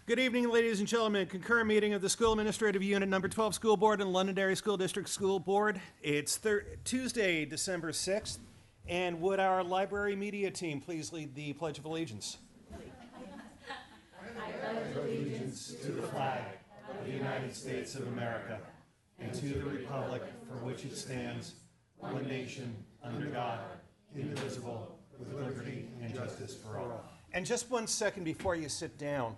Good evening, ladies and gentlemen. Concurrent meeting of the School Administrative Unit Number 12 School Board and Londonderry School District School Board. It's Tuesday, December 6th. And would our library media team please lead the Pledge of Allegiance? I pledge allegiance to the flag of the United States of America and to the republic for which it stands, one nation, under God, indivisible, with liberty and justice for all. And just 1 second before you sit down.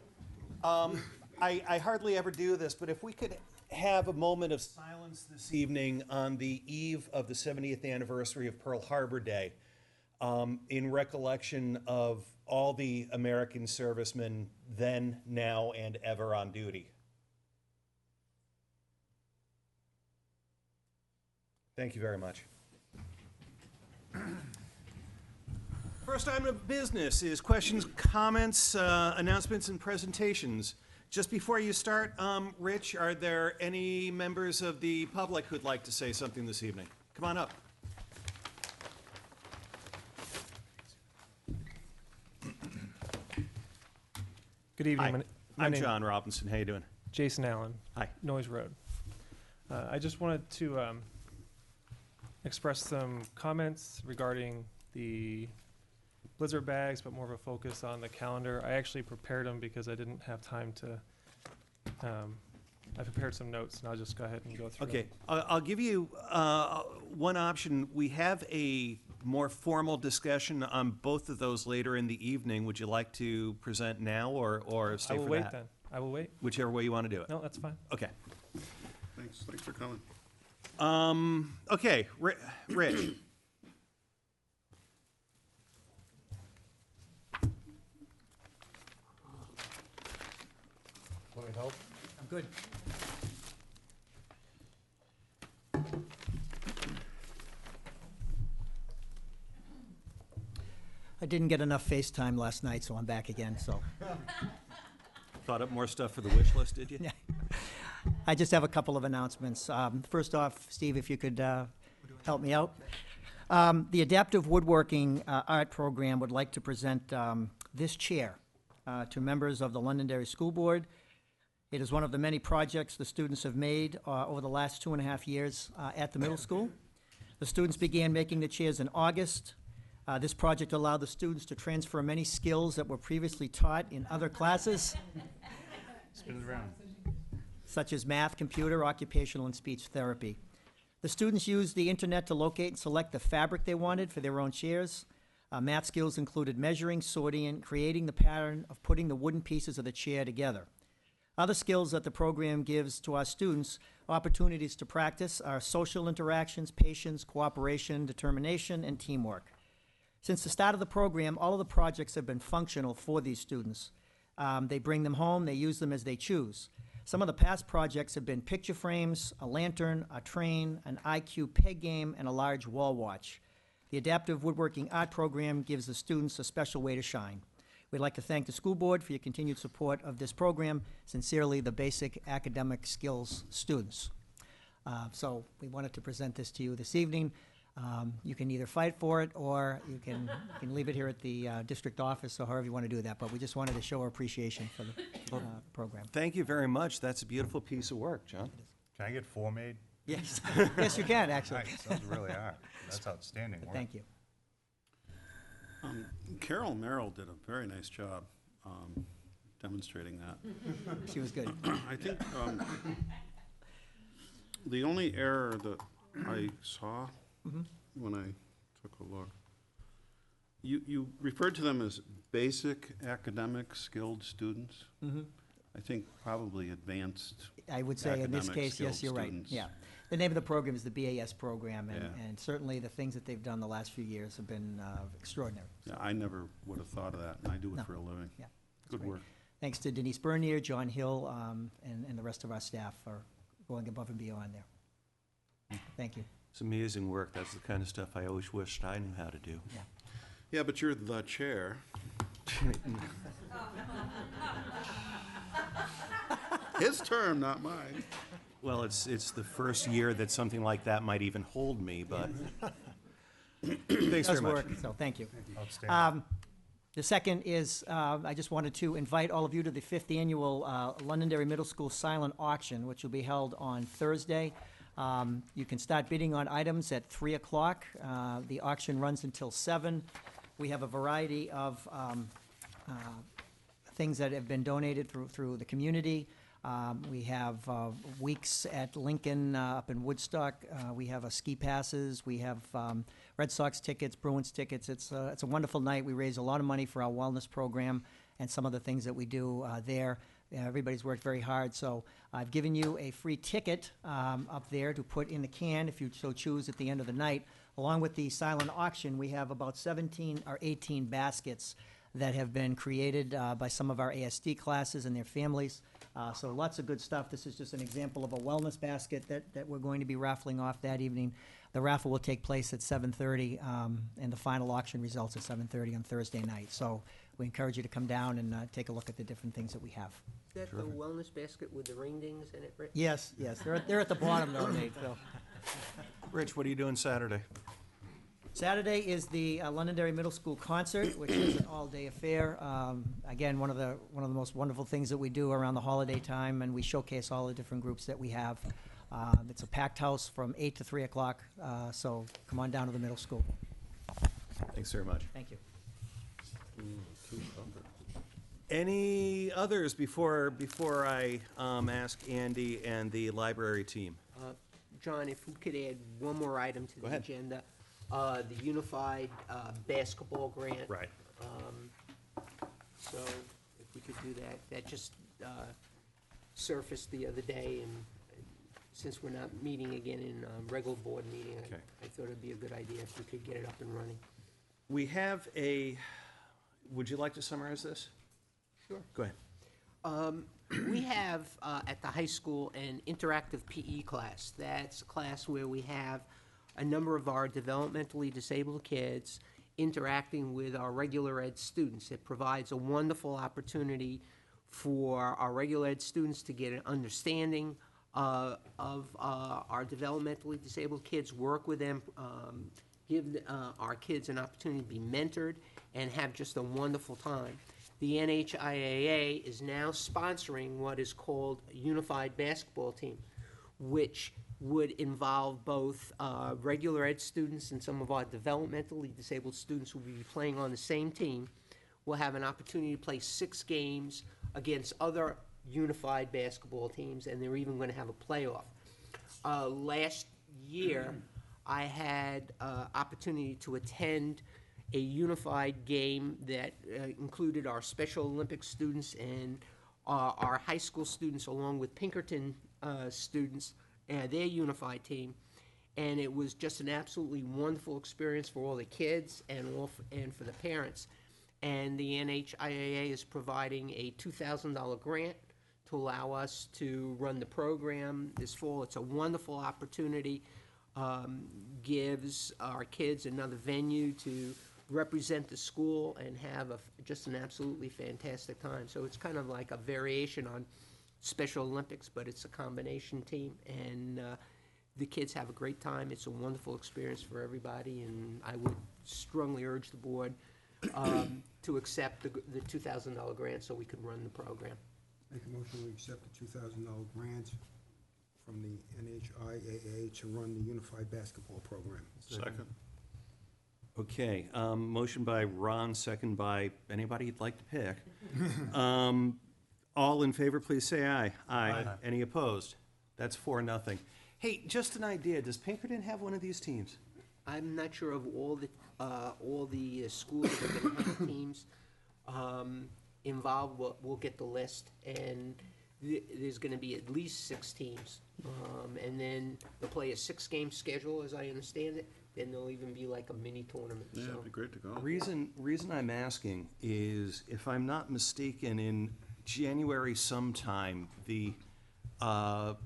I hardly ever do this, but if we could have a moment of silence this evening on the eve of the 70th anniversary of Pearl Harbor Day, in recollection of all the American servicemen then, now, and ever on duty. Thank you very much. First item of business is questions, comments, announcements, and presentations. Just before you start, Rich, are there any members of the public who'd like to say something this evening? Come on up. Good evening. Hi. I'm John Robinson. How you doing? Jason Allen. Hi. Noise Road. I just wanted to express some comments regarding the blizzard bags, but more of a focus on the calendar. I actually prepared them because I didn't have time to. I prepared some notes, and I'll just go ahead and go through. Okay, them. I'll give you one option. We have a more formal discussion on both of those later in the evening. Would you like to present now or stay for that? I will wait then. I will wait. Whichever way you want to do it. No, that's fine. Okay. Thanks for coming. Okay, Rich. Want me to help? I'm good. I didn't get enough FaceTime last night, so I'm back again, so. Thought up more stuff for the wish list, did you? Yeah. I just have a couple of announcements. First off, Steve, if you could help me out. The Adaptive Woodworking Art Program would like to present this chair to members of the Londonderry School Board. It is one of the many projects the students have made over the last 2.5 years at the middle school. The students began making the chairs in August. This project allowed the students to transfer many skills that were previously taught in other classes, Spin it around. such as math, computer, occupational, and speech therapy. The students used the internet to locate and select the fabric they wanted for their own chairs. Math skills included measuring, sorting, and creating the pattern of putting the wooden pieces of the chair together. Other skills that the program gives to our students opportunities to practice are social interactions, patience, cooperation, determination, and teamwork. Since the start of the program, all of the projects have been functional for these students. They bring them home, they use them as they choose. Some of the past projects have been picture frames, a lantern, a train, an IQ peg game, and a large wall watch. The Adaptive Woodworking Art Program gives the students a special way to shine. We'd like to thank the school board for your continued support of this program. Sincerely, the Basic Academic Skills students. So we wanted to present this to you this evening. You can either fight for it or you can leave it here at the district office or however you want to do that. But we just wanted to show our appreciation for the program. Thank you very much. That's a beautiful piece of work, John. Can I get 4 made? Yes, yes, you can actually. Nice, those really are. That's outstanding work. Thank you. Carol Merrill did a very nice job demonstrating that. She was good. I think the only error that I saw when I took a look, you referred to them as basic academic skilled students. I think probably advanced. I would say in this academic case, yes, skilled you're right. students. Yeah. The name of the program is the BAS program, and, Yeah. and certainly the things that they've done the last few years have been extraordinary. Yeah, I never would have thought of that, and I do it No. for a living. Yeah, Good great. work. Thanks to Denise Bernier, John Hill, and the rest of our staff for going above and beyond there. Thank you. It's amazing work. That's the kind of stuff I always wished I knew how to do. Yeah. Yeah, but you're the chair. His term, not mine. Well, it's the first year that something like that might even hold me, but thanks Does very much. work, so thank you. Outstanding. The second is, I just wanted to invite all of you to the 5th annual Londonderry Middle School Silent Auction, which will be held on Thursday. You can start bidding on items at 3 o'clock. The auction runs until 7. We have a variety of things that have been donated through the community. We have weeks at Lincoln up in Woodstock. We have ski passes. We have Red Sox tickets, Bruins tickets. It's a wonderful night. We raise a lot of money for our wellness program and some of the things that we do there. Everybody's worked very hard, so I've given you a free ticket up there to put in the can if you so choose at the end of the night. Along with the silent auction, we have about 17 or 18 baskets that have been created by some of our ASD classes and their families. So lots of good stuff. This is just an example of a wellness basket that we're going to be raffling off that evening. The raffle will take place at 7:30, and the final auction results at 7:30 on Thursday night. So we encourage you to come down and take a look at the different things that we have. Is that the wellness basket with the ring dings in it, Rick? Yes, they're at the bottom though, Nate, Phil. Rich, what are you doing Saturday? Saturday is the Londonderry Middle School concert, which is an all-day affair. Again, one of the most wonderful things that we do around the holiday time, and we showcase all the different groups that we have. It's a packed house from 8 to 3 o'clock, so come on down to the middle school. Thanks very much. Thank you. Any others before I ask Andy and the library team? John, if we could add one more item to Go the ahead. agenda, the unified basketball grant. Right. So if we could do that, that just surfaced the other day, and since we're not meeting again in regular board meeting, Okay. I thought it'd be a good idea if we could get it up and running. We have would you like to summarize this? Sure. Go ahead. We have at the high school an interactive PE class. That's a class where we have a number of our developmentally disabled kids interacting with our regular ed students. It provides a wonderful opportunity for our regular ed students to get an understanding of our developmentally disabled kids, work with them, give our kids an opportunity to be mentored, and have just a wonderful time. The NHIAA is now sponsoring what is called a unified basketball team, which would involve both regular ed students and some of our developmentally disabled students who will be playing on the same team. Will have an opportunity to play 6 games against other unified basketball teams, and they're even going to have a playoff. Last year, I had opportunity to attend a unified game that included our Special Olympics students and our high school students, along with Pinkerton students and their unified team. And it was just an absolutely wonderful experience for all the kids and for the parents. And the NHIAA is providing a $2,000 grant to allow us to run the program this fall. It's a wonderful opportunity, gives our kids another venue to represent the school and have just an absolutely fantastic time. So it's kind of like a variation on Special Olympics, but it's a combination team, and the kids have a great time. It's a wonderful experience for everybody, and I would strongly urge the board to accept the $2,000 grant so we could run the program. Make a motion to accept the $2,000 grant from the NHIAA to run the unified basketball program. Second. Okay, motion by Ron, second by anybody you'd like to pick. All in favor, please say aye. Aye. Any opposed? That's 4-0. Hey, just an idea, does Pinkerton have one of these teams? I'm not sure of all the schools that are going to have teams involved. We'll get the list, and there's going to be at least 6 teams. And then they'll play a 6-game schedule, as I understand it. Then there'll even be like a mini tournament. Yeah, So it'd be great to go. Reason I'm asking is, if I'm not mistaken, in January sometime, the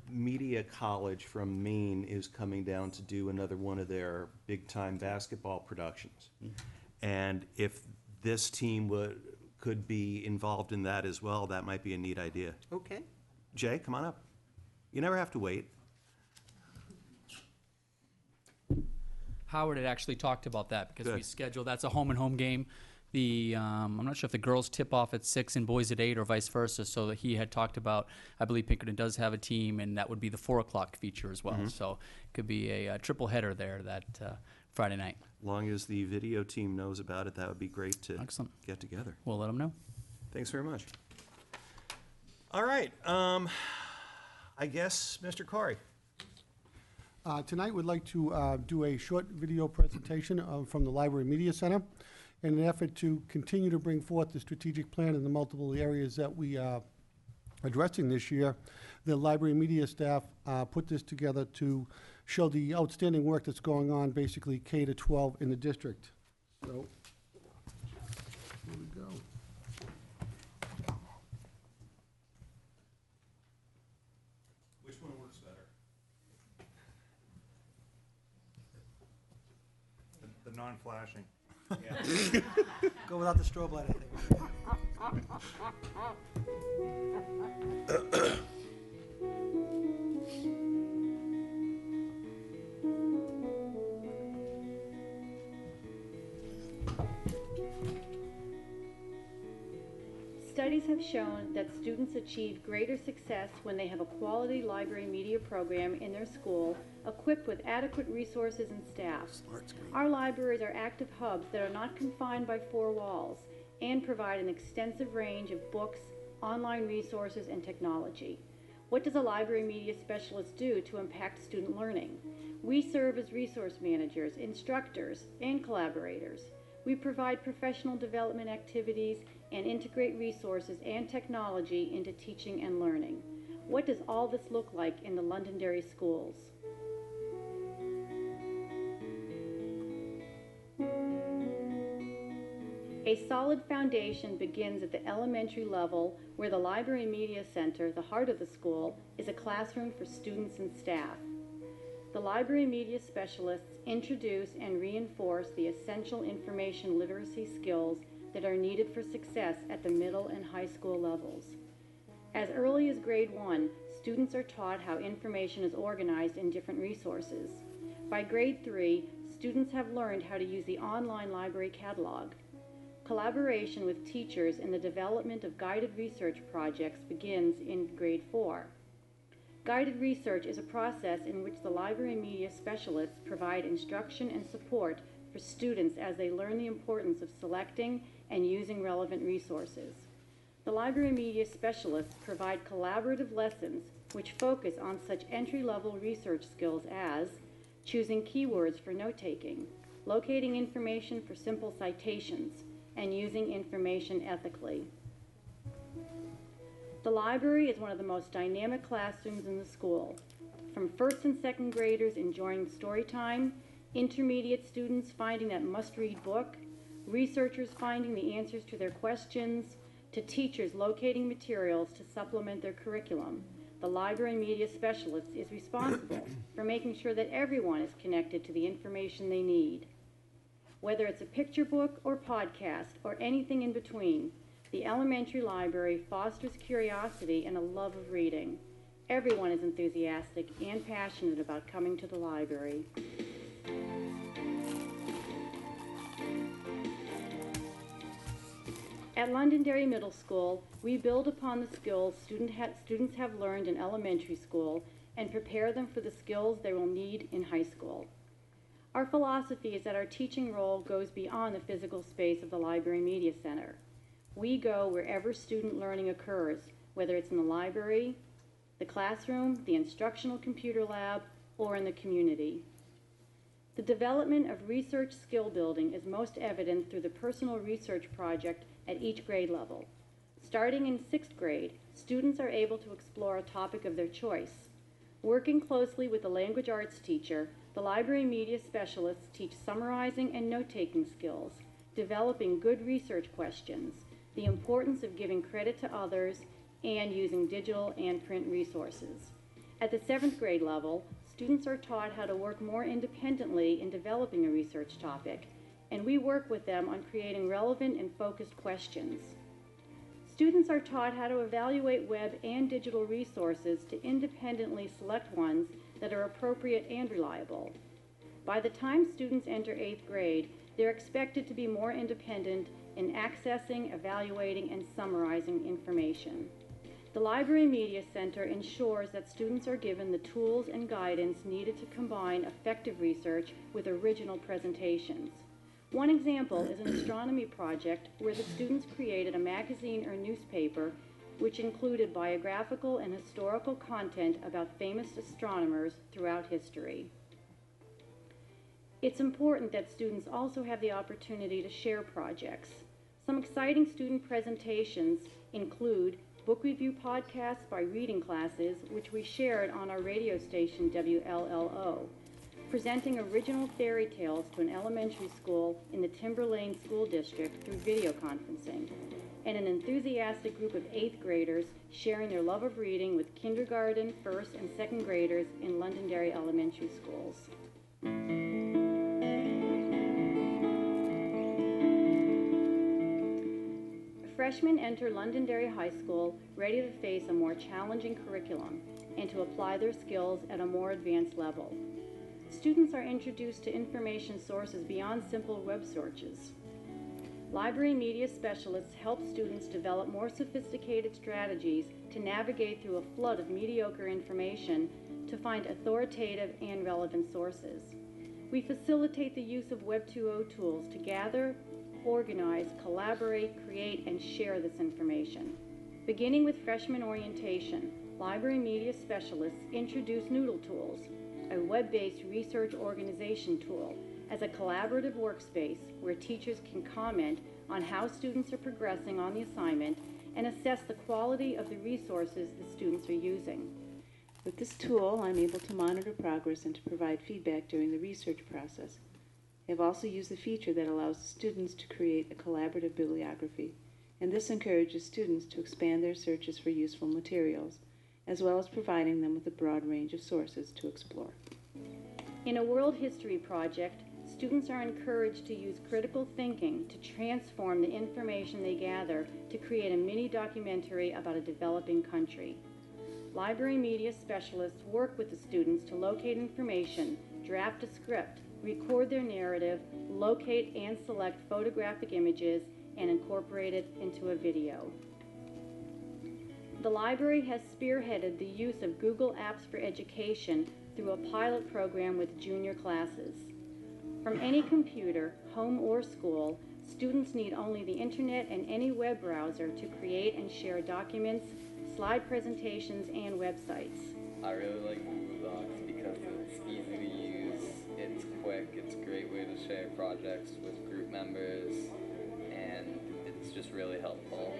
Media College from Maine is coming down to do another one of their big-time basketball productions. And if this team could be involved in that as well, that might be a neat idea. okay. Jay, come on up. You never have to wait. Howard had actually talked about that because we Good. scheduled, that's a home and home game. I'm not sure if the girls tip off at 6 and boys at 8 or vice versa, so that he had talked about, I believe Pinkerton does have a team, and that would be the 4 o'clock feature as well. So it could be a triple header there that Friday night. Long as the video team knows about it, that would be great to Excellent. get together. We'll let them know. Thanks very much. All right, I guess, Mr. Corey. Tonight, we'd like to do a short video presentation from the Library Media Center in an effort to continue to bring forth the strategic plan in the multiple areas that we are addressing this year. The library media staff put this together to show the outstanding work that's going on, basically K to 12 in the district. So, here we go. Which one works better? The non-flashing. Go without the strobe light, I think. Studies have shown that students achieve greater success when they have a quality library media program in their school, equipped with adequate resources and staff. Our libraries are active hubs that are not confined by 4 walls and provide an extensive range of books, online resources, and technology. What does a library media specialist do to impact student learning? We serve as resource managers, instructors, and collaborators. We provide professional development activities and integrate resources and technology into teaching and learning. What does all this look like in the Londonderry schools? A solid foundation begins at the elementary level, where the Library Media Center, the heart of the school, is a classroom for students and staff. The library media specialists introduce and reinforce the essential information literacy skills that are needed for success at the middle and high school levels. As early as grade 1, students are taught how information is organized in different resources. By grade 3, students have learned how to use the online library catalog. Collaboration with teachers in the development of guided research projects begins in grade 4. Guided research is a process in which the library media specialists provide instruction and support for students as they learn the importance of selecting and using relevant resources. The library media specialists provide collaborative lessons which focus on such entry-level research skills as choosing keywords for note-taking, locating information for simple citations, and using information ethically. The library is one of the most dynamic classrooms in the school. From first and second graders enjoying story time, intermediate students finding that must-read book, researchers finding the answers to their questions, to teachers locating materials to supplement their curriculum, the library media specialist is responsible for making sure that everyone is connected to the information they need. Whether it's a picture book or podcast or anything in between, the elementary library fosters curiosity and a love of reading. Everyone is enthusiastic and passionate about coming to the library. At Londonderry Middle School, we build upon the skills students have learned in elementary school and prepare them for the skills they will need in high school. Our philosophy is that our teaching role goes beyond the physical space of the Library Media Center. We go wherever student learning occurs, whether it's in the library, the classroom, the instructional computer lab, or in the community. The development of research skill building is most evident through the personal research project at each grade level. Starting in 6th grade, students are able to explore a topic of their choice. Working closely with the language arts teacher, the library media specialists teach summarizing and note-taking skills, developing good research questions, the importance of giving credit to others, and using digital and print resources. At the 7th grade level, students are taught how to work more independently in developing a research topic, and we work with them on creating relevant and focused questions. Students are taught how to evaluate web and digital resources to independently select ones that are appropriate and reliable. By the time students enter 8th grade, they're expected to be more independent in accessing, evaluating, and summarizing information. The Library Media Center ensures that students are given the tools and guidance needed to combine effective research with original presentations. One example is an astronomy project where the students created a magazine or newspaper which included biographical and historical content about famous astronomers throughout history. It's important that students also have the opportunity to share projects. Some exciting student presentations include book review podcasts by reading classes, which we shared on our radio station WLLO, presenting original fairy tales to an elementary school in the Timber Lane School District through video conferencing, and an enthusiastic group of 8th graders sharing their love of reading with kindergarten, 1st, and 2nd graders in Londonderry elementary schools. Freshmen enter Londonderry High School ready to face a more challenging curriculum and to apply their skills at a more advanced level. Students are introduced to information sources beyond simple web searches. Library media specialists help students develop more sophisticated strategies to navigate through a flood of mediocre information to find authoritative and relevant sources. We facilitate the use of Web 2.0 tools to gather, organize, collaborate, create, and share this information. Beginning with freshman orientation, library media specialists introduce Noodle Tools, a web-based research organization tool, as a collaborative workspace where teachers can comment on how students are progressing on the assignment and assess the quality of the resources the students are using. With this tool, I'm able to monitor progress and to provide feedback during the research process. I have also used the feature that allows students to create a collaborative bibliography, and this encourages students to expand their searches for useful materials, as well as providing them with a broad range of sources to explore. In a world history project, students are encouraged to use critical thinking to transform the information they gather to create a mini documentary about a developing country. Library media specialists work with the students to locate information, draft a script, record their narrative, locate and select photographic images, and incorporate it into a video. The library has spearheaded the use of Google Apps for Education through a pilot program with junior classes. From any computer, home or school, students need only the internet and any web browser to create and share documents, slide presentations, and websites. I really like Google Docs because it's easy to use, it's quick, it's a great way to share projects with group members, and it's just really helpful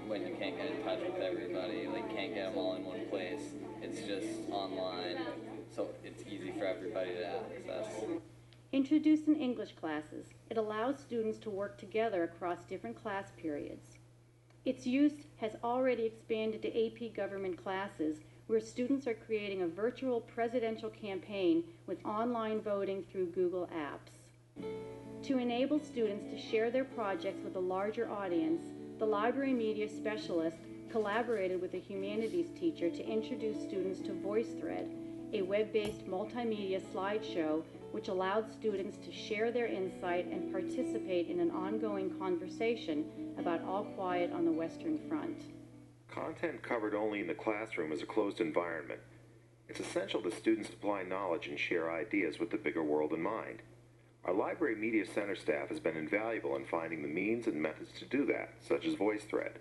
when you can't get in touch with everybody, like can't get them all in one place. It's just online, so it's easy for everybody to access. Introduced in English classes, it allows students to work together across different class periods. Its use has already expanded to AP government classes, where students are creating a virtual presidential campaign with online voting through Google Apps. To enable students to share their projects with a larger audience, the library media specialist collaborated with a humanities teacher to introduce students to VoiceThread, a web-based multimedia slideshow which allowed students to share their insight and participate in an ongoing conversation about All Quiet on the Western Front. Content covered only in the classroom is a closed environment. It's essential that students apply knowledge and share ideas with the bigger world in mind. Our Library Media Center staff has been invaluable in finding the means and methods to do that, such as VoiceThread.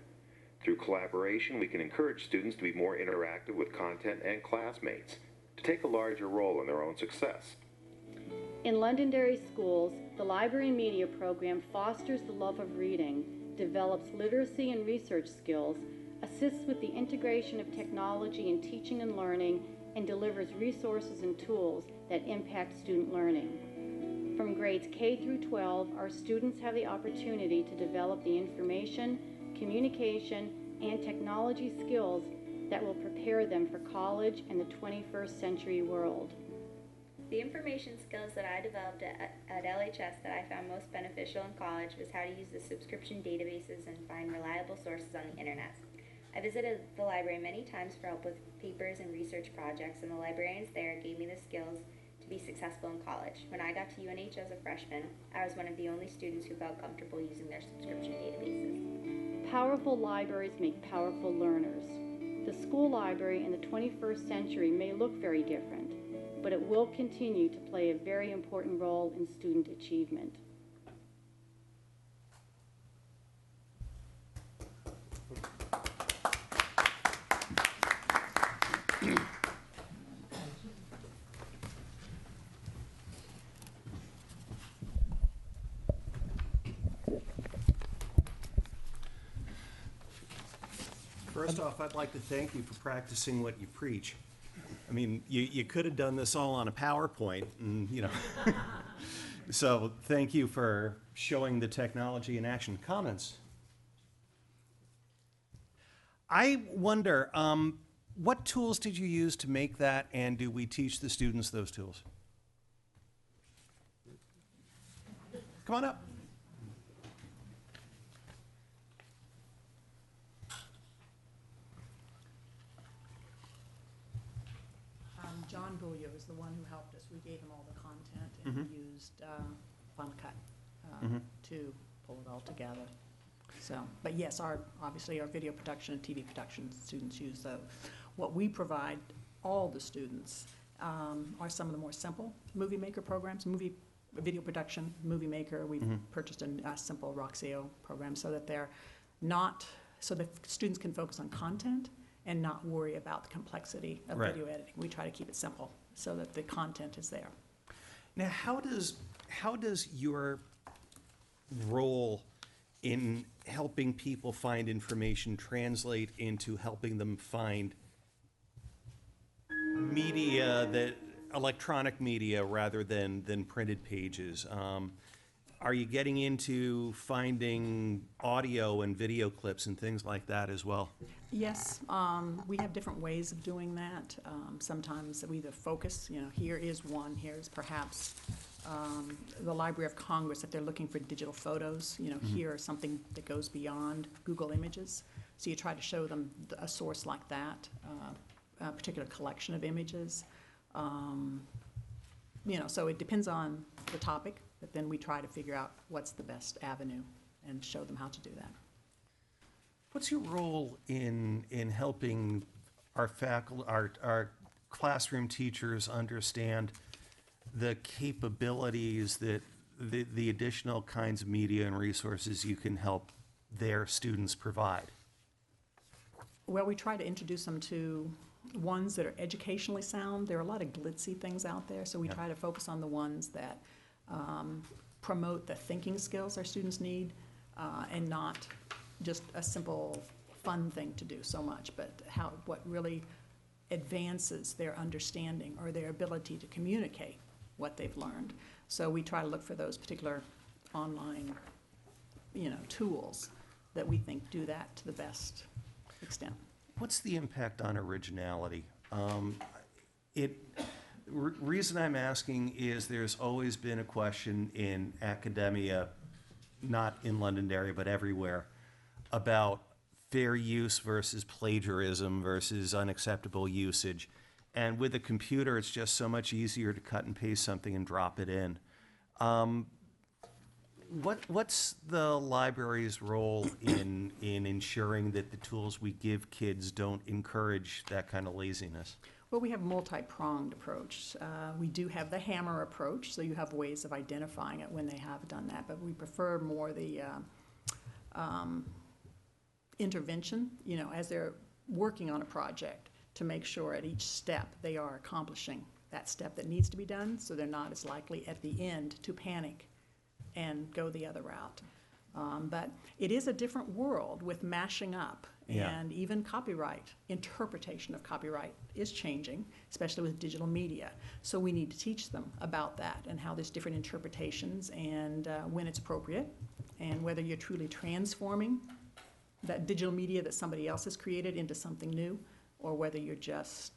Through collaboration, we can encourage students to be more interactive with content and classmates, to take a larger role in their own success. In Londonderry schools, the library media program fosters the love of reading, develops literacy and research skills, assists with the integration of technology in teaching and learning, and delivers resources and tools that impact student learning. From grades K through 12, our students have the opportunity to develop the information, communication, and technology skills that will prepare them for college and the 21st century world. The information skills that I developed at LHS that I found most beneficial in college was how to use the subscription databases and find reliable sources on the internet. I visited the library many times for help with papers and research projects, and the librarians there gave me the skills to be successful in college. When I got to UNH as a freshman, I was one of the only students who felt comfortable using their subscription databases. Powerful libraries make powerful learners. The school library in the 21st century may look very different, but it will continue to play a very important role in student achievement. First off, I'd like to thank you for practicing what you preach. I mean, you could have done this all on a PowerPoint, and, you know. So thank you for showing the technology in action. Comments? I wonder, what tools did you use to make that, and do we teach the students those tools? Come on up. John Bouillot is the one who helped us. We gave him all the content, and he used Final Cut to pull it all together. So, but yes, obviously our video production and TV production students use those. What we provide all the students are some of the more simple Movie Maker programs, video production, Movie Maker. We've purchased a simple Roxio program so that so that students can focus on content and not worry about the complexity of video editing. We try to keep it simple so that the content is there. Now, how does your role in helping people find information translate into helping them find media, electronic media rather than printed pages? Are you getting into finding audio and video clips and things like that as well? Yes, we have different ways of doing that. Sometimes we either focus, here is one, here's perhaps the Library of Congress, if they're looking for digital photos, here is something that goes beyond Google Images. So you try to show them a source like that, a particular collection of images. So it depends on the topic, but then we try to figure out what's the best avenue and show them how to do that. What's your role in helping our faculty, our classroom teachers understand the capabilities that the additional kinds of media and resources you can help their students provide? Well, we try to introduce them to ones that are educationally sound. There are a lot of glitzy things out there, so we try to focus on the ones that promote the thinking skills our students need, and not just a simple fun thing to do so much, but what really advances their understanding or their ability to communicate what they've learned. So we try to look for those particular online, tools that we think do that to the best extent. What's the impact on originality? Reason I'm asking is there's always been a question in academia, not in Londonderry, but everywhere, about fair use versus plagiarism versus unacceptable usage. And with a computer, it's just so much easier to cut and paste something and drop it in. What's the library's role in ensuring that the tools we give kids don't encourage that kind of laziness? Well, we have a multi-pronged approach. We do have the hammer approach, so you have ways of identifying it when they have done that, but we prefer more the intervention, as they're working on a project, to make sure at each step they are accomplishing that step that needs to be done, so they're not as likely at the end to panic and go the other route. But it is a different world with mashing up, and even copyright, interpretation of copyright is changing, especially with digital media. So we need to teach them about that and how there's different interpretations and when it's appropriate, and whether you're truly transforming that digital media that somebody else has created into something new, or whether you're just,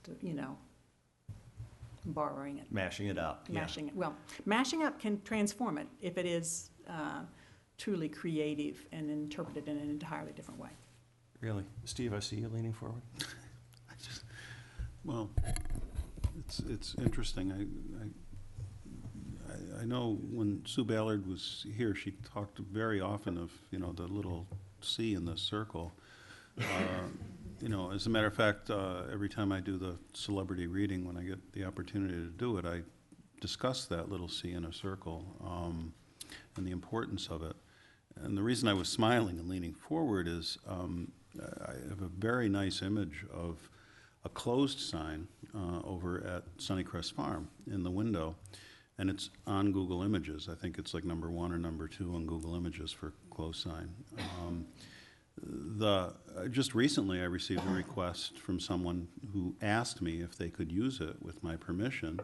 borrowing it. Mashing it up. Mashing it. Well, mashing up can transform it if it is truly creative and interpreted in an entirely different way. Really? Steve, I see you leaning forward. Well, it's interesting. know when Sue Ballard was here, she talked very often of, you know, the little C in the circle. You know, as a matter of fact, every time I do the celebrity reading, when I get the opportunity to do it, I discuss that little C in a circle and the importance of it. And the reason I was smiling and leaning forward is I have a very nice image of a closed sign over at Sunnycrest Farm in the window, and it's on Google Images. I think it's like number 1 or number 2 on Google Images for closed sign. Just recently, I received a request from someone who asked me if they could use it with my permission,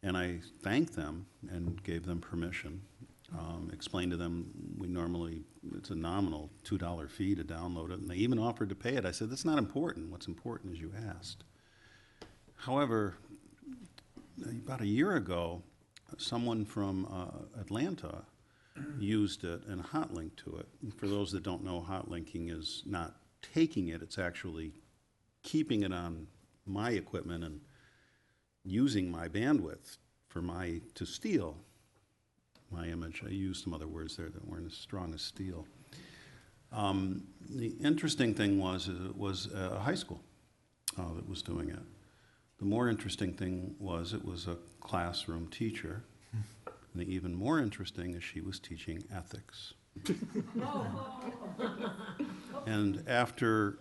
and I thanked them and gave them permission. Explained to them it's a nominal $2 fee to download it, and they even offered to pay it. I said, that's not important. What's important is you asked. However, about a year ago, someone from Atlanta used it and hot-linked to it. And for those that don't know, hot-linking is not taking it, it's actually keeping it on my equipment and using my bandwidth to steal my image. I used some other words there that weren't as strong as steal. The interesting thing was it was a high school that was doing it. The more interesting thing was it was a classroom teacher. And the even more interesting is she was teaching ethics. And after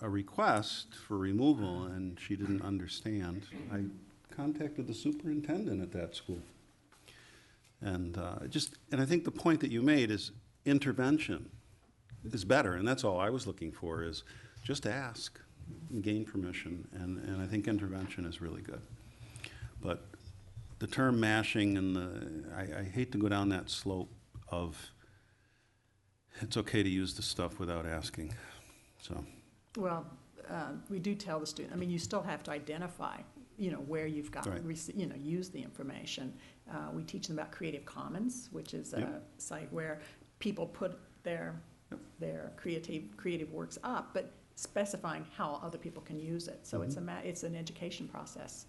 a request for removal and she didn't understand, I contacted the superintendent at that school. And I think the point that you made is intervention is better, and that's all I was looking for, is just ask and gain permission, and I think intervention is really good. But the term mashing I hate to go down that slope of it's okay to use the stuff without asking, so. Well, we do tell the student, I mean, you still have to identify, you know, where you've got, Right. Use the information. We teach them about Creative Commons, which is a site where people put their creative works up, but specifying how other people can use it. So it's an education process.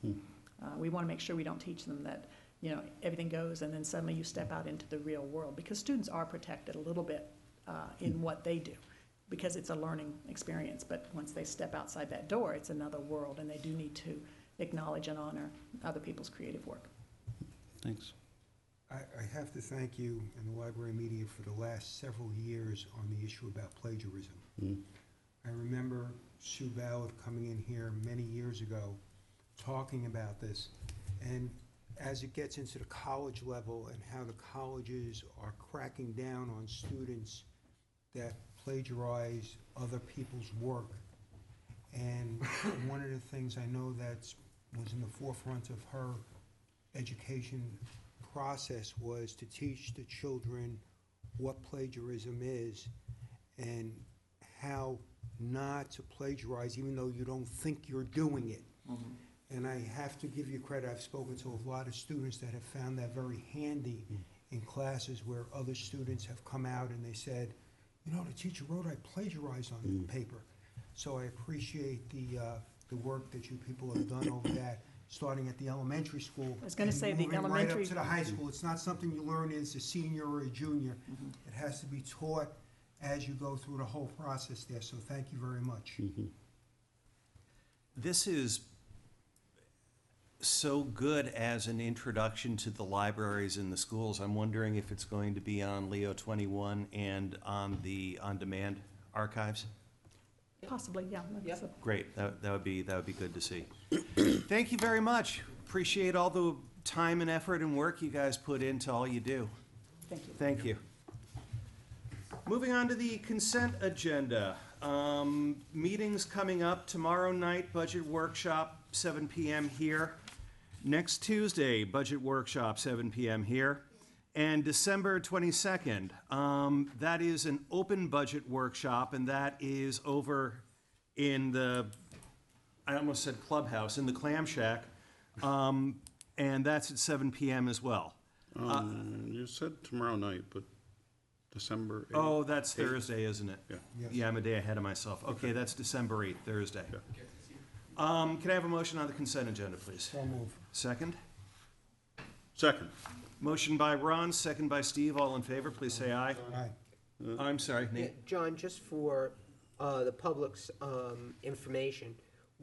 We want to make sure we don't teach them that, you know, everything goes and then suddenly you step out into the real world, because students are protected a little bit in what they do, because it's a learning experience. But once they step outside that door, it's another world, and they do need to acknowledge and honor other people's creative work. Thanks. I have to thank you and the library media for the last several years on the issue about plagiarism. I remember Sue Ballard coming in here many years ago talking about this, and as it gets into the college level and how the colleges are cracking down on students that plagiarize other people's work, and one of the things I know that was in the forefront of her education process was to teach the children what plagiarism is and how not to plagiarize even though you don't think you're doing it. And I have to give you credit. I've spoken to a lot of students that have found that very handy in classes where other students have come out and they said, you know, the teacher wrote I plagiarized on paper. So I appreciate the work that you people have done over that, starting at the elementary school. I was going to say the moving elementary. right up to the high school. It's not something you learn as a senior or a junior. It has to be taught as you go through the whole process there. So thank you very much. This is so good as an introduction to the libraries in the schools. I'm wondering if it's going to be on Leo 21 and on the on-demand archives. Possibly, yeah. So. Great, that would be good to see. Thank you very much. Appreciate all the time and effort and work you guys put into all you do. Thank you. Thank you. Moving on to the consent agenda. Meetings coming up tomorrow night, budget workshop, 7 p.m. here. Next Tuesday, budget workshop, 7 p.m. here. And December 22nd, that is an open budget workshop, and that is over in the, I almost said clubhouse, in the Clam Shack, and that's at 7 p.m. as well. You said tomorrow night, but December 8th? Oh, that's Thursday, isn't it? Yeah. Yes. Yeah, I'm a day ahead of myself. Okay, that's December 8th, Thursday. Yeah. Can I have a motion on the consent agenda, please? So move. Second? Second. Motion by Ron, second by Steve. All in favor, please say aye. Aye. I'm sorry, Yeah, Nate. John, just for the public's information,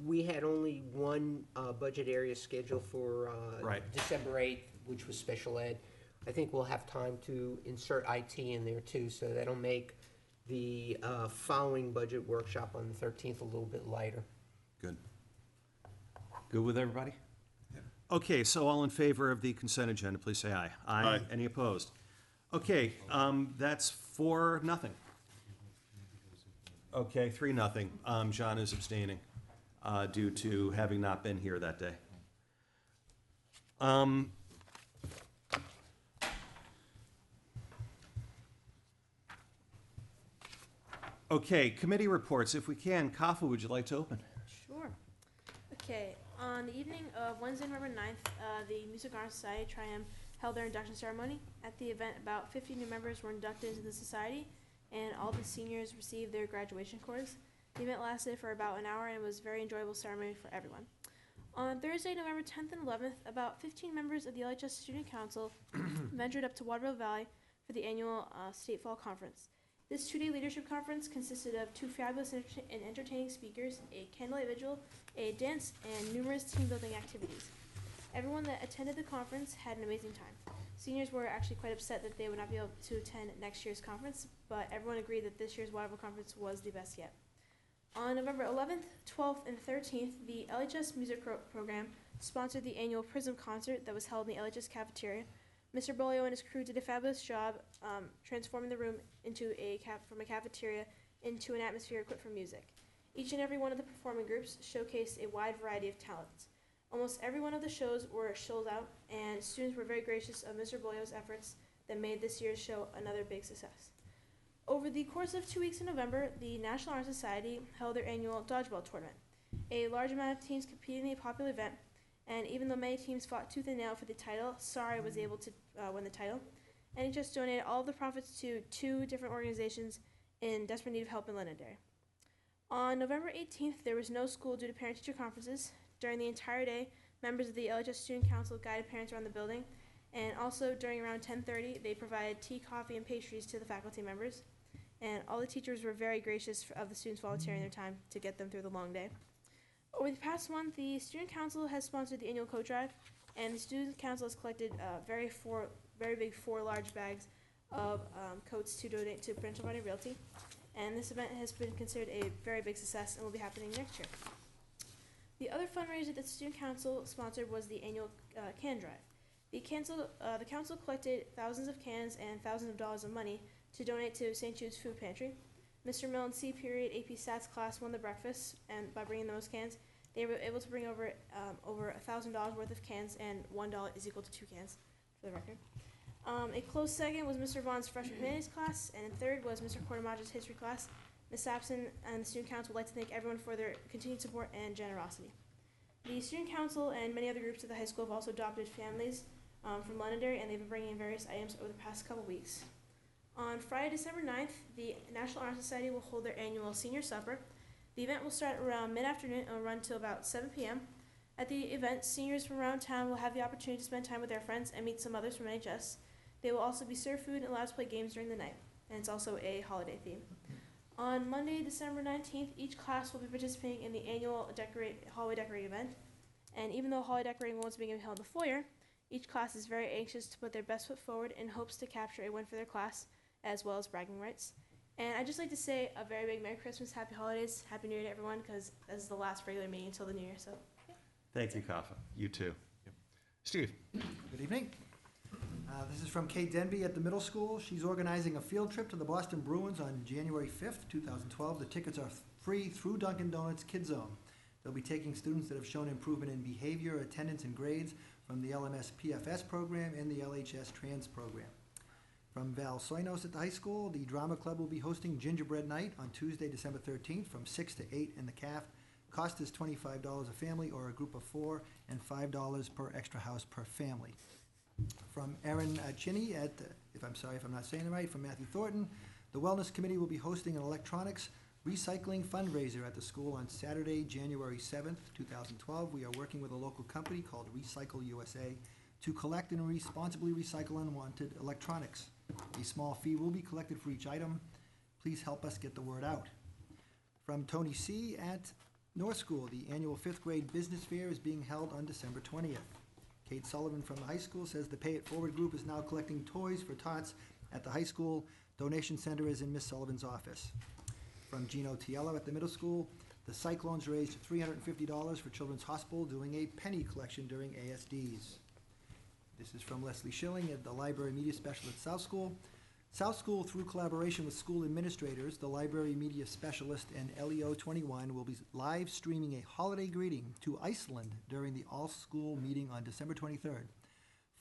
we had only one budget area scheduled for Right. December 8th, which was special ed. I think we'll have time to insert IT in there too, so that'll make the following budget workshop on the 13th a little bit lighter. Good. Good with everybody? Okay, so all in favor of the consent agenda, please say aye. Aye. Any opposed? Okay, that's 4-0. Okay, 3-0. John is abstaining due to having not been here that day. Okay, committee reports. If we can, Kafa, would you like to open? Sure. Okay, on the evening of Wednesday, November 9th, the Music Honor Society Triumph held their induction ceremony. At the event, about 50 new members were inducted into the society, and all the seniors received their graduation cords. The event lasted for about an hour and was a very enjoyable ceremony for everyone. On Thursday, November 10th and 11th, about 15 members of the LHS Student Council ventured up to Waterville Valley for the annual State Fall Conference. This two-day leadership conference consisted of two fabulous and entertaining speakers, a candlelight vigil, a dance, and numerous team-building activities. Everyone that attended the conference had an amazing time. Seniors were actually quite upset that they would not be able to attend next year's conference, but everyone agreed that this year's Waterville Conference was the best yet. On November 11th, 12th, and 13th, the LHS Music Program sponsored the annual Prism concert that was held in the LHS cafeteria. Mr. Bolio and his crew did a fabulous job transforming the room into from a cafeteria into an atmosphere equipped for music. Each and every one of the performing groups showcased a wide variety of talents. Almost every one of the shows were sold out, and students were very gracious of Mr. Bolio's efforts that made this year's show another big success. Over the course of 2 weeks in November, the National Honor Society held their annual dodgeball tournament. A large amount of teams competed in the popular event, and even though many teams fought tooth and nail for the title, Sorry was able to win the title. NHS donated all of the profits to 2 different organizations in desperate need of help in Londonderry. On November 18th, there was no school due to parent-teacher conferences. During the entire day, members of the LHS Student Council guided parents around the building, and also during around 10:30, they provided tea, coffee, and pastries to the faculty members. And all the teachers were very gracious of the students volunteering their time to get them through the long day. Over the past month, the Student Council has sponsored the annual coat drive, and the Student Council has collected very big 4 large bags of coats to donate to Prudential Money Realty. And this event has been considered a very big success and will be happening next year. The other fundraiser that the Student Council sponsored was the annual can drive. The council collected thousands of cans and thousands of dollars of money to donate to St. Jude's Food Pantry. Mr. Milne's C period AP Stats class won the breakfast, and by bringing those cans, they were able to bring over $1,000 worth of cans, and $1 is equal to 2 cans, for the record. A close second was Mr. Vaughn's freshman humanities class, and in third was Mr. Cortamage's history class. Ms. Sampson and the Student Council would like to thank everyone for their continued support and generosity. The Student Council and many other groups at the high school have also adopted families from Londonderry, and they've been bringing in various items over the past couple weeks. On Friday, December 9th, the National Honor Society will hold their annual senior supper. The event will start around mid-afternoon and will run till about 7 p.m. At the event, seniors from around town will have the opportunity to spend time with their friends and meet some others from NHS. They will also be served food and allowed to play games during the night, and it's also a holiday theme. On Monday, December 19th, each class will be participating in the annual hallway decorating event. And even though hallway decorating won't be held in the foyer, each class is very anxious to put their best foot forward in hopes to capture a win for their class, as well as bragging rights. And I'd just like to say a very big Merry Christmas, Happy Holidays, Happy New Year to everyone, because this is the last regular meeting until the New Year, so. Yeah. Thank you, Kafa. You too. Steve. Good evening. This is from Kate Denby at the middle school. She's organizing a field trip to the Boston Bruins on January 5th, 2012. The tickets are free through Dunkin' Donuts Kids Zone. They'll be taking students that have shown improvement in behavior, attendance, and grades from the LMS PFS program and the LHS Trans program. From Val Soinos at the high school, the Drama Club will be hosting Gingerbread Night on Tuesday, December 13th from 6 to 8 in the CAF. Cost is $25 a family or a group of 4 and $5 per extra house per family. From Erin Chinney at, if I'm not saying it right, from Matthew Thornton, the Wellness Committee will be hosting an electronics recycling fundraiser at the school on Saturday, January 7th, 2012. We are working with a local company called Recycle USA to collect and responsibly recycle unwanted electronics. A small fee will be collected for each item. Please help us get the word out. From Tony C. at North School, the annual 5th grade business fair is being held on December 20th. Kate Sullivan from the high school says the Pay It Forward group is now collecting toys for tots at the high school. Donation center is in Miss Sullivan's office. From Gino Tiello at the middle school, the Cyclones raised $350 for Children's Hospital doing a penny collection during ASDs. This is from Leslie Schilling at the Library Media Specialist at South School. South School, through collaboration with school administrators, the Library Media Specialist, and LEO 21 will be live streaming a holiday greeting to Iceland during the all-school meeting on December 23rd.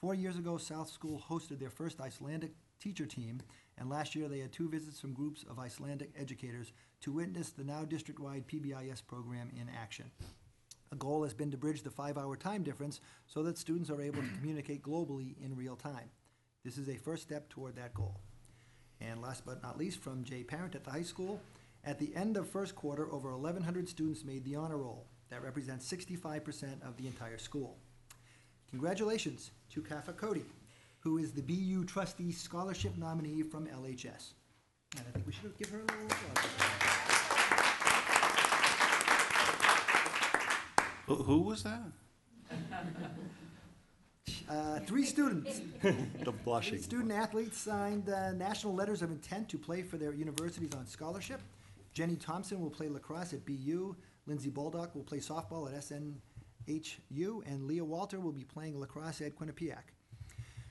4 years ago, South School hosted their first Icelandic teacher team, and last year they had 2 visits from groups of Icelandic educators to witness the now district-wide PBIS program in action. A goal has been to bridge the 5-hour time difference so that students are able to communicate globally in real time. This is a first step toward that goal. And last but not least, from Jay Parent at the high school, at the end of first quarter, over 1,100 students made the honor roll. That represents 65% of the entire school. Congratulations to Kafa Cody, who is the BU Trustee Scholarship nominee from LHS. And I think we should give her a little applause. Who was that? 3 students. The blushing. 3 student athletes signed national letters of intent to play for their universities on scholarship. Jenny Thompson will play lacrosse at BU. Lindsay Baldock will play softball at SNHU. And Leah Walter will be playing lacrosse at Quinnipiac.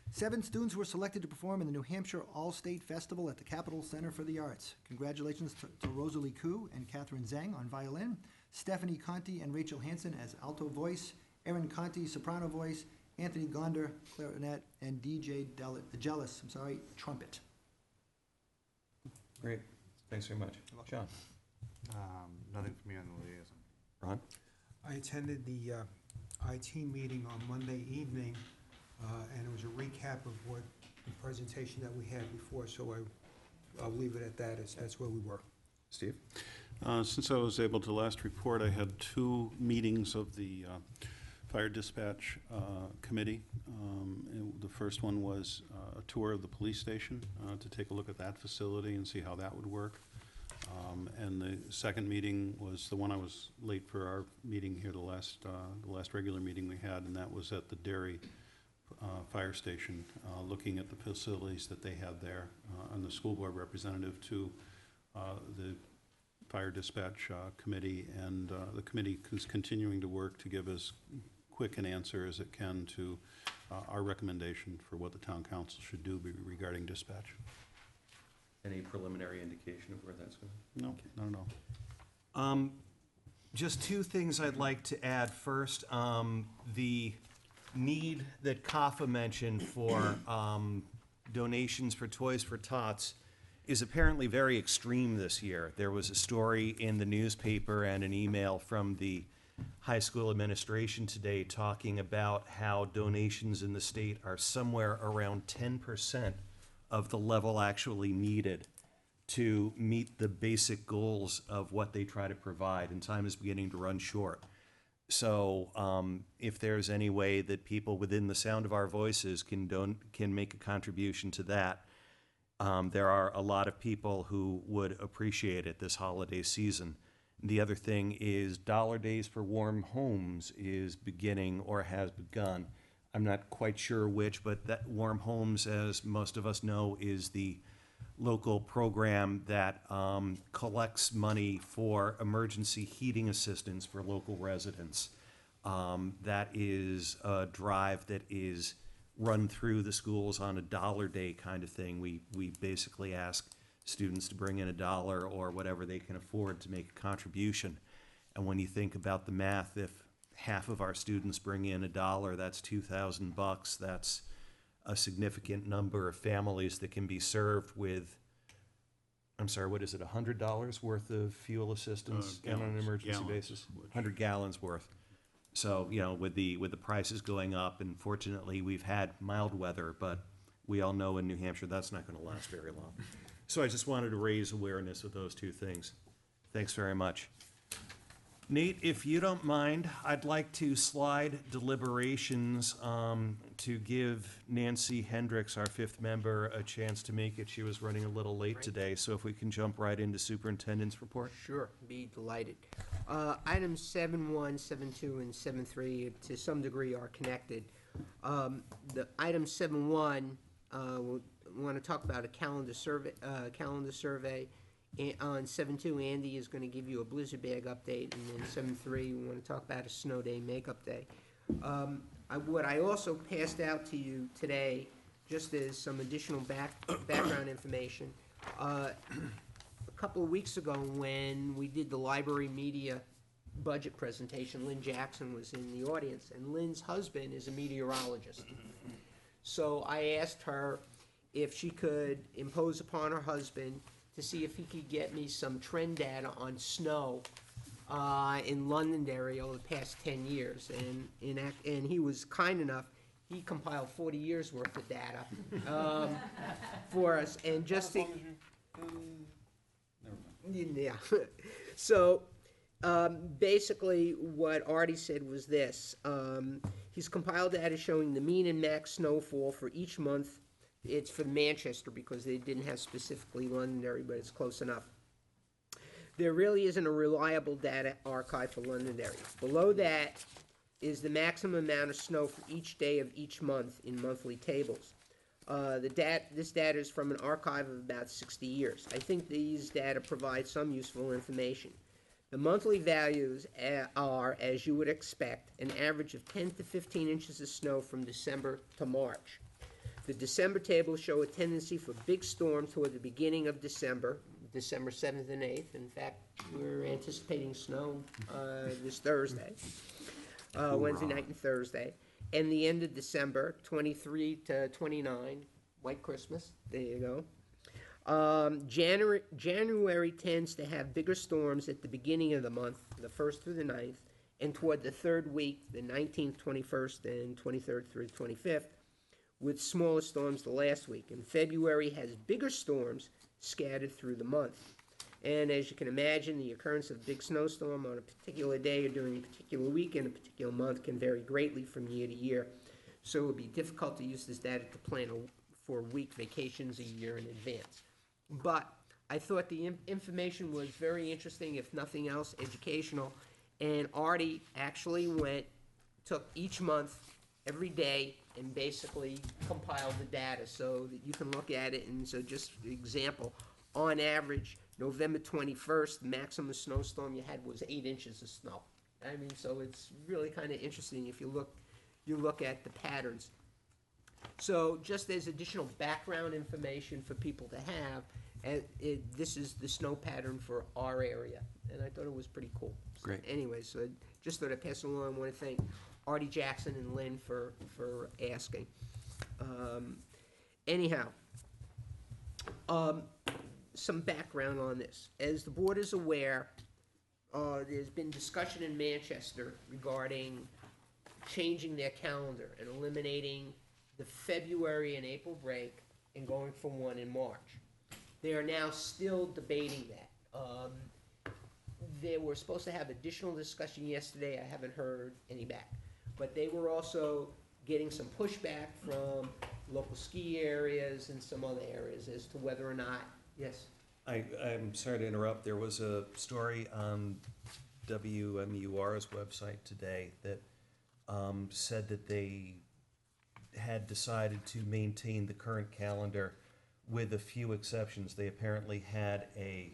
7 students were selected to perform in the New Hampshire All-State Festival at the Capitol Center for the Arts. Congratulations to Rosalie Koo and Catherine Zhang on violin, Stephanie Conti and Rachel Hansen as alto voice, Erin Conti, soprano voice, Anthony Gonder, clarinet, and DJ Jealous, trumpet. Great. Thanks very much. John? Nothing for me on the liaison. Ron? I attended the IT meeting on Monday evening, and it was a recap of what the presentation that we had before, so I'll leave it at that. That's where we were. Steve? Since I was able to last report, I had 2 meetings of the Fire Dispatch Committee. The first one was a tour of the police station to take a look at that facility and see how that would work. And the second meeting was the one I was late for our meeting here, the last regular meeting we had, and that was at the Derry Fire Station, looking at the facilities that they had there, and the school board representative to the Fire Dispatch Committee, and the committee is continuing to work to give as quick an answer as it can to our recommendation for what the town council should do regarding dispatch. Any preliminary indication of where that's going? No, Okay. not at all. Just 2 things I'd like to add. First, the need that Kafa mentioned for donations for Toys for Tots is apparently very extreme this year. There was a story in the newspaper and an email from the high school administration today talking about how donations in the state are somewhere around 10% of the level actually needed to meet the basic goals of what they try to provide, and time is beginning to run short. So if there's any way that people within the sound of our voices can make a contribution to that, there are a lot of people who would appreciate it this holiday season. The other thing is Dollar Days for Warm Homes is beginning or has begun. I'm not quite sure which, but that Warm Homes, as most of us know, is the local program that collects money for emergency heating assistance for local residents. That is a drive that is run through the schools on a dollar day kind of thing. We basically ask students to bring in $1 or whatever they can afford to make a contribution. And when you think about the math, if half of our students bring in $1, that's $2,000. That's a significant number of families that can be served with, I'm sorry, what is it, $100 worth of fuel assistance on an emergency basis? 100 gallons worth. So, you know, with the prices going up, and fortunately we've had mild weather, but we all know in New Hampshire that's not going to last very long. So I just wanted to raise awareness of those 2 things. Thanks very much. Nate, if you don't mind, I'd like to slide deliberations to give Nancy Hendricks, our fifth member, a chance to make it. She was running a little late today, so if we can jump right into superintendent's report. Sure, be delighted. Items 7.1, 7.2, and 7.3 to some degree are connected. The item 7.1, we want to talk about a calendar survey. On 7.2, Andy is going to give you a blizzard bag update, and then 7.3, we want to talk about a snow day makeup day. What I also passed out to you today, just as some additional background information, a couple of weeks ago when we did the library media budget presentation, Lynn Jackson was in the audience, and Lynn's husband is a meteorologist. So I asked her if she could impose upon her husband to see if he could get me some trend data on snow in Londonderry over the past 10 years. And he was kind enough, he compiled 40 years worth of data for us. And just to... Yeah. So basically what Artie said was this. He's compiled data showing the mean and max snowfall for each month. It's for Manchester because they didn't have specifically Londonderry, but it's close enough. There really isn't a reliable data archive for Londonderry. Below that is the maximum amount of snow for each day of each month in monthly tables. This data is from an archive of about 60 years. I think these data provide some useful information. The monthly values are, as you would expect, an average of 10 to 15 inches of snow from December to March. The December tables show a tendency for big storms toward the beginning of December, December 7th and 8th. In fact, we're anticipating snow this Thursday, Wednesday night and Thursday. And the end of December, 23 to 29, White Christmas, there you go. January tends to have bigger storms at the beginning of the month, the 1st through the 9th, and toward the third week, the 19th, 21st, and 23rd through the 25th, with smaller storms the last week. And February has bigger storms scattered through the month. And as you can imagine, the occurrence of a big snowstorm on a particular day or during a particular week in a particular month can vary greatly from year to year. So it would be difficult to use this data to plan for week vacations a year in advance. But I thought the information was very interesting, if nothing else, educational. And Artie actually took each month, every day, and basically compiled the data so that you can look at it. And so just for example, on average, November 21st, the maximum snowstorm you had was 8 inches of snow. I mean, so it's really kind of interesting if you look at the patterns. So just as additional background information for people to have, this is the snow pattern for our area, and I thought it was pretty cool. Great. Anyway, so just thought I'd pass it along. I want to thank Artie Jackson and Lynn for asking. Anyhow, some background on this. As the board is aware, there's been discussion in Manchester regarding changing their calendar and eliminating the February and April break and going for one in March. They are now still debating that. They were supposed to have additional discussion yesterday. I haven't heard any back. But they were also getting some pushback from local ski areas and some other areas as to whether or not, yes? I'm sorry to interrupt. There was a story on WMUR's website today that said that they had decided to maintain the current calendar with a few exceptions. They apparently had a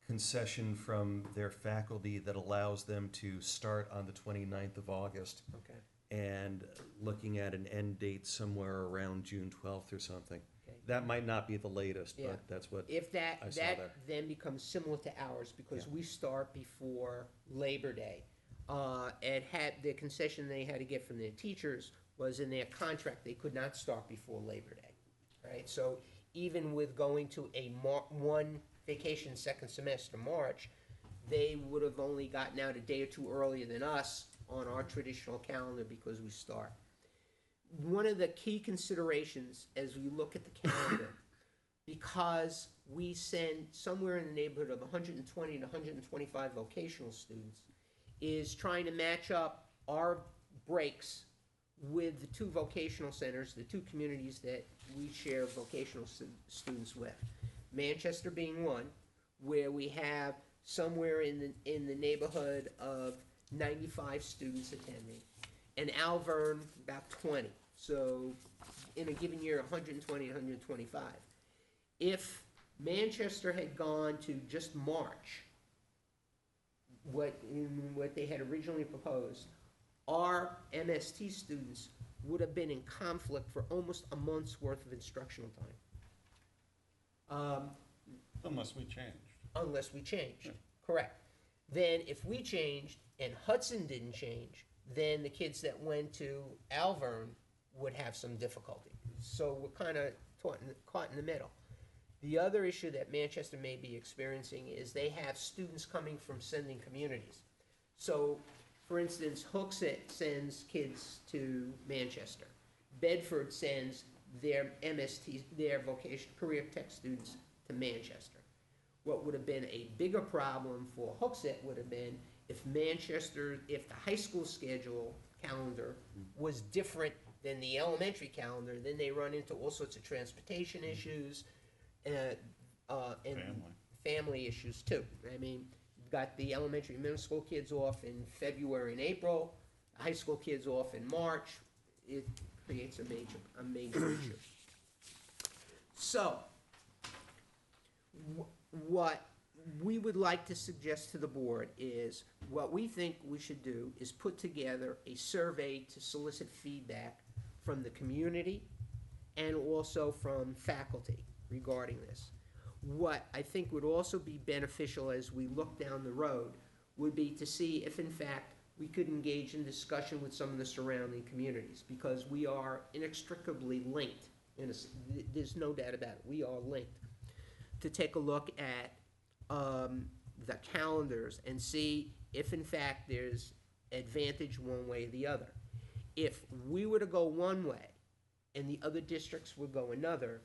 concession from their faculty that allows them to start on the 29th of August. Okay. And looking at an end date somewhere around June 12th or something. Okay. That might not be the latest, Yeah. but that's what If I saw there. that then becomes similar to ours, because Yeah. we start before Labor Day. It had, the concession they had to get from their teachers was in their contract, they could not start before Labor Day, right? So even with going to a one vacation second semester, March, they would have only gotten out a day or two earlier than us on our traditional calendar because we start. One of the key considerations as we look at the calendar, because we send somewhere in the neighborhood of 120 to 125 vocational students, is trying to match up our breaks with the two vocational centers, the two communities that we share vocational students with. Manchester being one, where we have somewhere in the neighborhood of 95 students attending, and Alvern about 20. So in a given year, 120, 125. If Manchester had gone to just March, what they had originally proposed, our MST students would have been in conflict for almost a month's worth of instructional time. Unless we changed. Unless we changed, correct. Then if we changed and Hudson didn't change, then the kids that went to Alvern would have some difficulty. So we're kind of caught in the middle. The other issue that Manchester may be experiencing is they have students coming from sending communities. So, for instance, Hooksett sends kids to Manchester. Bedford sends their MST, their vocational career tech students to Manchester. What would have been a bigger problem for Hooksett would have been if if the high school schedule calendar was different than the elementary calendar, then they run into all sorts of transportation issues and family issues too. I mean, you've got the elementary and middle school kids off in February and April, high school kids off in March. It creates a major issue. So, what we would like to suggest to the board is, what we think we should do is put together a survey to solicit feedback from the community and also from faculty regarding this. What I think would also be beneficial as we look down the road would be to see if in fact we could engage in discussion with some of the surrounding communities, because we are inextricably linked. There's no doubt about it. We are linked. To take a look at the calendars and see if in fact there's advantage one way or the other. If we were to go one way and the other districts would go another,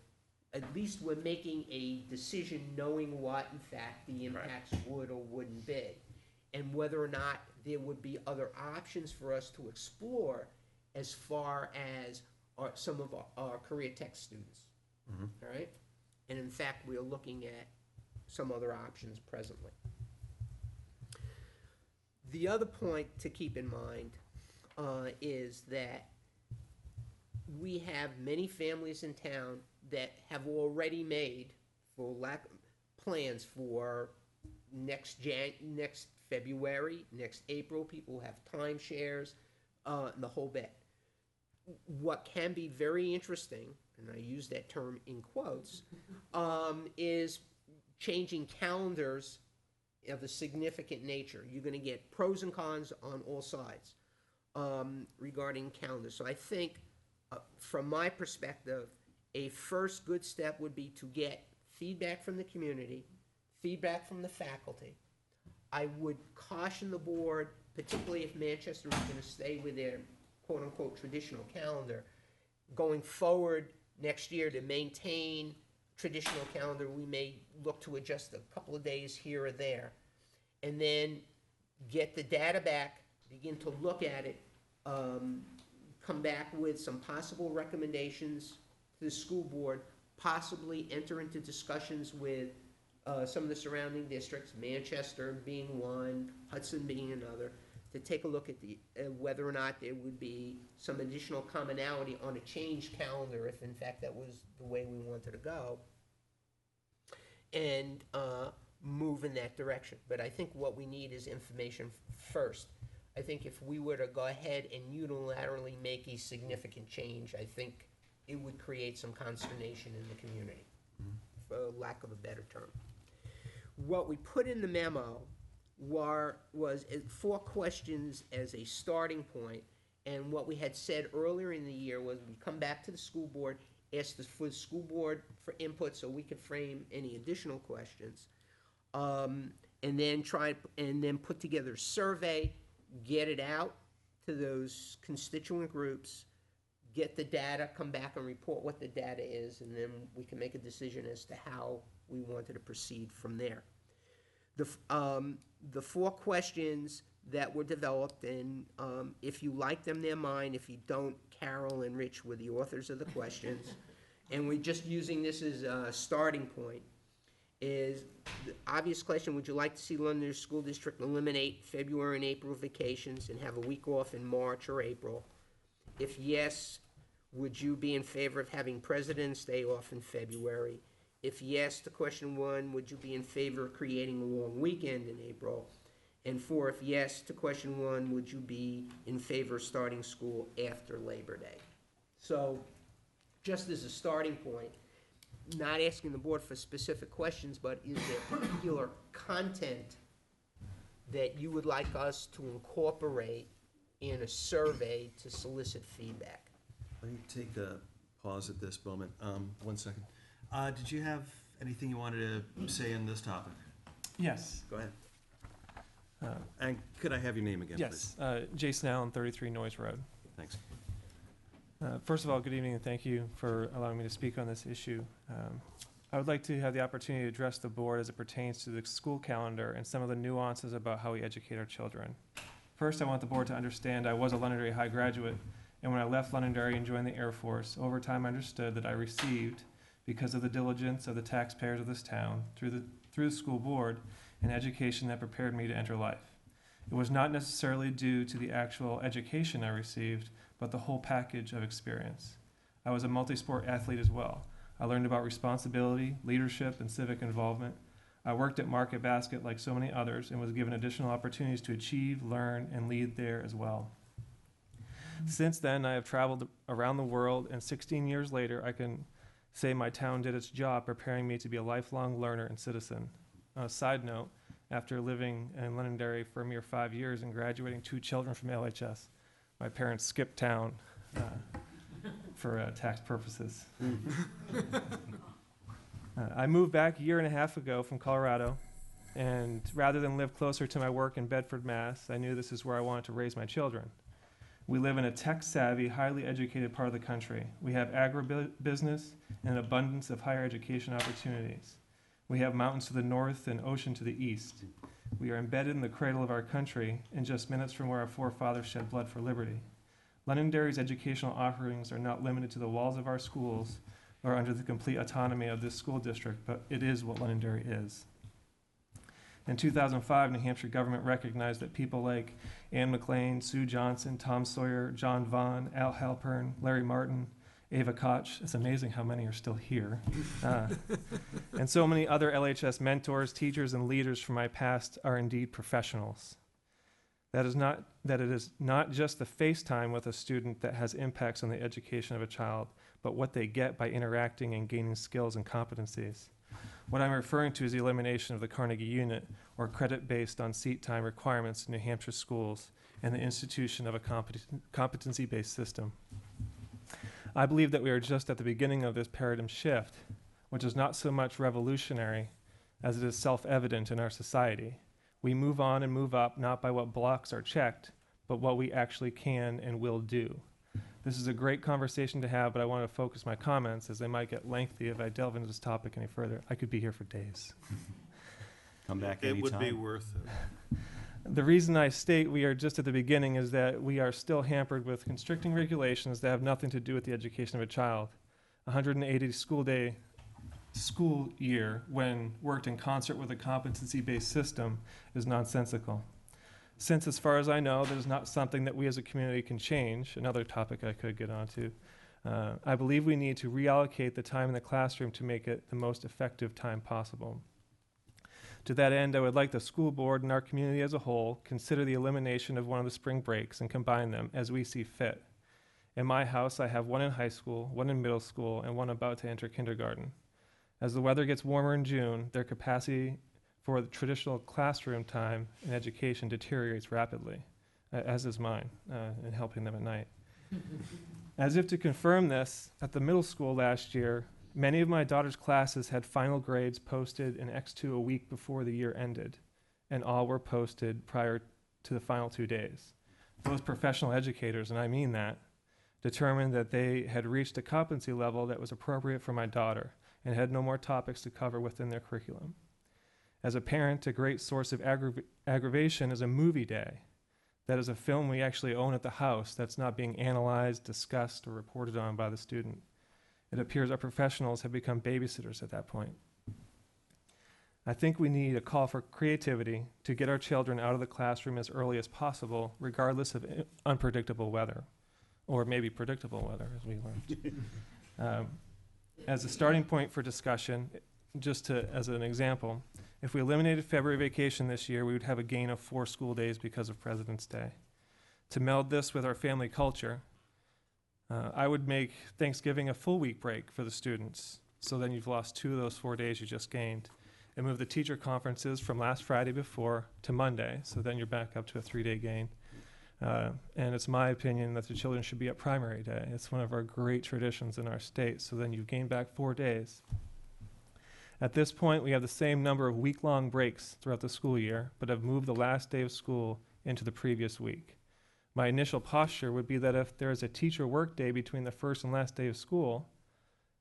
at least we're making a decision knowing what in fact the impacts would or wouldn't be, and whether or not there would be other options for us to explore as far as some of our career tech students. All right? And in fact, we are looking at some other options presently. The other point to keep in mind is that we have many families in town that have already made, plans for next February, next April. People have timeshares, and the whole bit. What can be very interesting, and I use that term in quotes, is changing calendars of a significant nature. You're going to get pros and cons on all sides regarding calendars. So I think, from my perspective, a first good step would be to get feedback from the community, feedback from the faculty. I would caution the board, particularly if Manchester is going to stay with their quote-unquote traditional calendar, going forward next year to maintain traditional calendar, we may look to adjust a couple of days here or there, and then get the data back, begin to look at it, come back with some possible recommendations to the school board, possibly enter into discussions with some of the surrounding districts, Manchester being one, Hudson being another, to take a look at whether or not there would be some additional commonality on a changed calendar, if in fact that was the way we wanted to go, and move in that direction. But I think what we need is information first. I think if we were to go ahead and unilaterally make a significant change, I think it would create some consternation in the community, for lack of a better term. What we put in the memo was 4 questions as a starting point, and what we had said earlier in the year was we come back to the school board, ask for the school board for input so we could frame any additional questions, and then put together a survey, get it out to those constituent groups, get the data, come back and report what the data is, and then we can make a decision as to how we wanted to proceed from there. The 4 questions that were developed, and if you like them, they're mine. If you don't, Carol and Rich were the authors of the questions. And we're just using this as a starting point. Is the obvious question, would you like to see Londonderry School District eliminate February and April vacations and have a week off in March or April? If yes, would you be in favor of having President's Day off in February? If yes to question 1, would you be in favor of creating a long weekend in April? And 4, if yes to question 1, would you be in favor of starting school after Labor Day? So, just as a starting point, not asking the board for specific questions, but is there particular content that you would like us to incorporate in a survey to solicit feedback? Let me take a pause at this moment. 1 second. Did you have anything you wanted to say in this topic? Yes. Go ahead. And could I have your name again, Yes, please? Jason Allen, 33 Noyes Road. Thanks. First of all, good evening, and thank you for allowing me to speak on this issue. I would like to have the opportunity to address the board as it pertains to the school calendar and some of the nuances about how we educate our children. First, I want the board to understand I was a Londonderry High graduate, and when I left Londonderry and joined the Air Force, over time I understood that I received, because of the diligence of the taxpayers of this town, through the school board, an education that prepared me to enter life. It was not necessarily due to the actual education I received, but the whole package of experience. I was a multi-sport athlete as well. I learned about responsibility, leadership, and civic involvement. I worked at Market Basket like so many others and was given additional opportunities to achieve, learn, and lead there as well. Since then, I have traveled around the world, and 16 years later, I can say my town did its job preparing me to be a lifelong learner and citizen. On a side note, after living in Londonderry for a mere 5 years and graduating 2 children from LHS, my parents skipped town for tax purposes. I moved back a year and a half ago from Colorado, and rather than live closer to my work in Bedford, Mass., I knew this is where I wanted to raise my children. We live in a tech-savvy, highly educated part of the country. We have agribusiness and an abundance of higher education opportunities. We have mountains to the north and ocean to the east. We are embedded in the cradle of our country and just minutes from where our forefathers shed blood for liberty. Londonderry's educational offerings are not limited to the walls of our schools or under the complete autonomy of this school district, but it is what Londonderry is. In 2005, New Hampshire government recognized that people like Anne McLean, Sue Johnson, Tom Sawyer, John Vaughn, Al Halpern, Larry Martin, Ava Koch, it's amazing how many are still here, and so many other LHS mentors, teachers, and leaders from my past are indeed professionals. That it is not just the face time with a student that has impacts on the education of a child, but what they get by interacting and gaining skills and competencies. What I'm referring to is the elimination of the Carnegie Unit, or credit based on seat time requirements in New Hampshire schools, and the institution of a competency-based system. I believe that we are just at the beginning of this paradigm shift, which is not so much revolutionary as it is self-evident in our society. We move on and move up not by what blocks are checked, but what we actually can and will do. This is a great conversation to have, but I want to focus my comments as they might get lengthy if I delve into this topic any further. I could be here for days. Come back It anytime. would be worth it. The reason I state we are just at the beginning is that we are still hampered with constricting regulations that have nothing to do with the education of a child. 180 school year, when worked in concert with a competency-based system, is nonsensical. Since, as far as I know, that is not something that we as a community can change, another topic I could get onto, I believe we need to reallocate the time in the classroom to make it the most effective time possible. To that end, I would like the school board and our community as a whole consider the elimination of one of the spring breaks and combine them as we see fit. In my house, I have one in high school, one in middle school, and one about to enter kindergarten. As the weather gets warmer in June, their capacity for the traditional classroom time in education deteriorates rapidly, as is mine, in helping them at night. As if to confirm this, at the middle school last year, many of my daughter's classes had final grades posted in X2 a week before the year ended, and all were posted prior to the final 2 days. Those professional educators, and I mean that, determined that they had reached a competency level that was appropriate for my daughter and had no more topics to cover within their curriculum. As a parent, a great source of aggravation is a movie day. That is a film we actually own at the house that's not being analyzed, discussed, or reported on by the student. It appears our professionals have become babysitters at that point. I think we need a call for creativity to get our children out of the classroom as early as possible, regardless of unpredictable weather, or maybe predictable weather, as we learned. As a starting point for discussion, as an example, if we eliminated February vacation this year, we would have a gain of 4 school days because of President's Day. To meld this with our family culture, I would make Thanksgiving a full week break for the students. So then you've lost 2 of those 4 days you just gained. And move the teacher conferences from last Friday before to Monday. So then you're back up to a 3-day gain. And it's my opinion that the children should be at primary day. It's one of our great traditions in our state. So then you've gained back 4 days. At this point, we have the same number of week-long breaks throughout the school year, but have moved the last day of school into the previous week. My initial posture would be that if there is a teacher work day between the first and last day of school,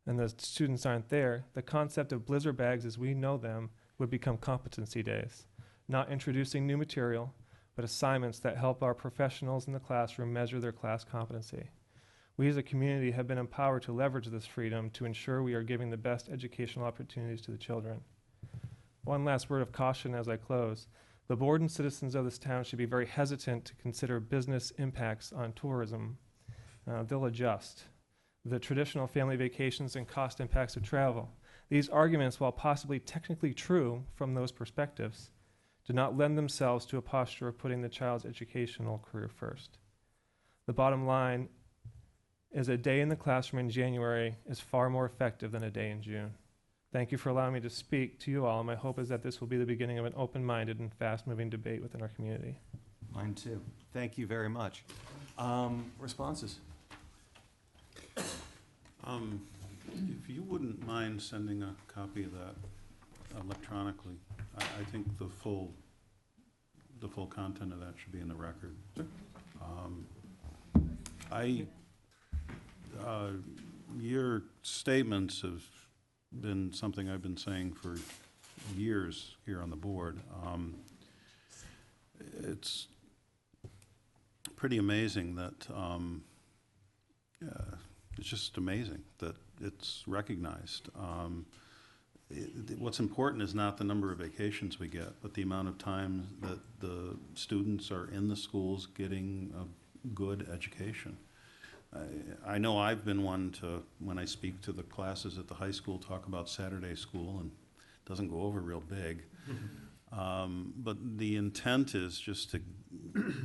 and the students aren't there, the concept of blizzard bags as we know them would become competency days, not introducing new material, but assignments that help our professionals in the classroom measure their class competency. We as a community have been empowered to leverage this freedom to ensure we are giving the best educational opportunities to the children. One last word of caution as I close. The board and citizens of this town should be very hesitant to consider business impacts on tourism. They'll adjust. The traditional family vacations and cost impacts of travel. These arguments, while possibly technically true from those perspectives, do not lend themselves to a posture of putting the child's educational career first. The bottom line is a day in the classroom in January is far more effective than a day in June. Thank you for allowing me to speak to you all, and my hope is that this will be the beginning of an open-minded and fast-moving debate within our community. Mine too. Thank you very much. Responses? If you wouldn't mind sending a copy of that electronically, I think the full content of that should be in the record. Your statements have been something I've been saying for years here on the board. It's pretty amazing that it's just amazing that it's recognized. What's important is not the number of vacations we get, but the amount of time that the students are in the schools getting a good education. I know I've been one to, when I speak to the classes at the high school, talk about Saturday school, and it doesn't go over real big. But the intent is just to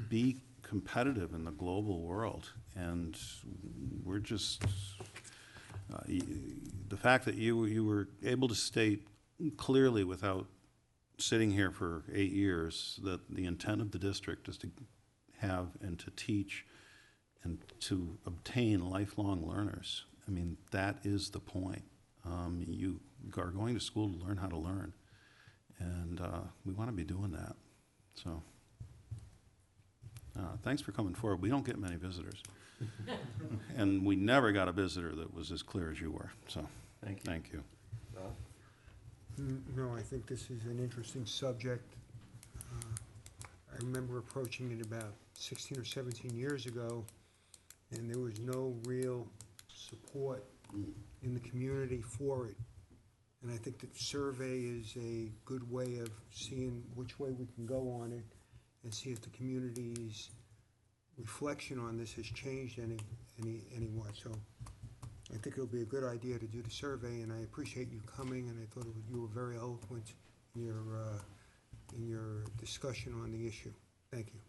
be competitive in the global world, and we're just the fact that you were able to state clearly without sitting here for 8 years that the intent of the district is to have and to teach and to obtain lifelong learners. I mean, that is the point. You are going to school to learn how to learn, and we want to be doing that. So thanks for coming forward. We don't get many visitors. And we never got a visitor that was as clear as you were. So thank you. No, I think this is an interesting subject. I remember approaching it about 16 or 17 years ago, and there was no real support in the community for it. And I think that survey is a good way of seeing which way we can go on it and see if the community's reflection on this has changed anymore. So I think it'll be a good idea to do the survey, and I appreciate you coming, and I thought you were very eloquent in your discussion on the issue. Thank you.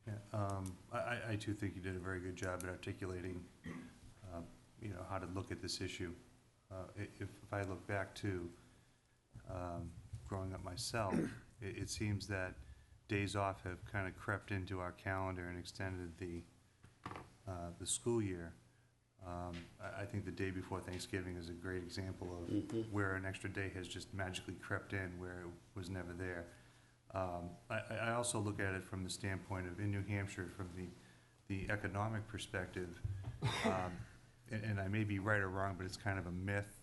Yeah, I too think you did a very good job at articulating, how to look at this issue. If I look back to growing up myself, it seems that days off have kind of crept into our calendar and extended the school year. I think the day before Thanksgiving is a great example of where an extra day has just magically crept in where it was never there. I also look at it from the standpoint of in New Hampshire, from the economic perspective, and I may be right or wrong, but it's kind of a myth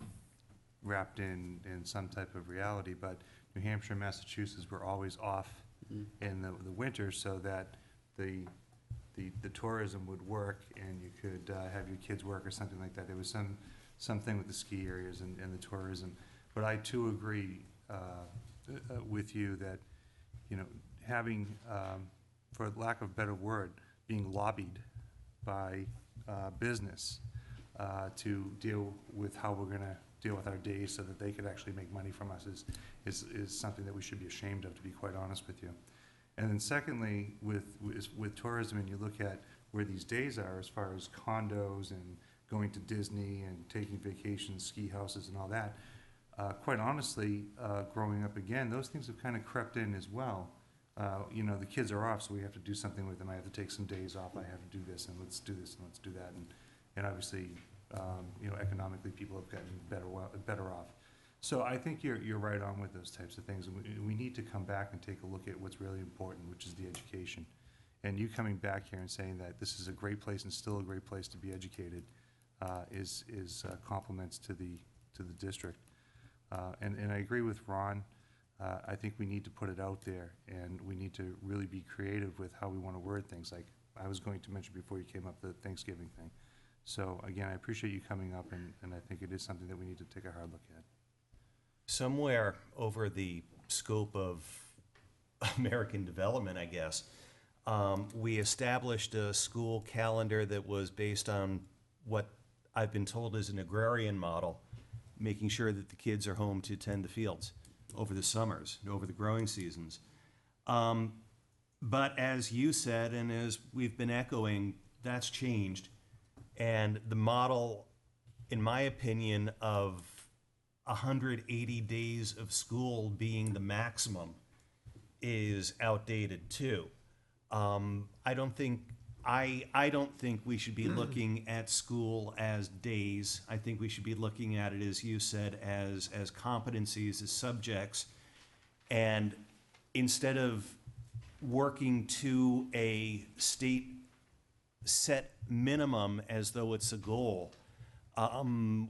wrapped in some type of reality, but New Hampshire and Massachusetts were always off in the winter so that the tourism would work and you could have your kids work or something like that. There was something with the ski areas and the tourism. But I too agree with you that, you know, having, for lack of a better word, being lobbied by business to deal with how we're gonna deal with our days so that they could actually make money from us is something that we should be ashamed of, to be quite honest with you. And then secondly, with tourism, and you look at where these days are as far as condos and going to Disney and taking vacations, ski houses and all that, quite honestly, growing up again, those things have kind of crept in as well. You know, the kids are off, so we have to do something with them. I have to take some days off. I have to do this, and let's do this, and let's do that. And obviously, you know, economically, people have gotten better off. So I think you're right on with those types of things. And we need to come back and take a look at what's really important, which is the education. And you coming back here and saying that this is a great place and still a great place to be educated is compliments to the district. And I agree with Ron. I think we need to put it out there, and we need to really be creative with how we want to word things. Like I was going to mention before you came up, the Thanksgiving thing. So again, I appreciate you coming up, and I think it is something that we need to take a hard look at. Somewhere over the scope of American development, I guess, we established a school calendar that was based on what I've been told is an agrarian model, making sure that the kids are home to tend the fields over the summers, over the growing seasons. But as you said, and as we've been echoing, that's changed. And the model, in my opinion, of 180 days of school being the maximum is outdated too. I don't think we should be looking at school as days. I think we should be looking at it, as you said, as competencies, as subjects. And instead of working to a state set minimum as though it's a goal,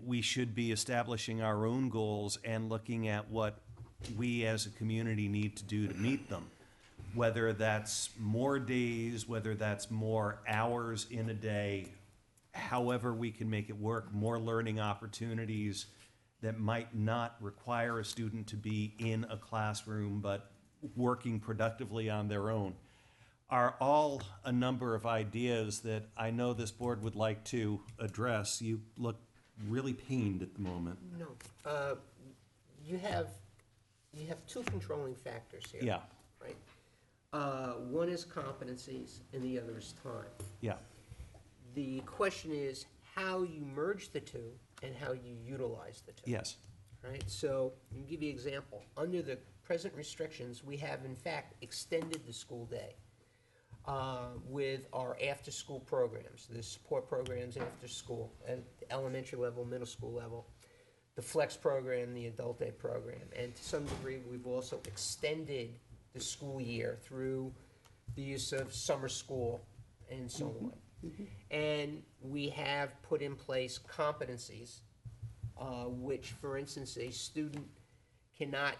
we should be establishing our own goals and looking at what we as a community need to do to meet them. Whether that's more days, whether that's more hours in a day, however we can make it work, more learning opportunities that might not require a student to be in a classroom but working productively on their own, are all a number of ideas that I know this board would like to address. You look really pained at the moment. No, you have two controlling factors here. Yeah. Right? One is competencies and the other is time. Yeah. The question is how you merge the two and how you utilize the two. Yes. Right? So, let me give you an example. Under the present restrictions, we have in fact extended the school day with our after-school programs, the support programs after school at the elementary level, middle school level, the flex program, the adult day program, and to some degree we've also extended the school year through the use of summer school and so on. And we have put in place competencies, which, for instance, a student cannot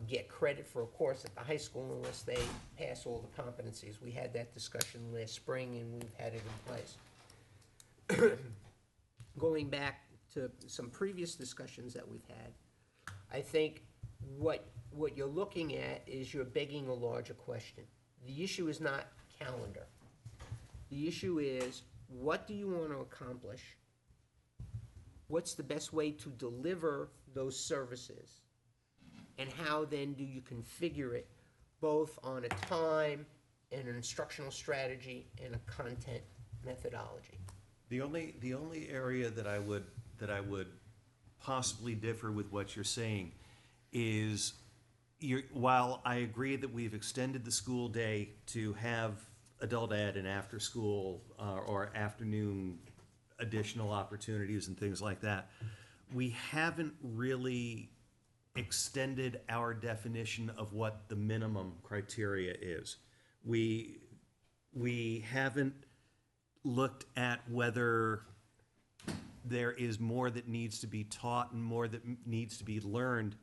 get credit for a course at the high school unless they pass all the competencies. We had that discussion last spring, and we've had it in place. Going back to some previous discussions that we've had, I think what you're looking at is you're begging a larger question. The issue is not calendar. The issue is, what do you want to accomplish? What's the best way to deliver those services? And how then do you configure it, both on a time and an instructional strategy and a content methodology? The only area that I would possibly differ with what you're saying is, while I agree that we've extended the school day to have adult ed and after school or afternoon additional opportunities and things like that, we haven't really extended our definition of what the minimum criteria is. We haven't looked at whether there is more that needs to be taught and more that needs to be learned.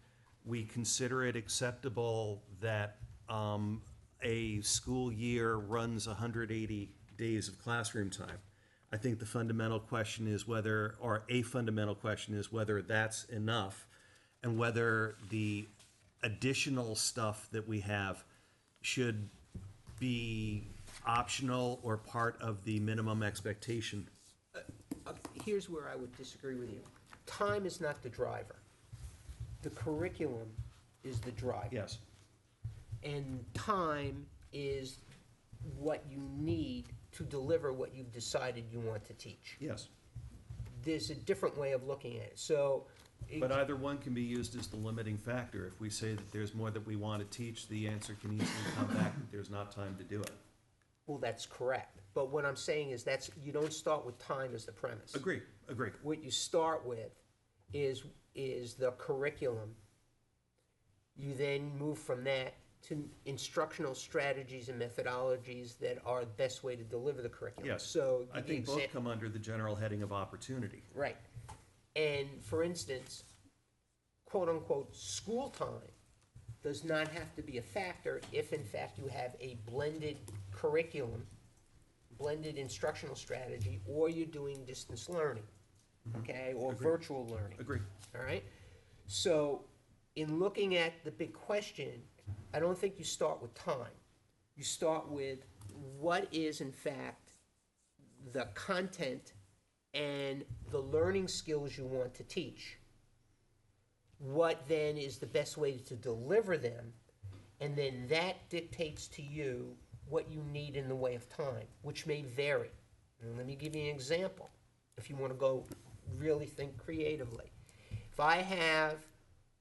We consider it acceptable that a school year runs 180 days of classroom time. I think the fundamental question is whether, or a fundamental question is whether that's enough, and whether the additional stuff that we have should be optional or part of the minimum expectation. Here's where I would disagree with you. Time is not the driver. The curriculum is the driver. Yes. And time is what you need to deliver what you've decided you want to teach. Yes. There's a different way of looking at it. So, But either one can be used as the limiting factor. If we say that there's more that we want to teach, the answer can easily come back that there's not time to do it. well, that's correct. But what I'm saying is you don't start with time as the premise. Agree. What you start with is the curriculum. You then move from that to instructional strategies and methodologies that are the best way to deliver the curriculum. Yes. So I think both come under the general heading of opportunity. Right. And for instance, quote unquote, school time does not have to be a factor if in fact you have a blended curriculum, blended instructional strategy, or you're doing distance learning, okay, or Agreed. virtual learning. Agree. All right? So in looking at the big question, I don't think you start with time. You start with what is in fact the content and the learning skills you want to teach. What then is the best way to deliver them? And then that dictates to you what you need in the way of time, which may vary. And let me give you an example, if you want to go really think creatively. If I have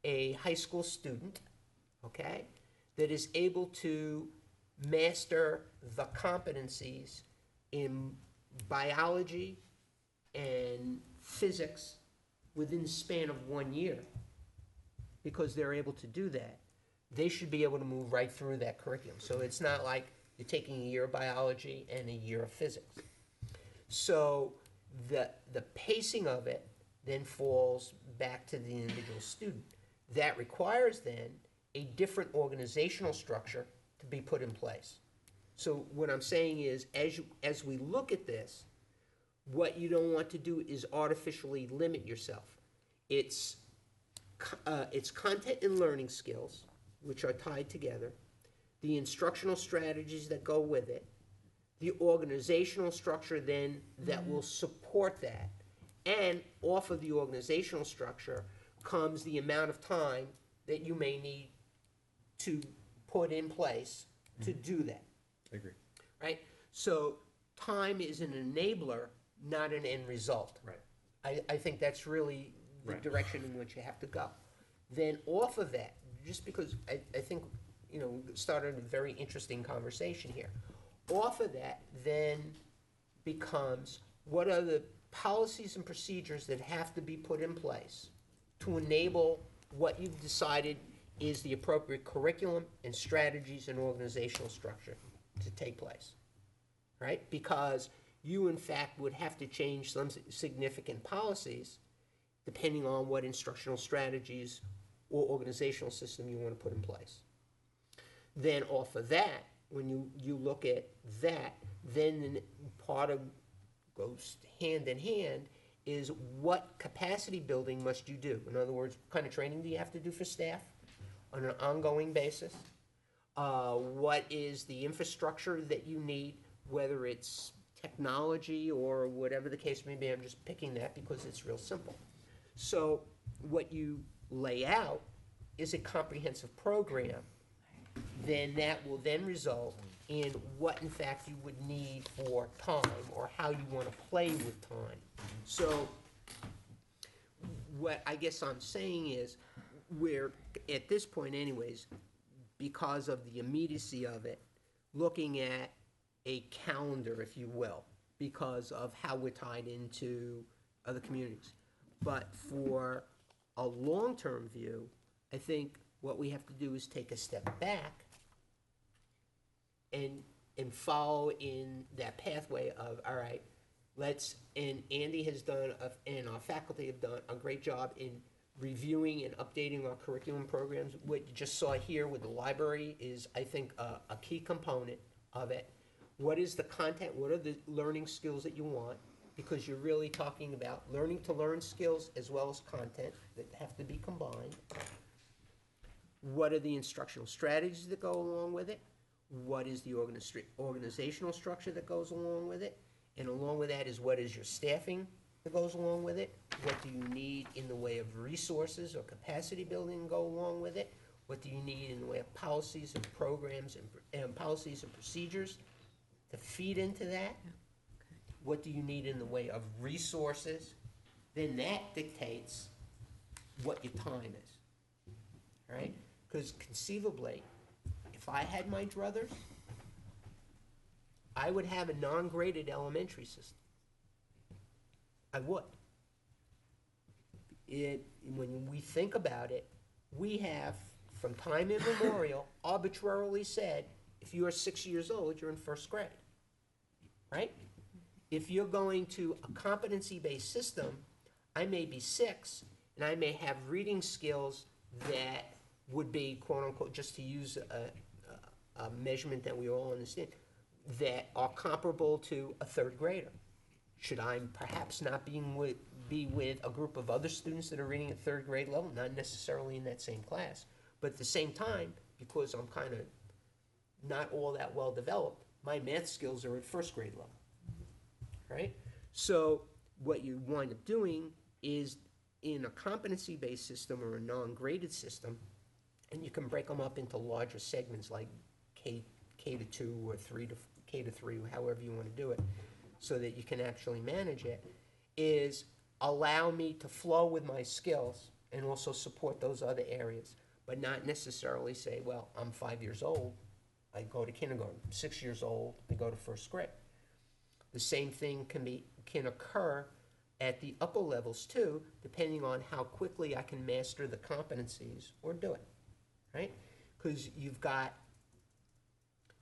a high school student, okay, that is able to master the competencies in biology and physics within the span of 1 year, because they're able to do that, they should be able to move right through that curriculum. So it's not like you're taking a year of biology and a year of physics. So the pacing of it then falls back to the individual student. That requires then a different organizational structure to be put in place. So what I'm saying is, as we look at this, what you don't want to do is artificially limit yourself. It's content and learning skills, which are tied together, the instructional strategies that go with it, the organizational structure then that will support that, and off of the organizational structure comes the amount of time that you may need to put in place to do that. I agree. Right? So time is an enabler, not an end result. Right. I think that's really the Right. direction in which you have to go. Then off of that, just because I think, we started a very interesting conversation here. Off of that then becomes, what are the policies and procedures that have to be put in place to enable what you've decided is the appropriate curriculum and strategies and organizational structure to take place, right? Because you, in fact, would have to change some significant policies depending on what instructional strategies or organizational system you want to put in place. Then off of that, when you look at that, then part of goes hand in hand is what capacity building must you do? In other words, what kind of training do you have to do for staff on an ongoing basis? What is the infrastructure that you need, whether it's technology or whatever the case may be? I'm just picking that because it's real simple. So what you lay out is a comprehensive program. Then that will then result in what in fact you would need for time, or how you want to play with time. So what I guess I'm saying is, we're, at this point anyways, because of the immediacy of it, looking at a calendar, if you will, because of how we're tied into other communities. But for a long-term view, I think what we have to do is take a step back and follow in that pathway of, all right, and Andy has done, and our faculty have done a great job in reviewing and updating our curriculum programs. What you just saw here with the library is, I think, a key component of it. What is the content? What are the learning skills that you want? Because you're really talking about learning to learn skills as well as content that have to be combined. What are the instructional strategies that go along with it? What is the organizational structure that goes along with it? And along with that is what is your staffing that goes along with it? What do you need in the way of resources or capacity building to go along with it? What do you need in the way of policies and programs and policies and procedures to feed into that? What do you need in the way of resources? Then that dictates what your time is, right? Because conceivably, if I had my druthers, I would have a non-graded elementary system. I would. When we think about it, we have, from time immemorial, arbitrarily said, if you are 6 years old, you're in first grade, right? If you're going to a competency-based system, I may be 6, and I may have reading skills that would be, quote-unquote, just to use a measurement that we all understand, that are comparable to a third grader. Should I perhaps not be with a group of other students that are reading at third grade level? Not necessarily in that same class. But at the same time, because I'm kind of not all that well developed, my math skills are at first grade level. Right? So what you wind up doing is, in a competency-based system or a non-graded system, and you can break them up into larger segments like K to 2 or K to 3, however you want to do it, so that you can actually manage it, is allow me to flow with my skills and also support those other areas, but not necessarily say, well, I'm 5 years old, I go to kindergarten. 6 years old, I go to first grade. The same thing can occur at the upper levels too, depending on how quickly I can master the competencies or do it, right? Because you've got,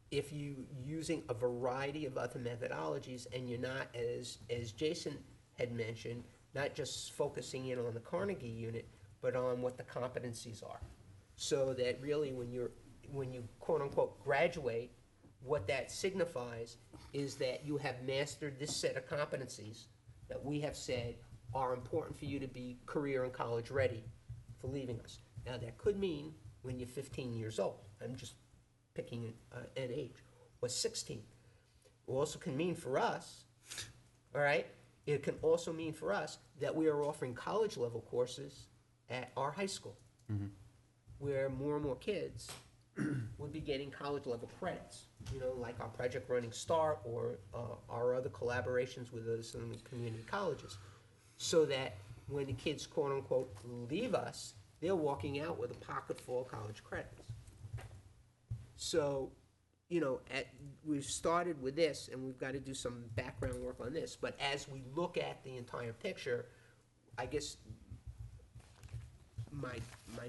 if you using a variety of other methodologies and you're not, as Jason had mentioned, not just focusing in on the Carnegie unit, but on what the competencies are. So that really when you quote unquote graduate, what that signifies is that you have mastered this set of competencies that we have said are important for you to be career and college ready for leaving us. Now that could mean when you're 15 years old, I'm just picking an age, or 16. It also can mean for us, all right, it can also mean for us that we are offering college level courses at our high school, where more and more kids would be getting college level credits, like our Project Running Start or our other collaborations with those community colleges, so that when the kids, quote unquote, leave us, they're walking out with a pocket full of college credits. So, we've started with this, and we've got to do some background work on this, but as we look at the entire picture, I guess my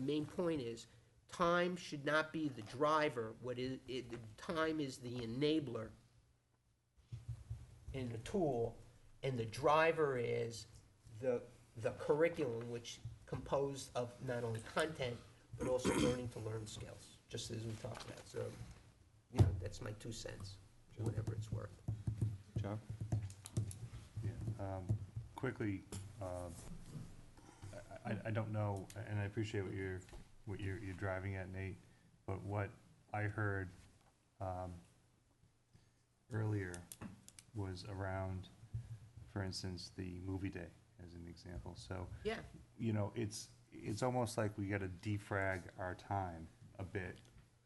main point is, time should not be the driver. Time is the enabler and the tool, and the driver is the curriculum, which composed of not only content but also learning to learn skills, just as we talked about. So, that's my 2 cents, whatever it's worth. John? Yeah, quickly, I don't know, and I appreciate what you're driving at, Nate, but what I heard earlier was around, for instance, the movie day as an example. So, yeah, it's almost like we got to defrag our time a bit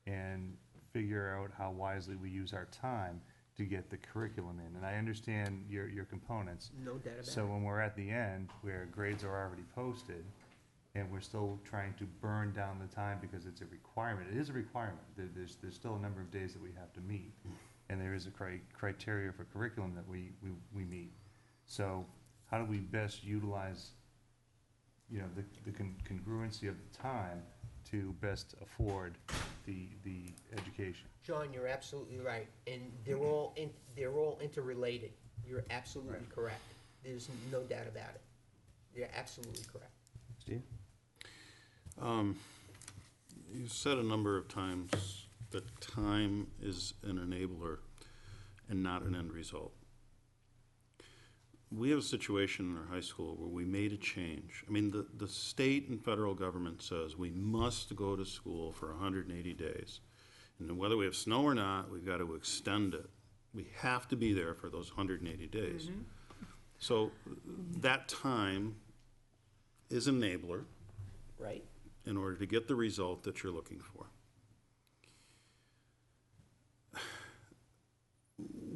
and figure out how wisely we use our time to get the curriculum in. And I understand your components. No doubt about it. So when we're at the end, where grades are already posted, and we're still trying to burn down the time because it's a requirement. It is a requirement. There's still a number of days that we have to meet, and there is a criteria for curriculum that we meet. So how do we best utilize, the congruency of the time to best afford the education? John, you're absolutely right, and they're all interrelated. You're absolutely correct. There's no doubt about it. You're absolutely correct. Steve? You said a number of times that time is an enabler and not an end result. We have a situation in our high school where we made a change. I mean, the state and federal government says we must go to school for 180 days. And whether we have snow or not, we've got to extend it. We have to be there for those 180 days. So that time is an enabler. Right. In order to get the result that you're looking for.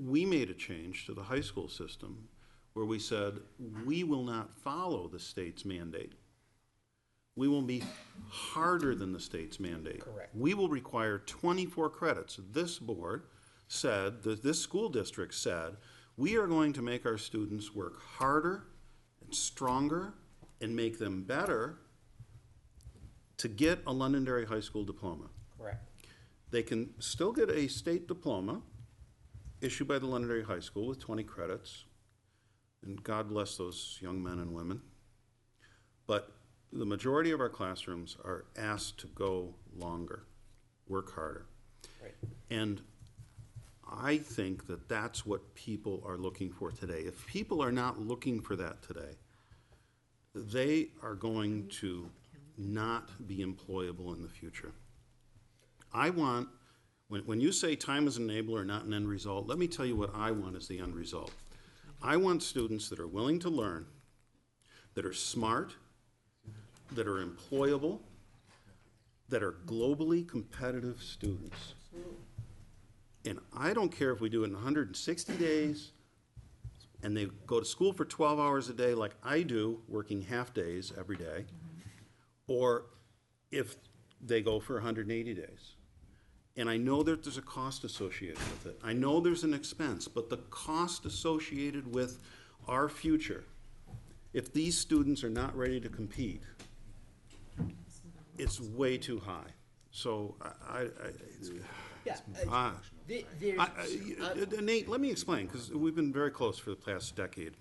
We made a change to the high school system where we said, we will not follow the state's mandate. We will be harder than the state's mandate. Correct. We will require 24 credits. This board said, this school district said, we are going to make our students work harder and stronger and make them better to get a Londonderry High School diploma. Correct. They can still get a state diploma issued by the Londonderry High School with 20 credits, and God bless those young men and women. But the majority of our classrooms are asked to go longer, work harder. Right. And I think that that's what people are looking for today. If people are not looking for that today, they are going to not be employable in the future. I want, when you say time is an enabler, not an end result, let me tell you what I want as the end result. I want students that are willing to learn, that are smart, that are employable, that are globally competitive students. And I don't care if we do it in 160 days and they go to school for 12 hours a day like I do, working half days every day, or if they go for 180 days. And I know that there's a cost associated with it. I know there's an expense, but the cost associated with our future, if these students are not ready to compete, it's way too high. So Nate, let me explain, because we've been very close for the past decade.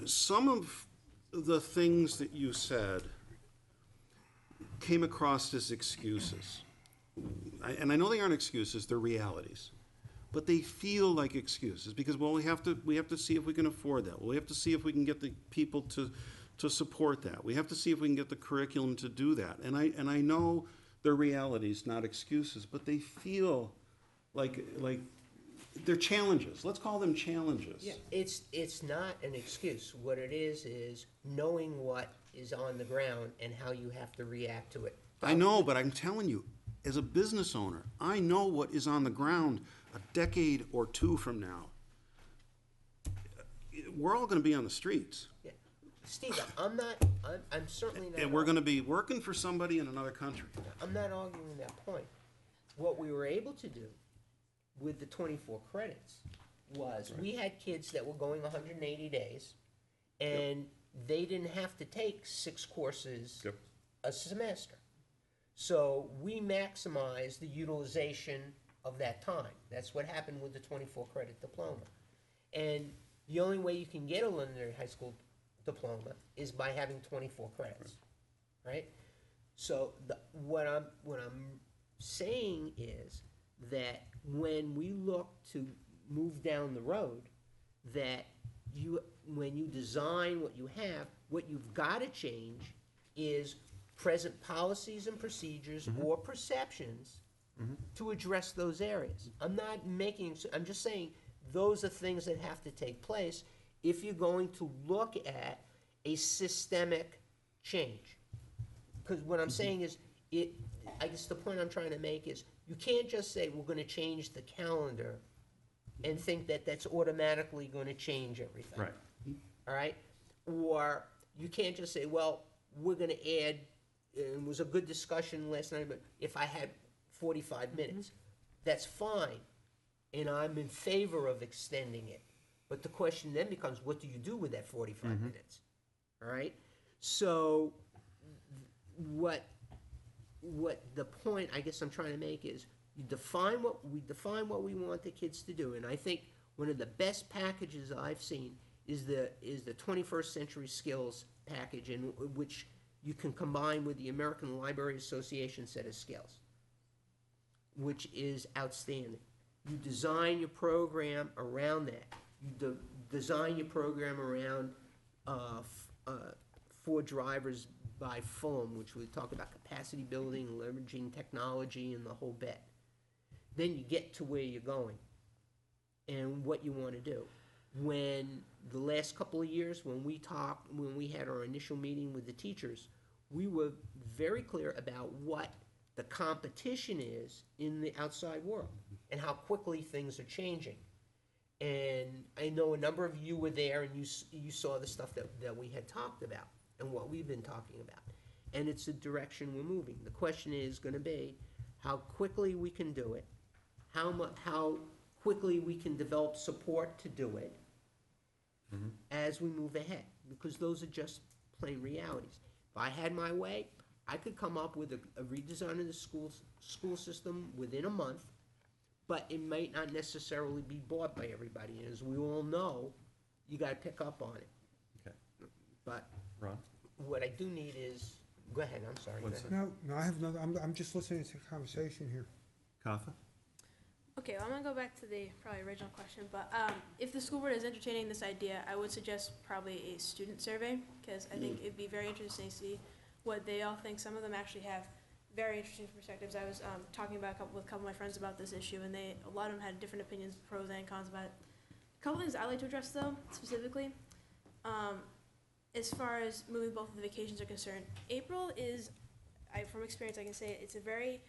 Some of the things that you said came across as excuses. And I know they aren't excuses, they're realities. But they feel like excuses because, well, we have to see if we can afford that. Well, we have to see if we can get the people to support that. We have to see if we can get the curriculum to do that. And I know they're realities, not excuses, but they feel like they're challenges. Let's call them challenges. Yeah, it's not an excuse. What it is knowing what is on the ground and how you have to react to it. I know, but I'm telling you, as a business owner, I know what is on the ground a decade or two from now. We're all going to be on the streets. Yeah. Steve, I'm certainly not. And we're going to be working for somebody in another country. I'm not arguing that point. What we were able to do with the 24 credits was we had kids that were going 180 days, and they didn't have to take 6 courses a semester. So we maximized the utilization of that time. That's what happened with the 24 credit diploma. And the only way you can get a Londonderry High School diploma is by having 24 credits, right? So what I'm saying is that when we look to move down the road, that when you design what you have, what you've got to change is present policies and procedures or perceptions to address those areas. I'm just saying those are things that have to take place if you're going to look at a systemic change. Because what I'm saying is, I guess the point I'm trying to make is, you can't just say we're going to change the calendar and think that that's automatically going to change everything. Right. All right? Or you can't just say, well, we're going to add, it was a good discussion last night, but if I had 45 minutes, that's fine. And I'm in favor of extending it. But the question then becomes, what do you do with that 45 minutes? All right? So what the point I guess I'm trying to make is, we define what we want the kids to do. And I think one of the best packages I've seen is the 21st Century Skills package, in which you can combine with the American Library Association set of skills, which is outstanding. You design your program around that. You design your program around for drivers by Fulham, which we talk about capacity building, leveraging technology, and the whole bit. Then you get to where you're going and what you want to do. When the last couple of years, when we had our initial meeting with the teachers, we were very clear about what the competition is in the outside world and how quickly things are changing. And I know a number of you were there and you saw the stuff that we had talked about and what we've been talking about. And it's the direction we're moving. The question is going to be how quickly we can do it, how quickly we can develop support to do it as we move ahead, because those are just plain realities. If I had my way, I could come up with a redesign of the school system within a month, but it might not necessarily be bought by everybody. And as we all know, you got to pick up on it. Okay. But Ron? what I do need is, go ahead, I'm sorry. What's go that? ahead. No, I have no, I'm just listening to the conversation here. Kafa? Okay, well, I'm gonna go back to the probably original question, but if the school board is entertaining this idea, I would suggest probably a student survey, because I think it'd be very interesting to see what they all think. Some of them actually have very interesting perspectives. I was talking about with a couple of my friends about this issue, and a lot of them had different opinions, pros and cons about it. A couple things I'd like to address, though, specifically, as far as moving both of the vacations are concerned. April is, from experience, I can say it's a very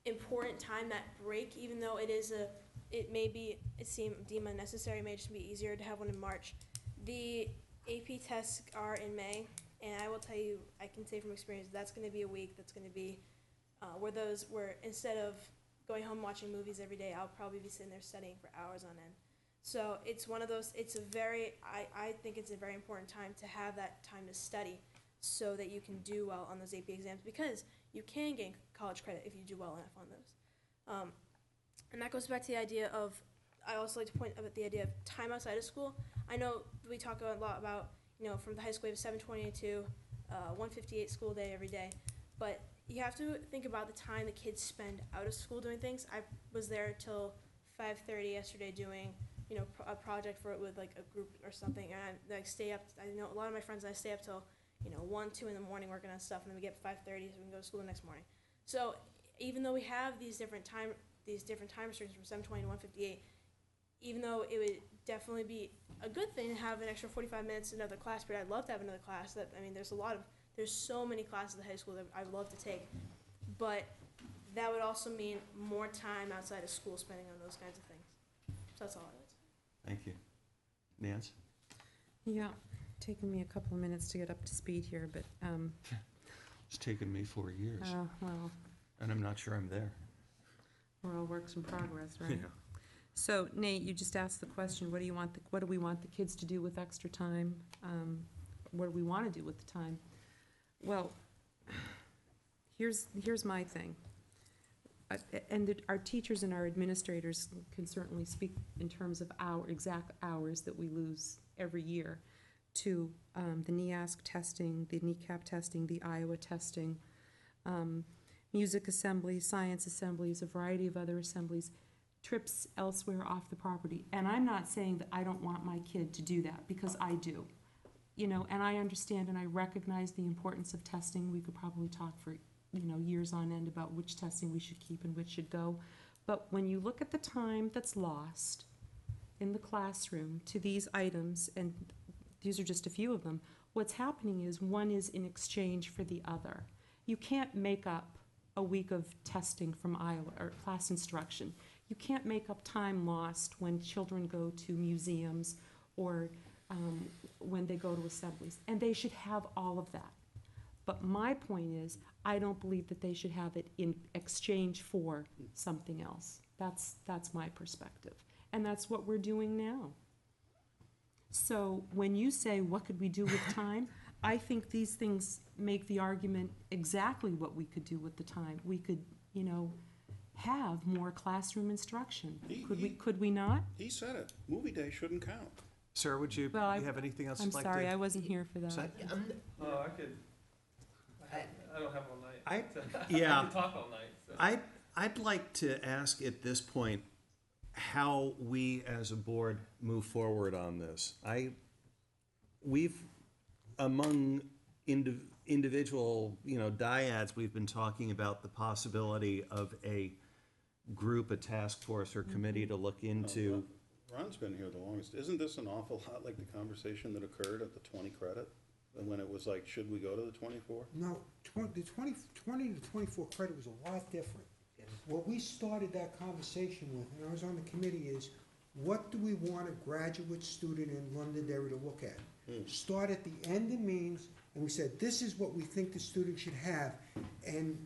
important time, that break, even though it may seem deemed unnecessary, it may just be easier to have one in March. The AP tests are in May, and I will tell you, I can say from experience, that's going to be a week that's going to be where instead of going home watching movies every day, I'll probably be sitting there studying for hours on end. So it's one of those, I think it's a very important time to have that time to study so that you can do well on those AP exams, because you can gain college credit if you do well enough on those. And that goes back to the idea of, I also like to point out the idea of time outside of school. I know we talk a lot about, from the high school we have 7:20 to 1:58 school day every day, but you have to think about the time the kids spend out of school doing things. I was there till 5:30 yesterday doing, a project with like a group or something, and I stay up. I know a lot of my friends, I stay up till 1, 2 in the morning working on stuff, and then we get 5:30 so we can go to school the next morning. So even though we have these different time restrictions from 7:20 to 1:58, even though it would definitely be a good thing to have an extra 45 minutes another class period, I'd love to have another class. There's so many classes at high school that I would love to take, but that would also mean more time outside of school spending on those kinds of things. So that's all I would say. Thank you. Nance? Yeah, taken me a couple of minutes to get up to speed here, but, It's taken me 4 years, well, and I'm not sure I'm there. we're all works in progress, right? Yeah. So Nate, you just asked the question, what do we want the kids to do with extra time? What do we want to do with the time? Well, here's my thing. Our teachers and our administrators can certainly speak in terms of our exact hours that we lose every year to the NEASC testing, the NECAP testing, the Iowa testing, music assemblies, science assemblies, a variety of other assemblies, trips elsewhere off the property. And I'm not saying that I don't want my kid to do that, because I do. And I understand and I recognize the importance of testing. We could probably talk for years on end about which testing we should keep and which should go. But when you look at the time that's lost in the classroom to these items, and these are just a few of them, what's happening is one is in exchange for the other. You can't make up a week of testing from Iowa or class instruction. You can't make up time lost when children go to museums or when they go to assemblies. And they should have all of that. But my point is, I don't believe that they should have it in exchange for something else. That's my perspective. And that's what we're doing now. So when you say, what could we do with time? I think these things make the argument exactly what we could do with the time. We could, have more classroom instruction. Could we not? He said it. Movie day shouldn't count. Sir, would you Well, have anything else I'm you'd like to sorry, I wasn't here for that. say? Oh, I could I don't have all night. I I can talk all night. So. I'd like to ask at this point how we as a board move forward on this. We've among individual, dyads, we've been talking about the possibility of a group, a task force or committee to look into. Ron's been here the longest. Isn't this an awful lot like the conversation that occurred at the 20 credit? And when it was like, should we go to the 24? No, the 20 to 24 credit was a lot different. What we started that conversation with, and I was on the committee, is what do we want a graduate student in Londonderry to look at? Start at the end of means, and we said, this is what we think the student should have. And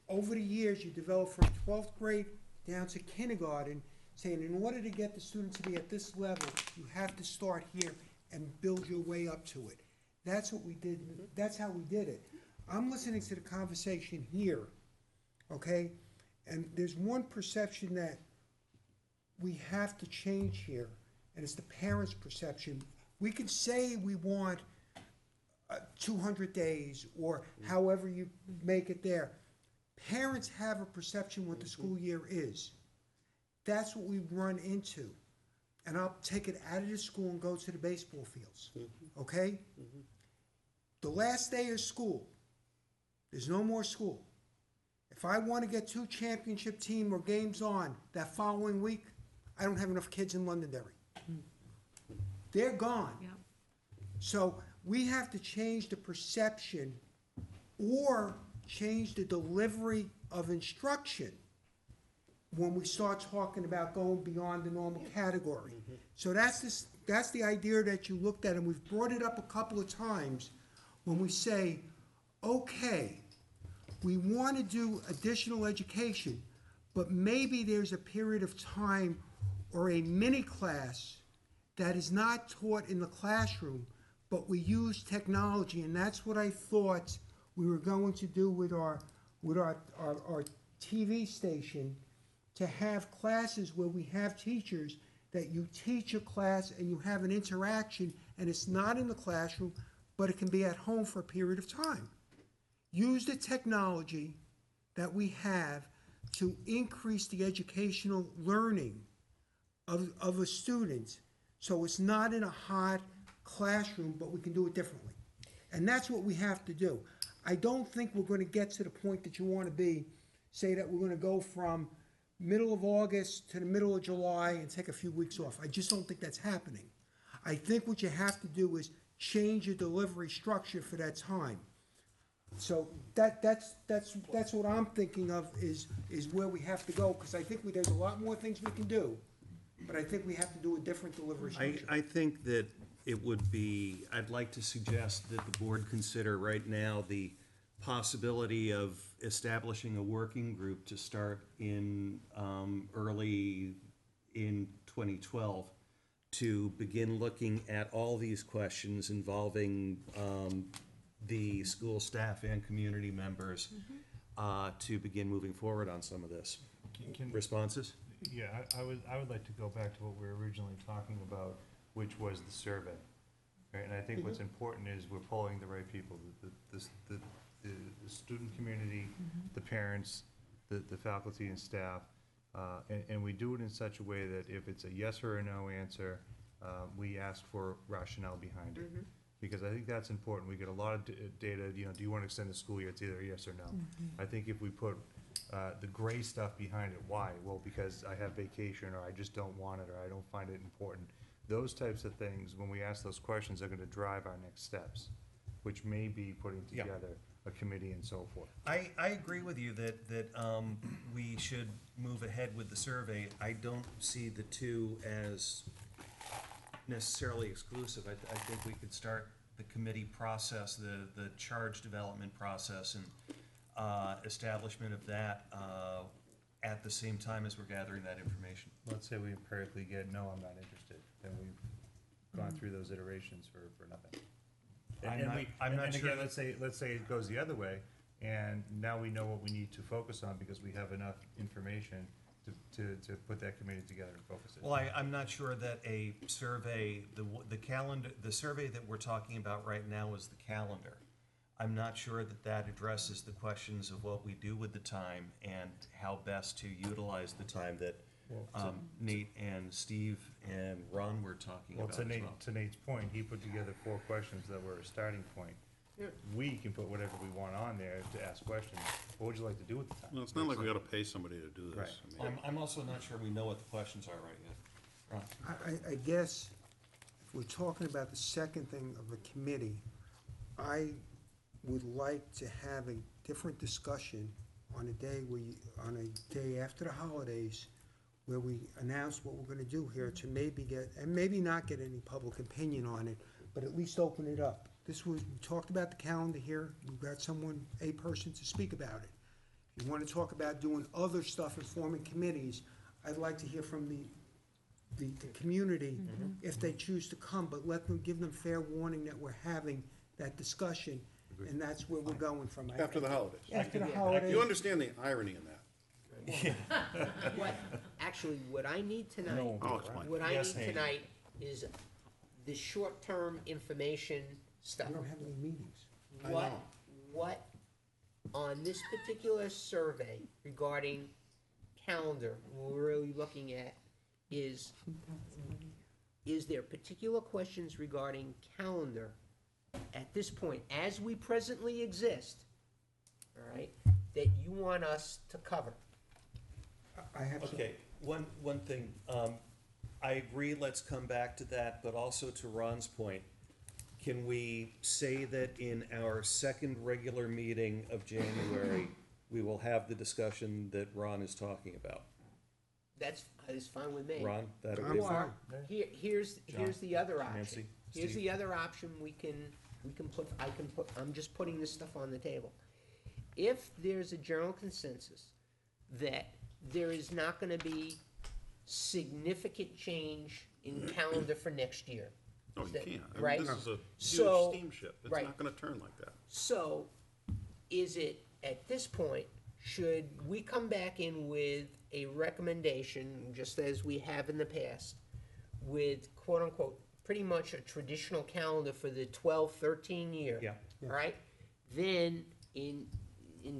over the years, you develop from 12th grade down to kindergarten, saying in order to get the student to be at this level, you have to start here and build your way up to it. That's what we did. That's how we did it. I'm listening to the conversation here, okay? And there's one perception that we have to change here, and it's the parents' perception. We could say we want 200 days or however you make it there. Parents have a perception what the school year is. That's what we run into. And I'll take it out of the school and go to the baseball fields, okay? The last day of school, there's no more school. If I want to get 2 championship team or games on that following week, I don't have enough kids in Londonderry. They're gone. Yeah. So we have to change the perception or change the delivery of instruction when we start talking about going beyond the normal category. So that's the idea that you looked at, and we've brought it up a couple of times when we say, okay, we want to do additional education, but maybe there's a period of time or a mini class that is not taught in the classroom, but we use technology, and that's what I thought we were going to do with our TV station, to have classes where we have teachers that you teach a class and you have an interaction, and it's not in the classroom, but it can be at home for a period of time. Use the technology that we have to increase the educational learning of a student, so it's not in a hot classroom, but we can do it differently. And that's what we have to do. I don't think we're going to get to the point that you want to be, say that we're going to go from middle of August to the middle of July and take a few weeks off. I just don't think that's happening. I think what you have to do is change your delivery structure for that time. So that's what I'm thinking of is where we have to go, because I think there's a lot more things we can do, but I think we have to do a different delivery structure. I think that it would be, I'd like to suggest that the board consider right now the possibility of establishing a working group to start in early in 2012 to begin looking at all these questions involving the school staff and community members to begin moving forward on some of this. Responses? Yeah, I would like to go back to what we were originally talking about, which was the survey. Right? And I think what's important is we're polling the right people, the student community, the parents, the faculty and staff, and we do it in such a way that if it's a yes or a no answer, we ask for rationale behind it. Because I think that's important. We get a lot of data, do you want to extend the school year? It's either yes or no. I think if we put the gray stuff behind it, why? Well, because I have vacation, or I just don't want it, or I don't find it important. Those types of things, when we ask those questions, are going to drive our next steps, which may be putting together a committee and so forth. I agree with you that we should move ahead with the survey. I don't see the two as necessarily exclusive. I think we could start the committee process, the charge development process, and establishment of that at the same time as we're gathering that information. Let's say we empirically get, no, I'm not interested, then we've gone through those iterations for nothing. I'm not sure. Again, let's say it goes the other way, and now we know what we need to focus on because we have enough information to put that committee together and focus it. Well, I'm not sure that a survey, the survey that we're talking about right now is the calendar. I'm not sure that that addresses the questions of what we do with the time and how best to utilize the time that Nate and Steve and Ron were talking Well, about to as Nate, well. to Nate's point, he put together 4 questions that were a starting point. Yeah. We can put whatever we want on there to ask questions. What would you like to do with the time? Well, it's not like we gotta pay somebody to do Right. this. I mean, I'm also not sure we know what the questions are right yet. Ron? I guess if we're talking about the second thing of a committee, I would like to have a different discussion on a day on a day after the holidays, where we announce what we're gonna do here to maybe get, and maybe not get any public opinion on it, but at least open it up. We talked about the calendar here, we've got a person to speak about it. If you wanna talk about doing other stuff and forming committees, I'd like to hear from the community if they choose to come, but give them fair warning that we're having that discussion, and that's where we're going from. After the holidays. After the holidays. You understand the irony in that? What I need tonight, I'll explain. what I Yes, need Hank. tonight is the short-term information stuff. We don't have any meetings. I What, know. what, on this particular survey regarding calendar, what we're really looking at is there particular questions regarding calendar at this point, as we presently exist, all right, that you want us to cover? I have some. Okay, one thing, I agree, let's come back to that, but also to Ron's point, can we say that in our second regular meeting of January, we will have the discussion that Ron is talking about? That is fine with me. Ron, that agree? Or, here's the other option. Nancy, Here's Steve? the other option I'm just putting this stuff on the table. If there's a general consensus that there is not gonna be significant change in calendar for next year. No, you that- can't. I mean, Right? this is a So- huge steamship. It's right. not gonna turn like that. So, is it, at this point, should we come back in with a recommendation, just as we have in the past, with quote-unquote, pretty much a traditional calendar for the 12-13 year? Yeah. All right? Then, in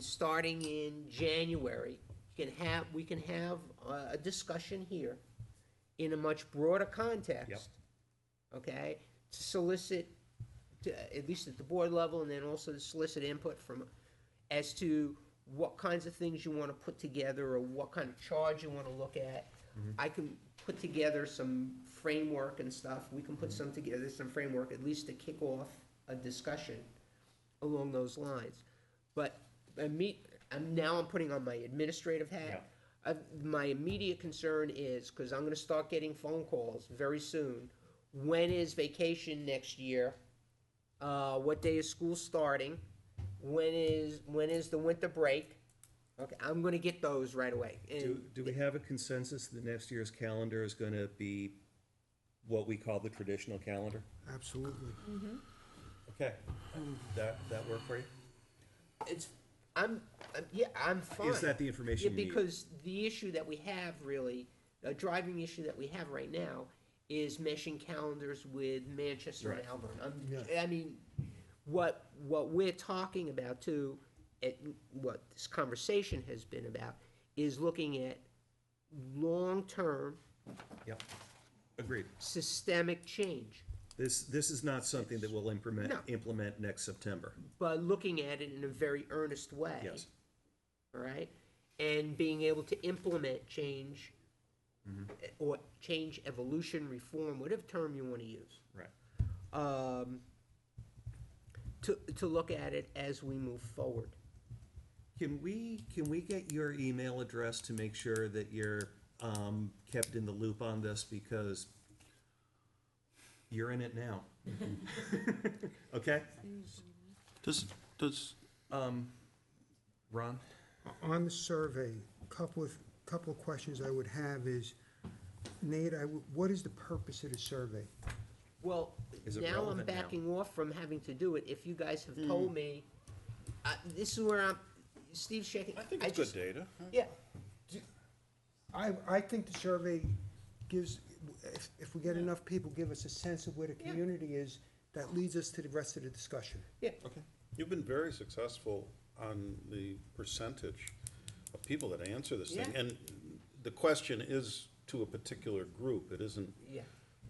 starting in January, we can have a discussion here in a much broader context. Okay, to solicit, at least at the board level, and then also to solicit input as to what kinds of things you wanna put together, or what kind of charge you wanna look at. I can put together some framework and stuff, we can put some framework, at least to kick off a discussion along those lines. But I'm putting on my administrative hat. My immediate concern is, because I'm gonna start getting phone calls very soon, when is vacation next year? What day is school starting? When is the winter break? Okay, I'm gonna get those right away. Do we have a consensus that next year's calendar is gonna be what we call the traditional calendar? Absolutely. Okay, that work for you? I'm fine. Is that the information you need? Because the issue that we have really, a driving issue that we have right now is meshing calendars with Manchester and Melbourne. I mean, what we're talking about too, what this conversation has been about, is looking at long-term Yep, agreed. systemic change, This is not something that we'll implement next September. but looking at it in a very earnest way. Yes. All right? And being able to implement change, or change, evolution, reform, whatever term you want to use. Right. To look at it as we move forward. Can we get your email address to make sure that you're kept in the loop on this, because you're in it now? Okay? Does, Ron? On the survey, couple of questions I would have is, Nate, what is the purpose of the survey? Well, Is it now I'm relevant now? backing off from having to do it. If you guys have told me, this is where Steve's shaking. I think it's good data. Yeah. I think the survey gives, if we get enough people, give us a sense of where the community is, that leads us to the rest of the discussion. Yeah. Okay. You've been very successful on the percentage of people that answer this thing. Yeah. And the question is to a particular group. It isn't, Yeah.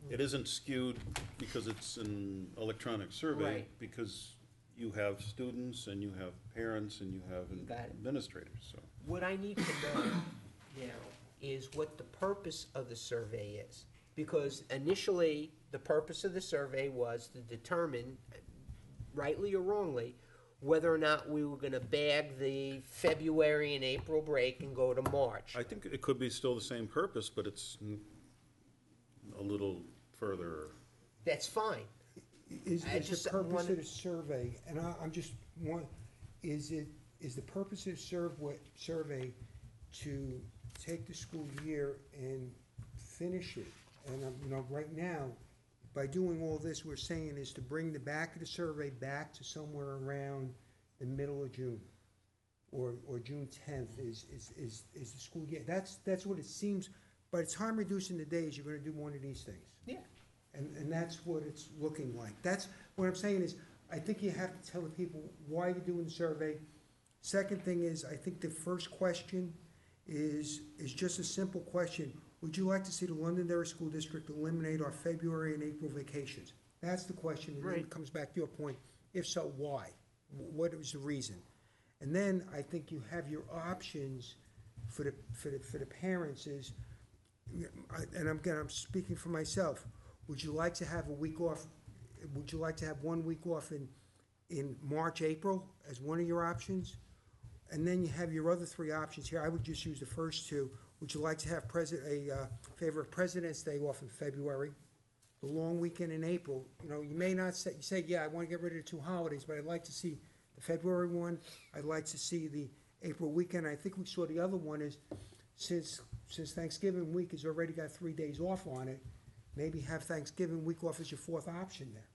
it isn't skewed because it's an electronic survey. Right. Because you have students and you have parents and you have got it. administrators, so. What I need to know now is what the purpose of the survey is. Because initially, the purpose of the survey was to determine, rightly or wrongly, whether or not we were gonna bag the February and April break and go to March. I think it could be still the same purpose, but it's a little further. That's fine. Is I the just purpose wanted- of the survey, and I'm just is the purpose of the survey to take the school year and finish it? And, right now, by doing all this, we're saying is to bring the back of the survey back to somewhere around the middle of June, or June 10th is the school year. That's what it seems. By the time reducing the days, you're gonna do one of these things. Yeah. And that's what it's looking like. That's, what I'm saying is, I think you have to tell the people why you're doing the survey. Second thing is, I think the first question is just a simple question. Would you like to see the Londonderry School District eliminate our February and April vacations? That's the question, and then Right. it comes back to your point. If so, why? What was the reason? And then I think you have your options for the parents is, and I'm speaking for myself, would you like to have a week off? Would you like to have 1 week off in March, April as one of your options? And then you have your other three options here. I would just use the first two. Would you like to have favor of President's Day off in February, the long weekend in April? You may not say, yeah, I want to get rid of the two holidays, but I'd like to see the February one. I'd like to see the April weekend. I think we saw the other one is, since Thanksgiving week has already got 3 days off on it, maybe have Thanksgiving week off as your fourth option there.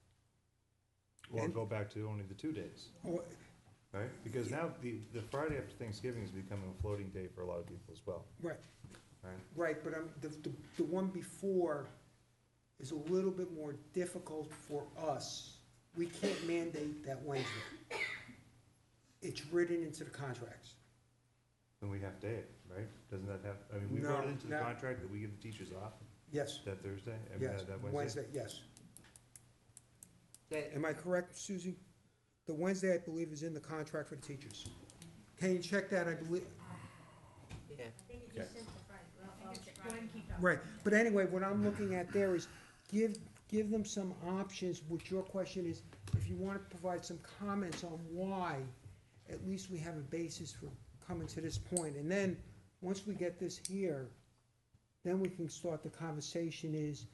Or go back to only the 2 days, right? Because now the Friday after Thanksgiving is becoming a floating day for a lot of people as well, Right, right? right, but the one before is a little bit more difficult for us. We can't mandate that Wednesday. It's written into the contracts. Then we have to day it, right? Doesn't that have, I mean, we No, wrote it into the no. contract that we give the teachers off Yes, that Thursday, I mean, yes, that Wednesday, yes. That- Am I correct, Susie? The Wednesday, I believe, is in the contract for the teachers. Can you check that, I believe? Yeah. Right, but anyway, what I'm looking at there is give them some options, which your question is, if you want to provide some comments on why, at least we have a basis for coming to this point. And then, once we get this here, then we can start the conversation is,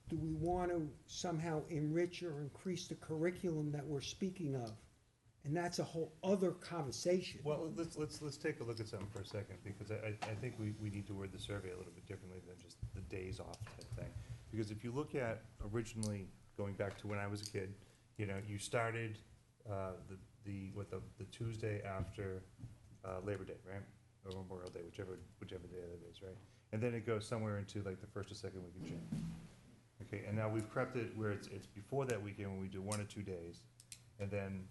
do we want to somehow enrich or increase the curriculum that we're speaking of? And that's a whole other conversation. Well, let's take a look at something for a second, because I think we need to word the survey a little bit differently than just the days off type thing. Because if you look at originally, going back to when I was a kid, you started, the Tuesday after, Labor Day, right? Or Memorial Day, whichever day that is, right? And then it goes somewhere into like the first or second week of June. Okay, and now we've prepped it where it's before that weekend when we do 1 or 2 days, and then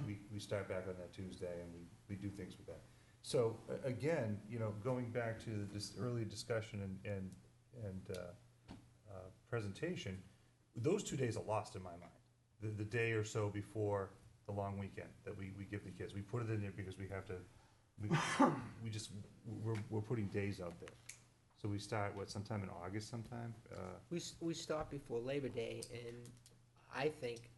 we start back on that Tuesday and we do things with that. So again, going back to this early discussion and presentation, those 2 days are lost in my mind. The day or so before the long weekend that we give the kids, we put it in there because we have to. We're putting days out there. So we start sometime in August sometime. We start before Labor Day, and I think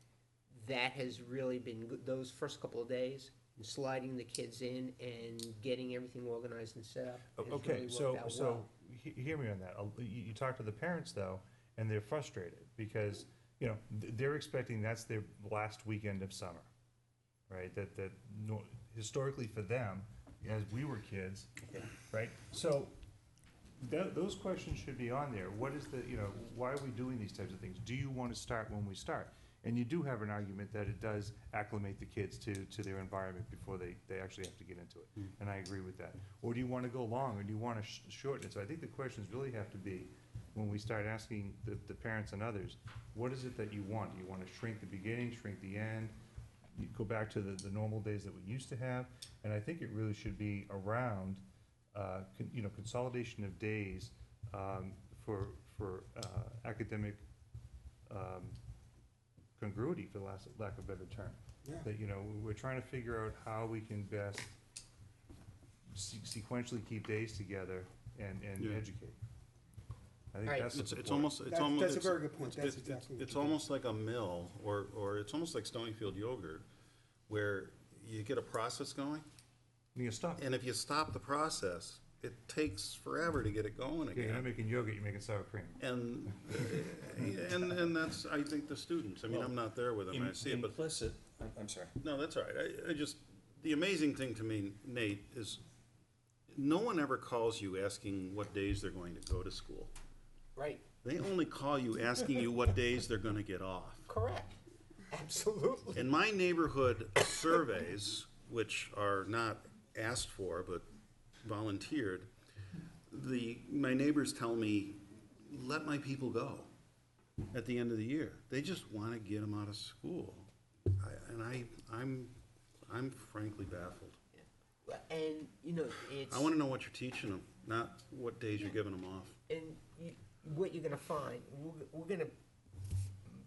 that has really been good, those first couple of days, and sliding the kids in and getting everything organized and set up. has Okay, really so, worked out well. hear me on that. You talk to the parents though, and they're frustrated because, they're expecting that's their last weekend of summer, right? That historically for them, as we were kids, right? So those questions should be on there. What is why are we doing these types of things? Do you want to start when we start? And you do have an argument that it does acclimate the kids to their environment before they actually have to get into it. And I agree with that. Or do you want to go long, or do you want to shorten it? So I think the questions really have to be, when we start asking the parents and others, what is it that you want? Do you want to shrink the beginning, shrink the end? you go back to the normal days that we used to have, and I think it really should be around, consolidation of days, for academic, congruity, for lack of a better term. Yeah. That, we're trying to figure out how we can best sequentially keep days together and Yeah. educate. I think Right. that's the It's support. almost, it's That's- almost. that's a it's- very good point. That's exactly what It's you're doing. almost like a mill, or it's almost like Stonyfield yogurt, where you get a process going, You stop. and if you stop the process, it takes forever to get it going Okay, you're not again. making yogurt, you're making sour cream. And, and that's, I think, the students, I mean, I'm not there with them, I see it, but, Implicit, I'm sorry. no, that's all right. I just, the amazing thing to me, Nate, is no one ever calls you asking what days they're going to go to school. Right, They only call you asking you what days they're gonna get off. correct, absolutely. In my neighborhood surveys, which are not asked for but volunteered, my neighbors tell me, let my people go at the end of the year. They just want to get them out of school. I'm frankly baffled. And, it's. I want to know what you're teaching them, not what days you're giving them off. And what you're gonna find, we're gonna,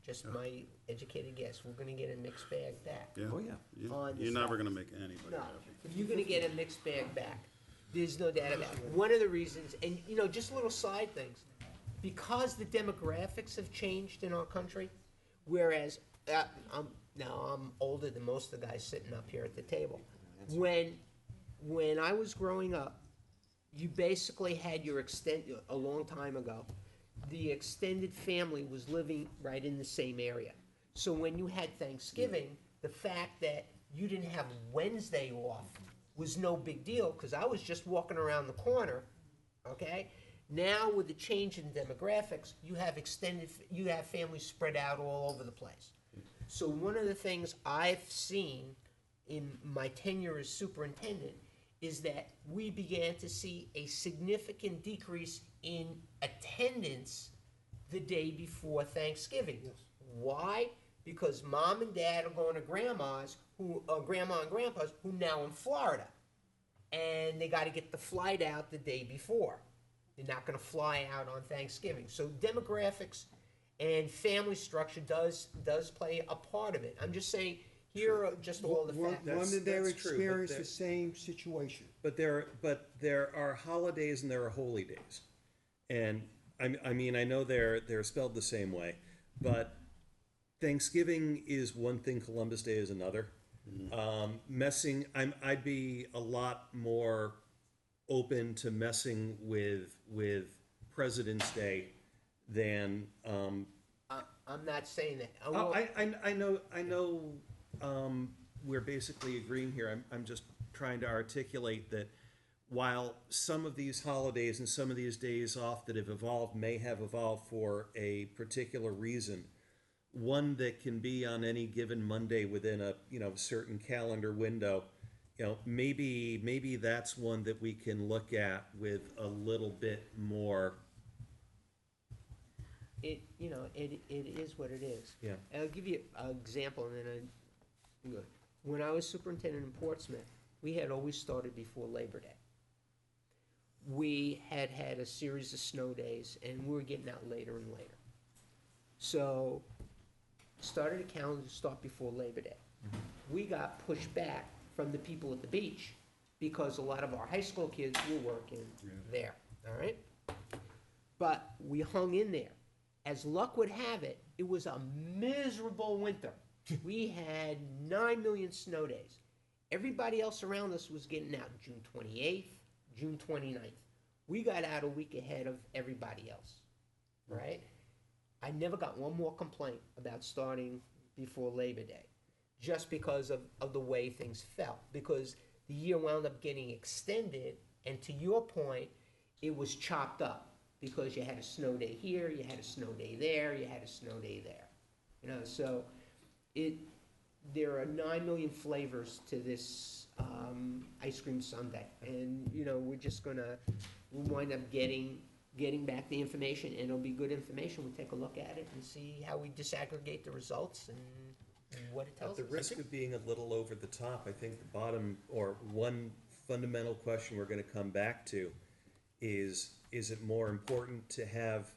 just my educated guess, we're gonna get a mixed bag back. Yeah? Oh, yeah. On the You're never side. gonna make anybody No, happy. you're gonna get a mixed bag back. There's no doubt about it. One of the reasons, and just little side things, because the demographics have changed in our country, whereas, I'm older than most of the guys sitting up here at the table. When I was growing up, you basically had a long time ago, the extended family was living right in the same area. So when you had Thanksgiving, the fact that you didn't have Wednesday off was no big deal, because I was just walking around the corner, okay? Now with the change in demographics, you have families spread out all over the place. So one of the things I've seen in my tenure as superintendent is that we began to see a significant decrease in attendance the day before Thanksgiving. Why? Because mom and dad are going to grandma and grandpa's who now in Florida. And they got to get the flight out the day before. They're not going to fly out on Thanksgiving. So demographics and family structure does play a part of it. I'm just saying, here are just all the facts. Londonderry that's true, but experienced there- the same situation. But there are holidays and there are holy days. And I mean, I know they're spelled the same way, but Thanksgiving is one thing, Columbus Day is another. I'd be a lot more open to messing with President's Day than, I'm not saying that. I know, we're basically agreeing here. I'm just trying to articulate that while some of these holidays and some of these days off that have evolved may have evolved for a particular reason, one that can be on any given Monday within a, certain calendar window, maybe that's one that we can look at with a little bit more. It is what it is. Yeah. And I'll give you an example, and then good. When I was superintendent in Portsmouth, we had always started before Labor Day. We had a series of snow days, and we were getting out later and later. So, started a calendar to start before Labor Day. We got pushed back from the people at the beach because a lot of our high school kids were working there, all right? But we hung in there. As luck would have it, it was a miserable winter. We had 9 million snow days. Everybody else around us was getting out June 28th, June 29th. We got out a week ahead of everybody else, right? I never got one more complaint about starting before Labor Day, just because of the way things felt, because the year wound up getting extended, and to your point, it was chopped up, because you had a snow day here, you had a snow day there, you had a snow day there. So there are 9 million flavors to this ice cream sundae, and we'll wind up getting back the information, and it'll be good information. We'll take a look at it and see how we disaggregate the results and what it tells At us. the risk of being a little over the top, I think the bottom, or one fundamental question we're gonna come back to is it more important to have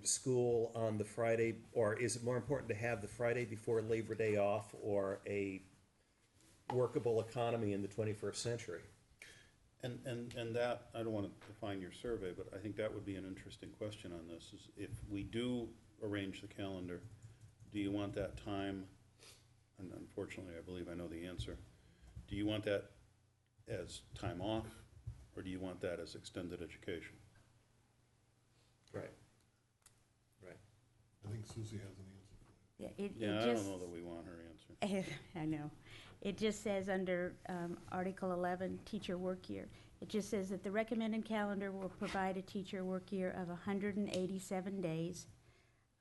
school on the Friday, or is it more important to have the Friday before Labor Day off, or a workable economy in the 21st century? And that, I don't want to define your survey, but I think that would be an interesting question on this, is if we do arrange the calendar, do you want that time, and unfortunately, I believe I know the answer, do you want that as time off, or do you want that as extended education? Right. Right. I think Susie has an answer. Yeah, I don't know that we want her answer. I know. It just says under Article 11, teacher work year, it just says that the recommended calendar will provide a teacher work year of 187 days,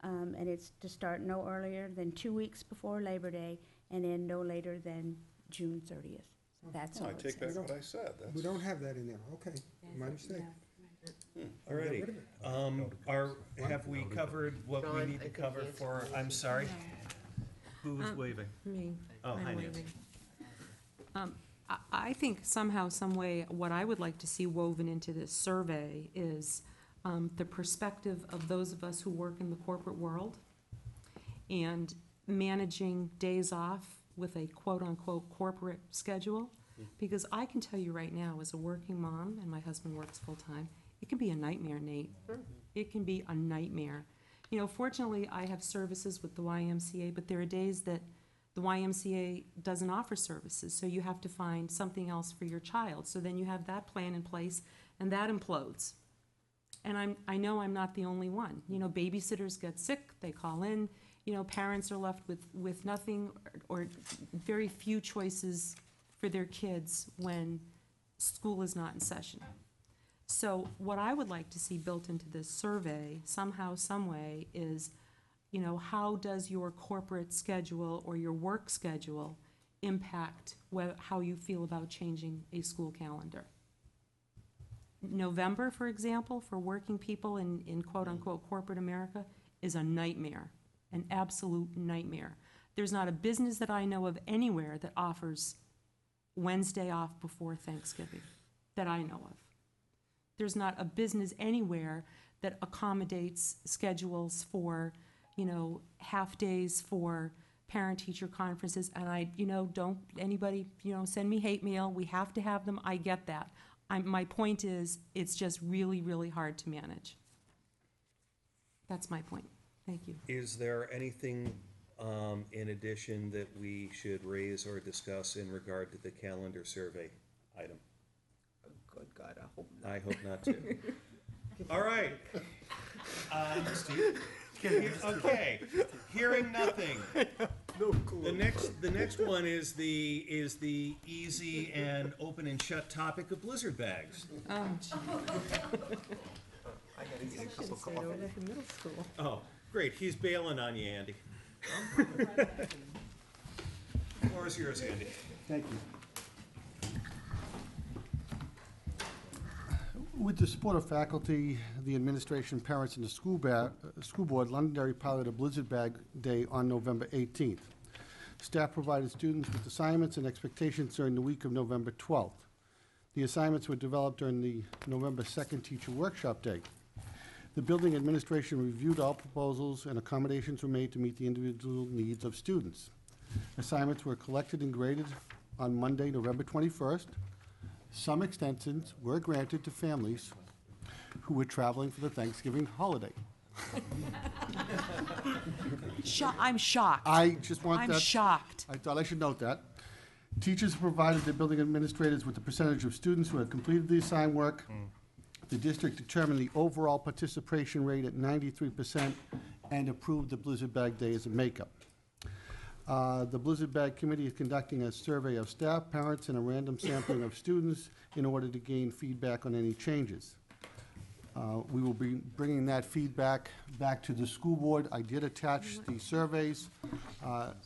and it's to start no earlier than 2 weeks before Labor Day and end no later than June 30th. So that's all I it take back says. what I said. We don't have that in there, okay, my mistake. Alrighty, have we covered what we John, need to I think cover Nancy for, was- I'm sorry? Who was waving? Me. Oh, I'm hi, Nancy. waving. I think somehow, some way, what I would like to see woven into this survey is the perspective of those of us who work in the corporate world and managing days off with a quote-unquote corporate schedule. Because I can tell you right now, as a working mom, and my husband works full-time, it can be a nightmare, Nate. It can be a nightmare. You know, fortunately, I have services with the YMCA, but there are days that the YMCA doesn't offer services, so you have to find something else for your child. So then you have that plan in place, and that implodes. And I know I'm not the only one. You know, babysitters get sick, they call in, you know, parents are left with nothing or very few choices for their kids when school is not in session. So what I would like to see built into this survey, somehow, some way, is, you know, how does your corporate schedule or your work schedule impact how you feel about changing a school calendar? November, for example, for working people in quote-unquote corporate America is a nightmare, an absolute nightmare. There's not a business that I know of anywhere that offers Wednesday off before Thanksgiving that I know of. There's not a business anywhere that accommodates schedules for, you know, half days for parent-teacher conferences. And don't anybody, send me hate mail. We have to have them. I get that. My point is, it's just really, really hard to manage. That's my point. Thank you. Is there anything in addition that we should raise or discuss in regard to the calendar survey item? Good God, I hope not. I hope not too. All right. Steve? Okay, hearing nothing. No clue. The next one is the easy and open and shut topic of blizzard bags. I gotta get a cup of coffee. Middle school. Oh, great, he's bailing on you, Andy. Floor is yours, Andy. Thank you. With the support of faculty, the administration, parents, and the school board, Londonderry piloted a Blizzard Bag Day on November 18th. Staff provided students with assignments and expectations during the week of November 12th. The assignments were developed during the November 2nd Teacher Workshop Day. The building administration reviewed all proposals, and accommodations were made to meet the individual needs of students. Assignments were collected and graded on Monday, November 21st. Some extensions were granted to families who were traveling for the Thanksgiving holiday. I'm shocked. I just want I'm that. shocked. I thought I should note that. Teachers provided their building administrators with the percentage of students who had completed the assigned work. The district determined the overall participation rate at 93% and approved the Blizzard Bag Day as a makeup. The Blizzard Bag Committee is conducting a survey of staff, parents, and a random sampling of students in order to gain feedback on any changes. We will be bringing that feedback back to the school board. I did attach the surveys.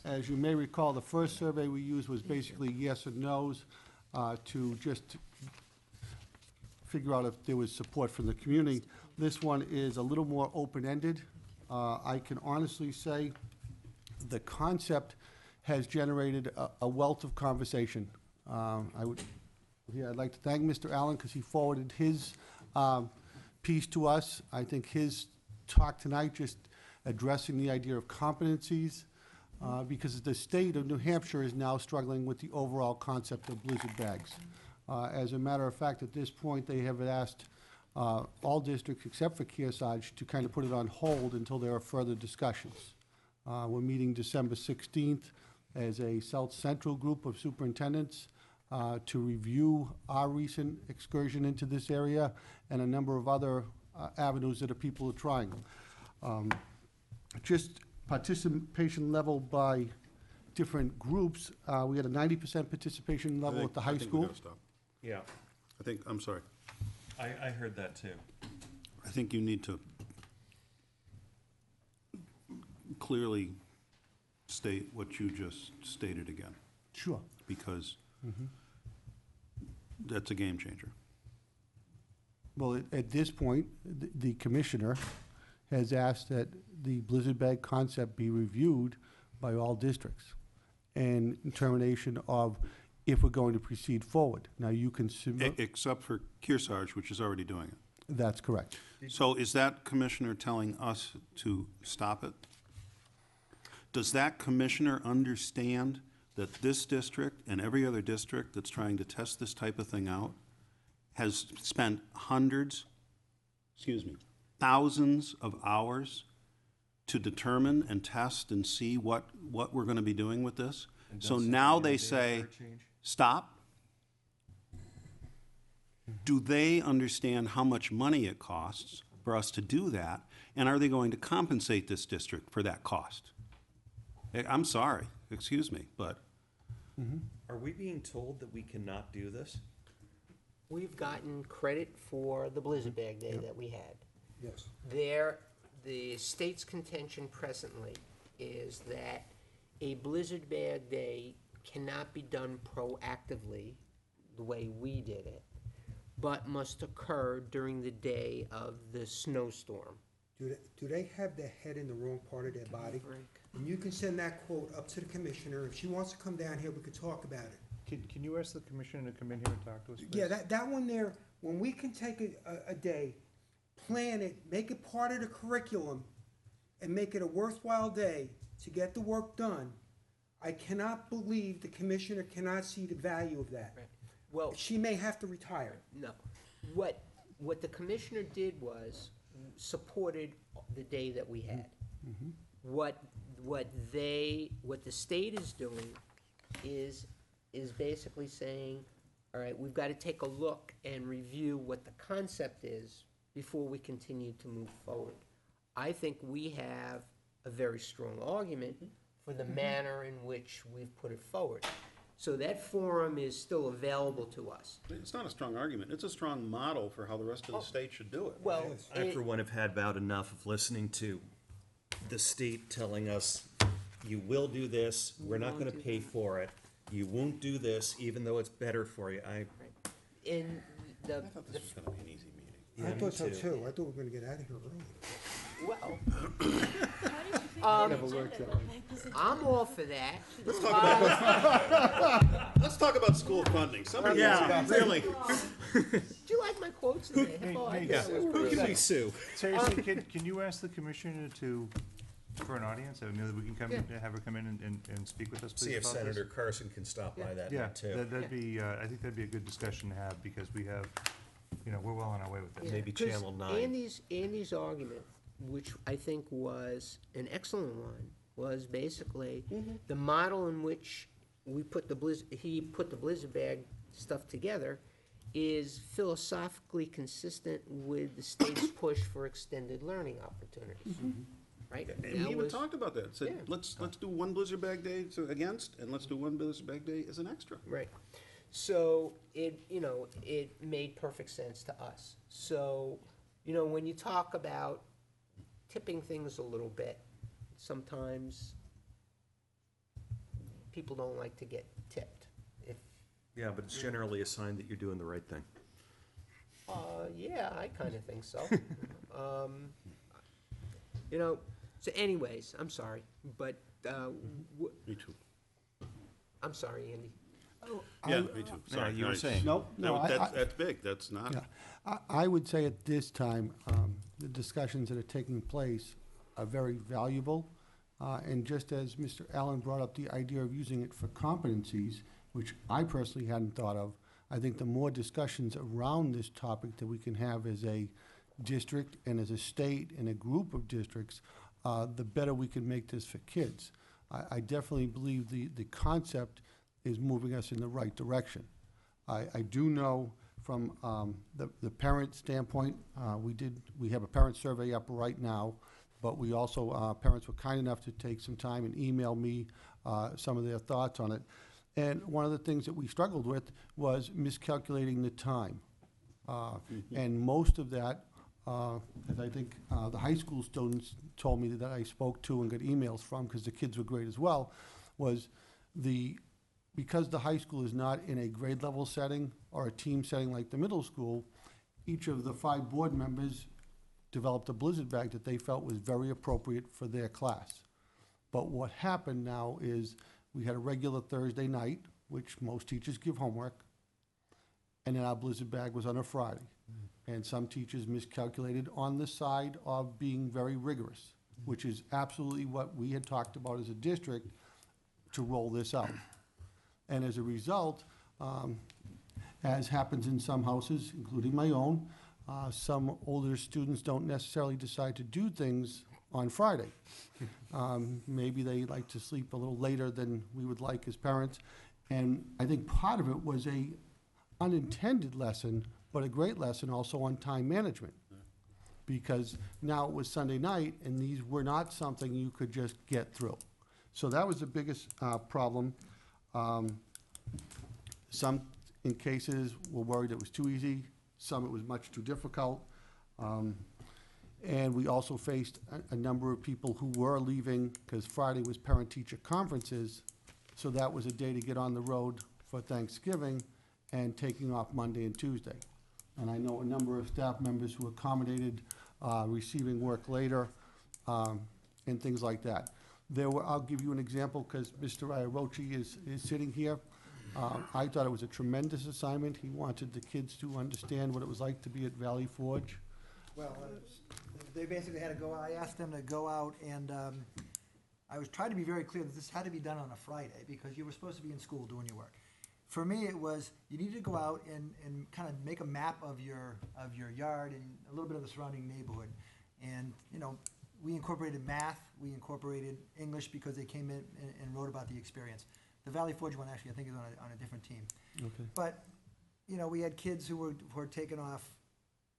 As you may recall, the first survey we used was basically yes or no's to just figure out if there was support from the community. This one is a little more open-ended. I can honestly say the concept has generated a wealth of conversation. I'd like to thank Mr. Allen because he forwarded his piece to us. I think his talk tonight just addressing the idea of competencies, because the state of New Hampshire is now struggling with the overall concept of blizzard bags. As a matter of fact, at this point, they have asked all districts except for Kearsarge to kind of put it on hold until there are further discussions. We're meeting December 16th as a South Central group of superintendents to review our recent excursion into this area and a number of other avenues that people are trying. Just participation level by different groups. We had a 90% participation level at the high I think we school. gotta stop. Yeah, I'm sorry. I heard that too. I think you need to clearly state what you just stated again. Sure. Because that's a game changer. Well, at this point, the commissioner has asked that the blizzard bag concept be reviewed by all districts and determination of if we're going to proceed forward. Now, you can submit. Except for Kearsarge, which is already doing it. That's correct. So is that commissioner telling us to stop it? Does that commissioner understand that this district and every other district that's trying to test this type of thing out has spent thousands of hours to determine and test and see what we're going to be doing with this? So now they say, stop. Do they understand how much money it costs for us to do that? And are they going to compensate this district for that cost? I'm sorry, excuse me, but. Are we being told that we cannot do this? We've gotten credit for the Blizzard Bag Day that we had. Yes. The state's contention presently is that a Blizzard Bag Day cannot be done proactively the way we did it, but must occur during the day of the snowstorm. Do they have their head in the wrong part of their body? And you can send that quote up to the commissioner. If she wants to come down here, we could talk about it. Can you ask the commissioner to come in here and talk to us, please? Yeah, that one there, when we can take a day, plan it, make it part of the curriculum, and make it a worthwhile day to get the work done, I cannot believe the commissioner cannot see the value of that. Right. Well, she may have to retire. No. What the commissioner did was supported the day that we had. What the state is doing is basically saying, all right, we've got to take a look and review what the concept is before we continue to move forward. I think we have a very strong argument for the manner in which we've put it forward. So that forum is still available to us. It's not a strong argument. It's a strong model for how the rest of the state should do it. Well, I, for one, have had about enough of listening to the state telling us, you will do this, we're not gonna pay for it, you won't do this, even though it's better for you. I thought this was gonna be an easy meeting. I Yeah, thought so me too. too. I thought we were gonna get out of here early. Well, Never works that way. I'm all for that. Let's talk about school funding. Somebody Yeah, really. Do you like my quotes today? I thought I Yeah, thought it was who pretty can we good. sue? Seriously, can you ask the commissioner for an audience, maybe we can come, have her come in and speak with us, please? See if about this? Senator Carson can stop by that Yeah, night too. that'd be, I think that'd be a good discussion to have, because we have, we're well on our way with this. Maybe 'Cause Channel 9. Andy's argument, which I think was an excellent one, was basically the model in which he put the Blizzard Bag stuff together is philosophically consistent with the state's push for extended learning opportunities. Right? And That we even was- talked about that. Said, let's do one Blizzard Bag Day against, and let's do one Blizzard Bag Day as an extra. Right. So it made perfect sense to us. So, when you talk about tipping things a little bit, sometimes people don't like to get tipped. Yeah, but it's generally a sign that you're doing the right thing. Yeah, I kind of think so. So anyways, I'm sorry, but Me too. I'm sorry, Andy. Yeah, me too. Sorry, you were guys. saying. Nope, no, That's big, that's not. Yeah, I would say at this time, the discussions that are taking place are very valuable. And just as Mr. Allen brought up the idea of using it for competencies, which I personally hadn't thought of, I think the more discussions around this topic that we can have as a district and as a state and a group of districts, the better we can make this for kids. I definitely believe the concept is moving us in the right direction. I do know from the parent standpoint, we have a parent survey up right now, but we also, parents were kind enough to take some time and email me some of their thoughts on it. And one of the things that we struggled with was miscalculating the time. And most of that, as I think the high school students told me that I spoke to and got emails from, because the kids were great as well, was because the high school is not in a grade level setting or a team setting like the middle school, each of the 5 board members developed a blizzard bag that they felt was very appropriate for their class. But what happened now is we had a regular Thursday night, which most teachers give homework, and then our blizzard bag was on a Friday. And some teachers miscalculated on the side of being very rigorous, which is absolutely what we had talked about as a district to roll this out. And as a result, as happens in some houses, including my own, some older students don't necessarily decide to do things on Friday. Maybe they like to sleep a little later than we would like as parents. And I think part of it was a unintended lesson, but a great lesson also on time management. Because now it was Sunday night, and these were not something you could just get through. So that was the biggest problem. Some in cases were worried it was too easy, some it was much too difficult. And we also faced a number of people who were leaving, because Friday was parent-teacher conferences, so that was a day to get on the road for Thanksgiving and taking off Monday and Tuesday. And I know a number of staff members who accommodated receiving work later and things like that. I'll give you an example, because Mr. Iarocci is sitting here. I thought it was a tremendous assignment. He wanted the kids to understand what it was like to be at Valley Forge. Well, they basically had to go, I asked them to go out and, I was trying to be very clear that this had to be done on a Friday because you were supposed to be in school doing your work. For me, it was, you needed to go out and kind of make a map of your yard and a little bit of the surrounding neighborhood. And, you know, we incorporated math, we incorporated English because they came in and wrote about the experience. The Valley Forge one actually, I think, is on a different team. Okay. But, you know, we had kids who were taken off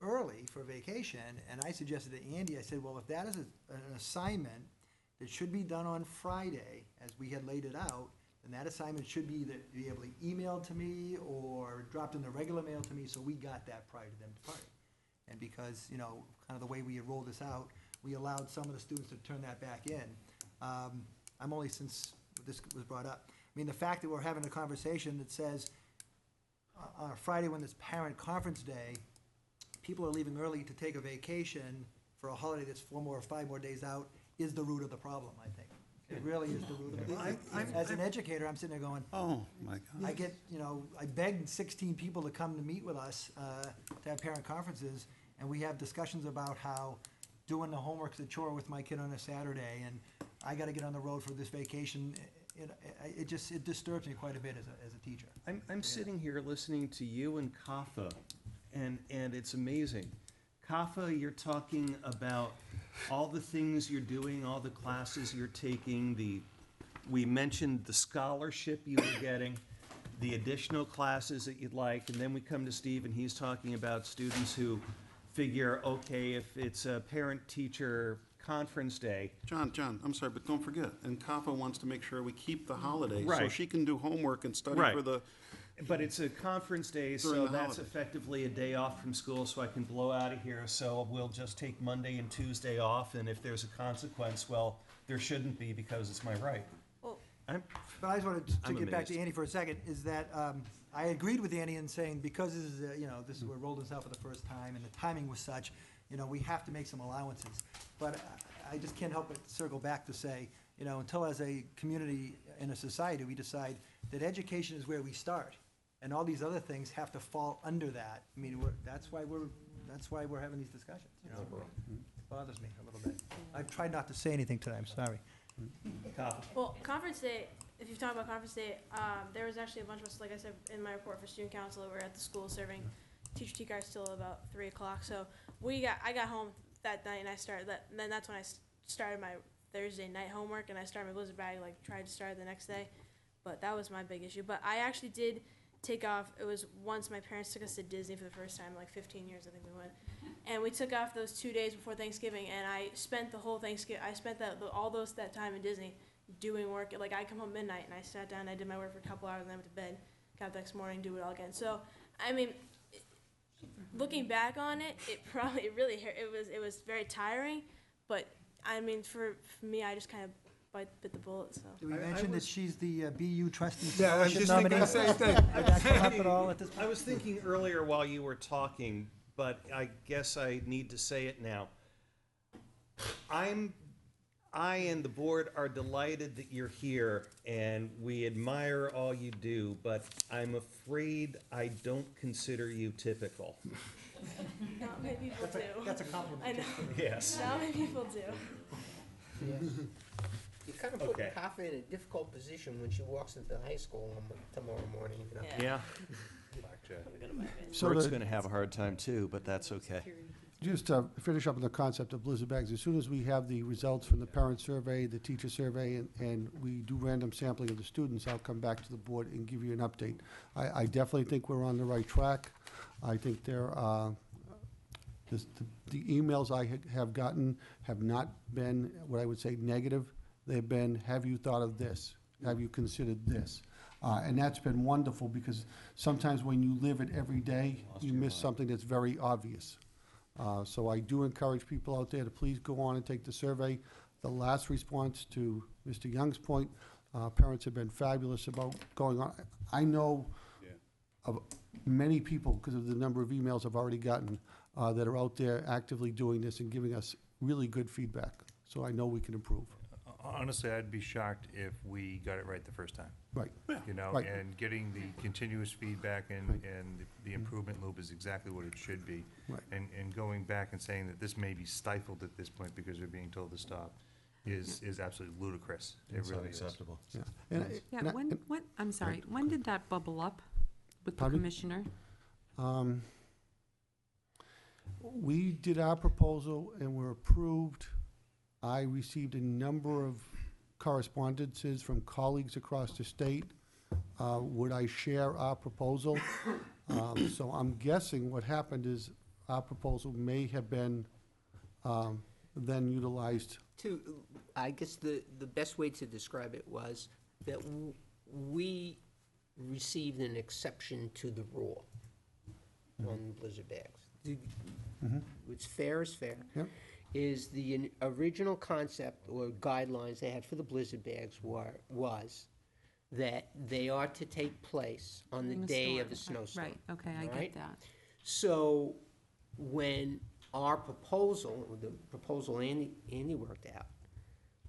early for vacation, and I suggested to Andy, I said, well, if that is an assignment that should be done on Friday, as we had laid it out, then that assignment should be either be able to email to me or dropped in the regular mail to me, so we got that prior to them departing. And because, you know, kind of the way we had rolled this out, we allowed some of the students to turn that back in. I'm only since this was brought up. I mean, the fact that we're having a conversation that says on a Friday when it's parent conference day, people are leaving early to take a vacation for a holiday that's 4 or 5 more days out is the root of the problem, I think. It really is the root of the problem. As an educator, I'm sitting there going, oh, my God. I get, you know, I begged 16 people to come to meet with us to have parent conferences, and we have discussions about how doing the homework's a chore with my kid on a Saturday, and I got to get on the road for this vacation. It disturbs me quite a bit as a teacher. I'm sitting here listening to you and Kafa, and it's amazing. Kafa, you're talking about all the things you're doing, all the classes you're taking, we mentioned the scholarship you were getting, the additional classes that you'd like, and then we come to Steve and he's talking about students who figure, okay, if it's a parent-teacher conference day. John, I'm sorry, but don't forget, and CAFA wants to make sure we keep the holidays, so Right. she can do homework and study Right. for the. But it's a conference day, During so the that's holidays. effectively a day off from school, so I can blow out of here. So we'll just take Monday and Tuesday off, and if there's a consequence, well, there shouldn't be because it's my right. Well, But I just wanted to I'm get back to amazed. Andy for a second, is that I agreed with Andy in saying, because this is, we're rolling this out for the first time, and the timing was such, we have to make some allowances. But I just can't help but circle back to say, until as a community in a society, we decide that education is where we start, and all these other things have to fall under that. I mean, that's why we're having these discussions, you know? It bothers me a little bit. I've tried not to say anything today, I'm sorry. Well, conference day, if you've talked about conference day, there was actually a bunch of us, like I said in my report for student council, we were at the school serving teacher tea cards till about 3 o'clock. So I got home that night and then that's when I started my Thursday night homework, and I started my blizzard bag, like tried to start the next day. But that was my big issue. But I actually did take off. It was once my parents took us to Disney for the first time, like 15 years I think we went. And we took off those 2 days before Thanksgiving, and I spent the whole Thanksgiving, I spent that time in Disney doing work. Like, I come home midnight, and I sat down, I did my work for a couple hours, and then I went to bed, got up the next morning, do it all again. So, I mean, looking back on it, it was very tiring, but, I mean, for me, I just kind of bit the bullet, so. Did we mention that she's the BU trustee Yeah, I was scholarship just nominee? thinking the same thing. Did that come up at all at this point? I was thinking earlier while you were talking, but I guess I need to say it now. I and the board are delighted that you're here, and we admire all you do, but I'm afraid I don't consider you typical. Not many people do. That's a compliment. I know. Yes. Not many people do. Yes. You kind of put Kafa in a difficult position when she walks into high school tomorrow morning, you know? Yeah. So Bert's the- gonna have a hard time too, but that's okay. Just to finish up on the concept of blizzard bags, as soon as we have the results from the parent survey, the teacher survey, and we do random sampling of the students, I'll come back to the board and give you an update. I definitely think we're on the right track. I think there are, the emails I have gotten have not been what I would say negative. They've been, have you thought of this? Have you considered this? And that's been wonderful, because sometimes when you live it every day, you miss something that's very obvious. So I do encourage people out there to please go on and take the survey. The last response to Mr. Young's point, parents have been fabulous about going on. I know of many people, because of the number of emails I've already gotten, that are out there actively doing this and giving us really good feedback. So I know we can improve. Honestly, I'd be shocked if we got it right the first time. Right. You know, Right. and getting the continuous feedback and the improvement loop is exactly what it should be. Right. And going back and saying that this may be stifled at this point because we're being told to stop is absolutely ludicrous. It really is. Yeah. And I'm sorry, when did that bubble up with the Pardon me? commissioner? We did our proposal and were approved. I received a number of correspondences from colleagues across the state. Would I share our proposal? So I'm guessing what happened is our proposal may have been then utilized. I guess the best way to describe it was that we received an exception to the rule on blizzard bags. What's fair is fair. Yep. Is the original concept or guidelines they had for the blizzard bags was that they are to take place on the day of the snowstorm. Right, okay, I right? get that. So when our proposal, or the proposal Andy worked out,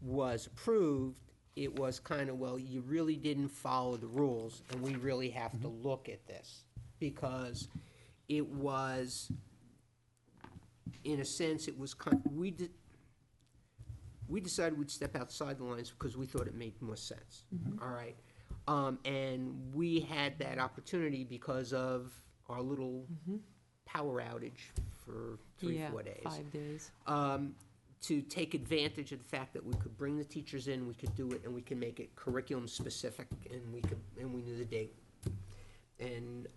was approved, it was kind of, well, you really didn't follow the rules, and we really have to look at this. Because it was, in a sense, it was we decided we'd step outside the lines because we thought it made more sense. All right, and we had that opportunity because of our little power outage for 4 days. 5 days. To take advantage of the fact that we could bring the teachers in, we could do it, and we can make it curriculum specific, and we knew the date. And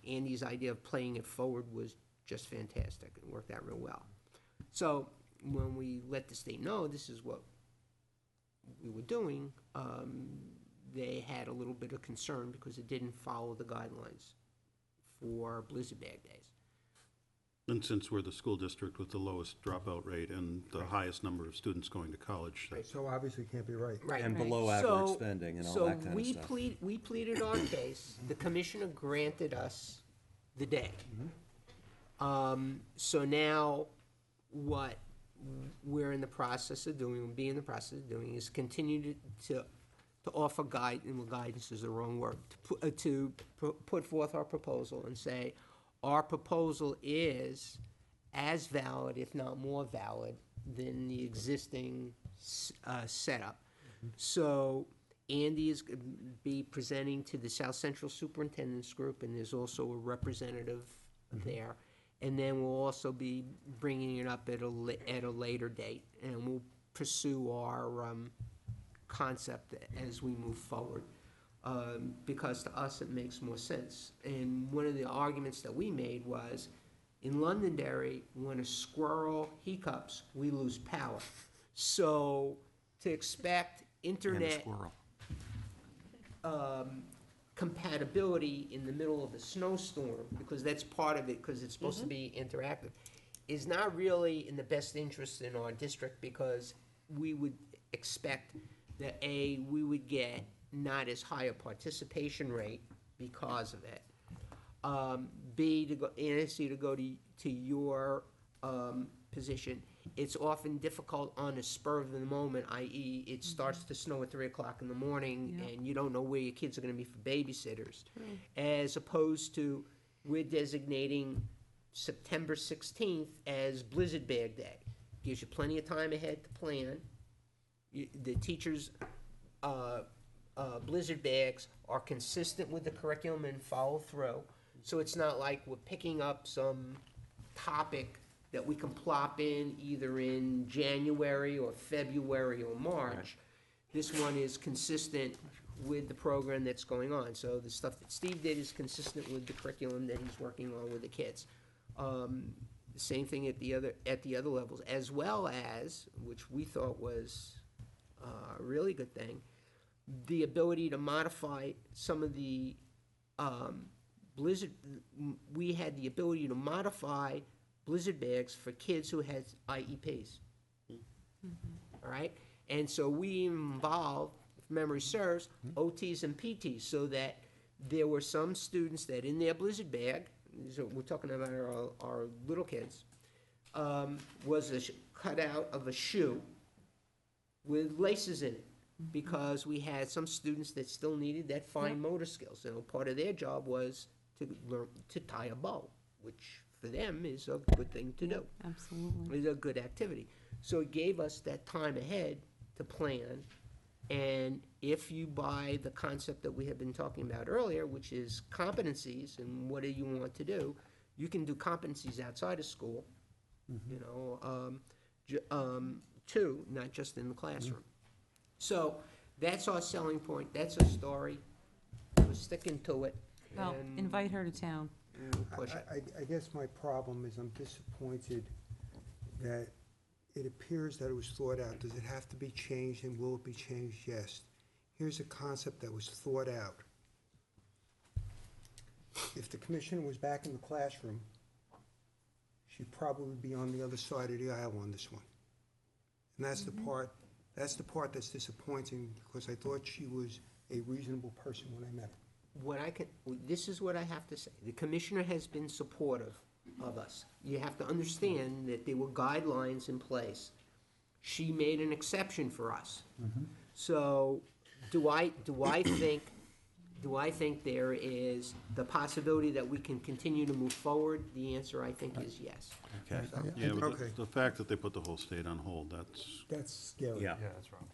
Andy's idea of playing it forward was just fantastic. It worked out real well. So when we let the state know this is what we were doing, they had a little bit of concern because it didn't follow the guidelines for blizzard bag days. And since we're the school district with the lowest dropout rate and the highest number of students going to college, that's So obviously can't be right. Right. And below average spending and all that kind of stuff. So we pleaded our case. The commissioner granted us the day. So now what we're in the process of doing, will be in the process of doing, is continue to offer guidance is the wrong word, to put forth our proposal and say, our proposal is as valid, if not more valid, than the existing setup. So Andy is going to be presenting to the South Central Superintendent's Group, and there's also a representative there. And then we'll also be bringing it up at a later date, and we'll pursue our concept as we move forward, because to us it makes more sense. And one of the arguments that we made was, in Londonderry, when a squirrel hiccups, we lose power. So to expect internet compatibility in the middle of a snowstorm, because that's part of it, because it's supposed to be interactive, is not really in the best interest in our district, because we would expect that A, we would get not as high a participation rate because of it. B, to go, Nancy, to go to your position, it's often difficult on a spur of the moment, i.e. it starts to snow at 3 o'clock in the morning, and you don't know where your kids are gonna be for babysitters. As opposed to, we're designating September 16th as Blizzard Bag Day. Gives you plenty of time ahead to plan. The teachers' blizzard bags are consistent with the curriculum and follow through. So it's not like we're picking up some topic that we can plop in either in January or February or March. Right. This one is consistent with the program that's going on. So the stuff that Steve did is consistent with the curriculum that he's working on with the kids. The same thing at the other levels, as well as, which we thought was a really good thing, the ability to modify some of the blizzard. We had the ability to modify blizzard bags for kids who had IEPs. All right, and so we involved, if memory serves, OTs and PTs, so that there were some students that in their blizzard bag, so we're talking about our little kids, was a cutout of a shoe with laces in it, because we had some students that still needed that fine motor skills. So part of their job was to learn to tie a bow, which for them is a good thing to do. Absolutely. It's a good activity. So it gave us that time ahead to plan. And if you buy the concept that we have been talking about earlier, which is competencies and what do you want to do, you can do competencies outside of school, you know, too, not just in the classroom. So that's our selling point. That's our story. We're sticking to it. Well, invite her to town. Push it. I guess my problem is I'm disappointed that it appears that it was thought out. Does it have to be changed, and will it be changed? Yes. Here's a concept that was thought out. If the commissioner was back in the classroom, she'd probably be on the other side of the aisle on this one. And that's the part that's disappointing, because I thought she was a reasonable person when I met her. This is what I have to say. The commissioner has been supportive of us. You have to understand that there were guidelines in place. She made an exception for us. So do I think there is the possibility that we can continue to move forward? The answer, I think, is yes. Okay. Yeah, but the fact that they put the whole state on hold, that's scary. Yeah. Yeah, that's wrong.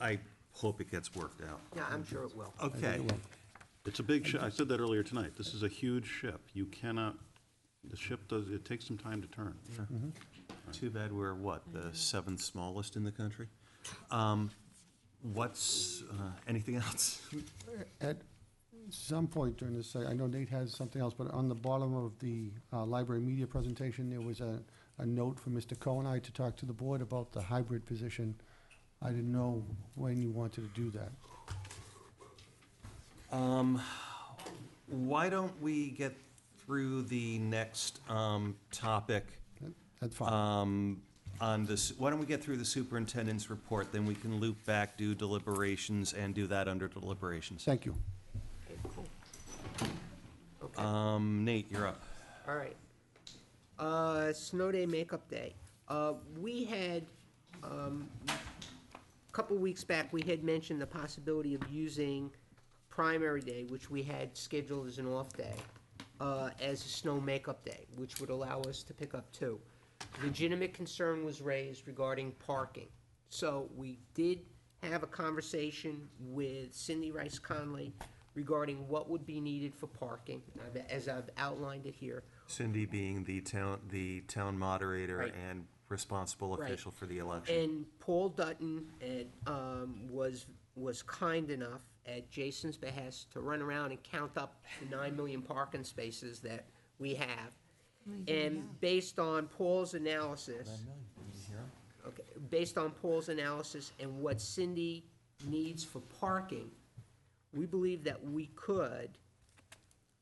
I hope it gets worked out. Yeah, I'm sure it will. Okay. it's a big ship. I said that earlier tonight. This is a huge ship. You cannot, the ship it takes some time to turn. Too bad we're, what, the 7th smallest in the country? What's, anything else? At some point during this, I know Nate has something else, but on the bottom of the library media presentation, there was a note from Mr. Cohen to talk to the board about the hybrid position. I didn't know when you wanted to do that. Why don't we get through the next topic? That's fine. On this, why don't we get through the superintendent's report, then we can loop back, do deliberations, and do that under deliberations. Thank you. Okay. Nate, you're up. All right. Snow day makeup day. We had, a couple weeks back, we had mentioned the possibility of using primary day, which we had scheduled as an off day, as a snow makeup day, which would allow us to pick up 2. Legitimate concern was raised regarding parking. So we did have a conversation with Cindy Rice Conley regarding what would be needed for parking, as I've outlined it here. Cindy being the town moderator Right. and responsible Right. official for the election. And Paul Dutton was kind enough, at Jason's behest, to run around and count up the 9 million parking spaces that we have. And based on Paul's analysis, okay, based on Paul's analysis and what Cindy needs for parking, we believe that we could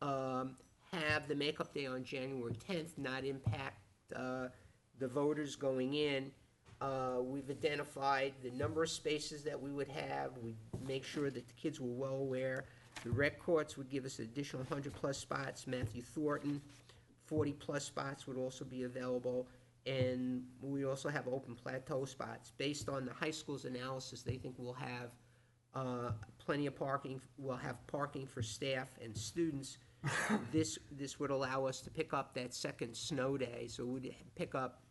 have the makeup day on January 10th not impact the voters going in. We've identified the number of spaces that we would have. We make sure that the kids were well aware. The rec courts would give us an additional 100-plus spots. Matthew Thornton, 40-plus spots would also be available. And we also have open plateau spots. Based on the high school's analysis, they think we'll have plenty of parking. We'll have parking for staff and students. This would allow us to pick up that second snow day. So we'd pick up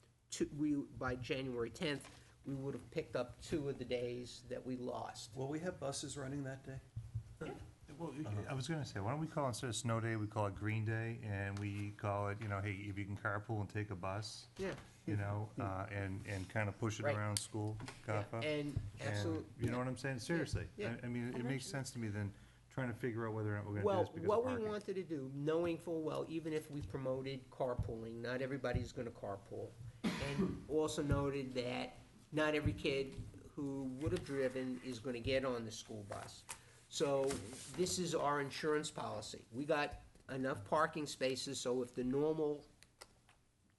by January 10th, we would have picked up 2 of the days that we lost. Will we have buses running that day? Well, I was gonna say, why don't we call, instead of snow day, we call it green day, and we call it, hey, if you can carpool and take a bus. Yeah. And kind of push it Right. around school, Kappa. And absolutely. You know what I'm saying? Seriously. Yeah. I mean, it makes sense to me than trying to figure out whether or not we're gonna do Well, this because of what we parking. wanted to do, knowing full well, even if we promoted carpooling, not everybody's gonna carpool. And also noted that not every kid who would have driven is gonna get on the school bus. So this is our insurance policy. We got enough parking spaces, so if the normal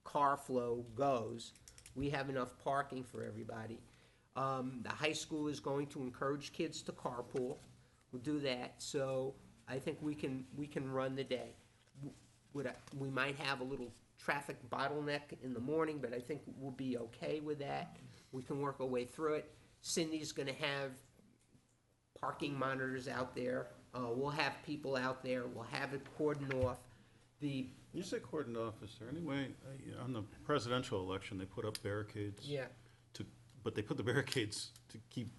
car flow goes, we have enough parking for everybody. The high school is going to encourage kids to carpool. We'll do that, so I think we can run the day. We might have a little traffic bottleneck in the morning, but I think we'll be okay with that. We can work our way through it. Cindy's gonna have parking monitors out there. We'll have people out there. We'll have it cordoned off. You say cordoned off, is there any way, on the presidential election, they put up barricades? Yeah. But they put the barricades to keep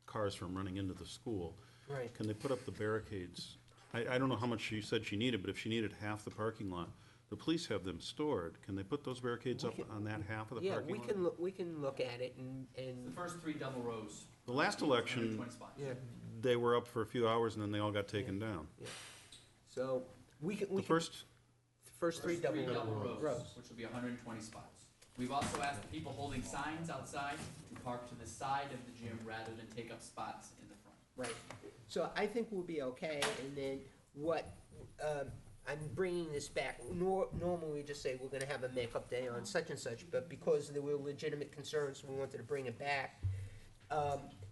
cars from running into the school. Right. Can they put up the barricades? I don't know how much she said she needed, but if she needed half the parking lot, the police have them stored. Can they put those barricades up on that half of the Yeah, parking lot? we can look at it The and, first 3 double rows. The last election, 120 spots. yeah, they were up for a few hours and then they all got taken down. yeah. So, we The can, first, first 3 double rows, rows. which will be 120 spots. We've also asked the people holding signs outside to park to the side of the gym rather than take up spots in the front. Right. So I think we'll be okay, and then what, I'm bringing this back. Normally, we just say we're gonna have a makeup day on such and such, but because there were legitimate concerns, we wanted to bring it back.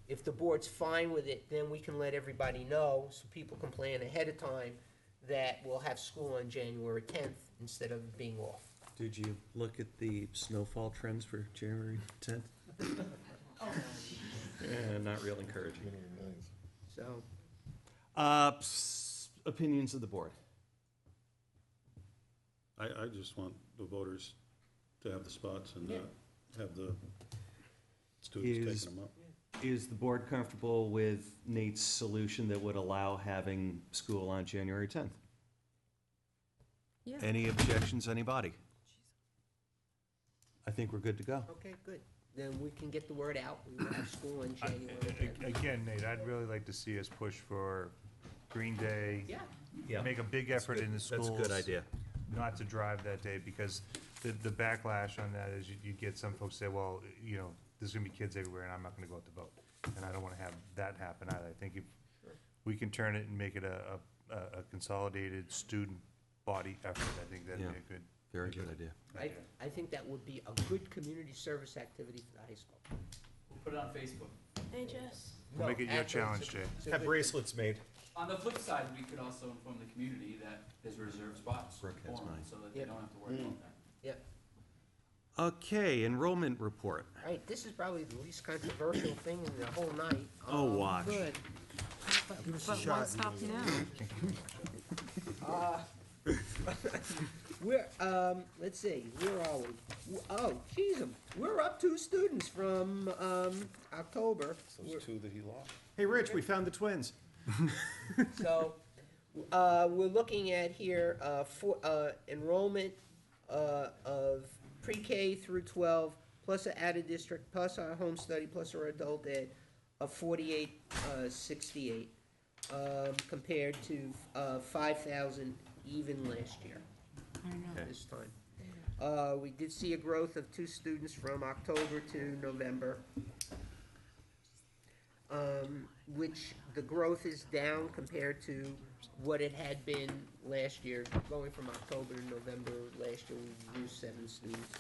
If the board's fine with it, then we can let everybody know, so people can plan ahead of time, that we'll have school on January 10th instead of being off. Did you look at the snowfall trends for January 10th? Yeah, not real encouraging. So, Opinions of the board. I just want the voters to have the spots and not have the students taking them up. Is the board comfortable with Nate's solution that would allow having school on January 10th? Yeah. Any objections, anybody? I think we're good to go. okay, good. Then we can get the word out. We will have school on January 10th. Again, Nate, I'd really like to see us push for Green Day. Yeah. Make a big effort in the schools. That's a good idea. Not to drive that day, because the backlash on that is you get some folks say, well, there's gonna be kids everywhere and I'm not gonna go out to vote. And I don't wanna have that happen either. I think if we can turn it and make it a consolidated student body effort, I think that'd be a good. Very good idea. I think that would be a good community service activity for the high school. We'll put it on Facebook. HS. We'll make it your actually, challenge, it's a- Jay. it's a Have good- bracelets made. On the flip side, we could also inform the community that there's reserved spots for Brooke has them, mine. so that they Yep. don't have to worry about that. Yep. Okay, enrollment report. All right, this is probably the least controversial thing in the whole night. Oh, watch. Good. Give us a But why shot. stop now? We're, let's see, where are we? Oh, geez, we're up 2 students from, October. Those 2 that he lost. Hey, Rich, we found the twins. So, we're looking at here, for, enrollment, of pre-K through 12, plus an added district, plus our home study, plus our adult ed, of 4868, compared to, 5,000 even last year. This time. We did see a growth of 2 students from October to November, which the growth is down compared to what it had been last year. Going from October to November last year, we used 7 students.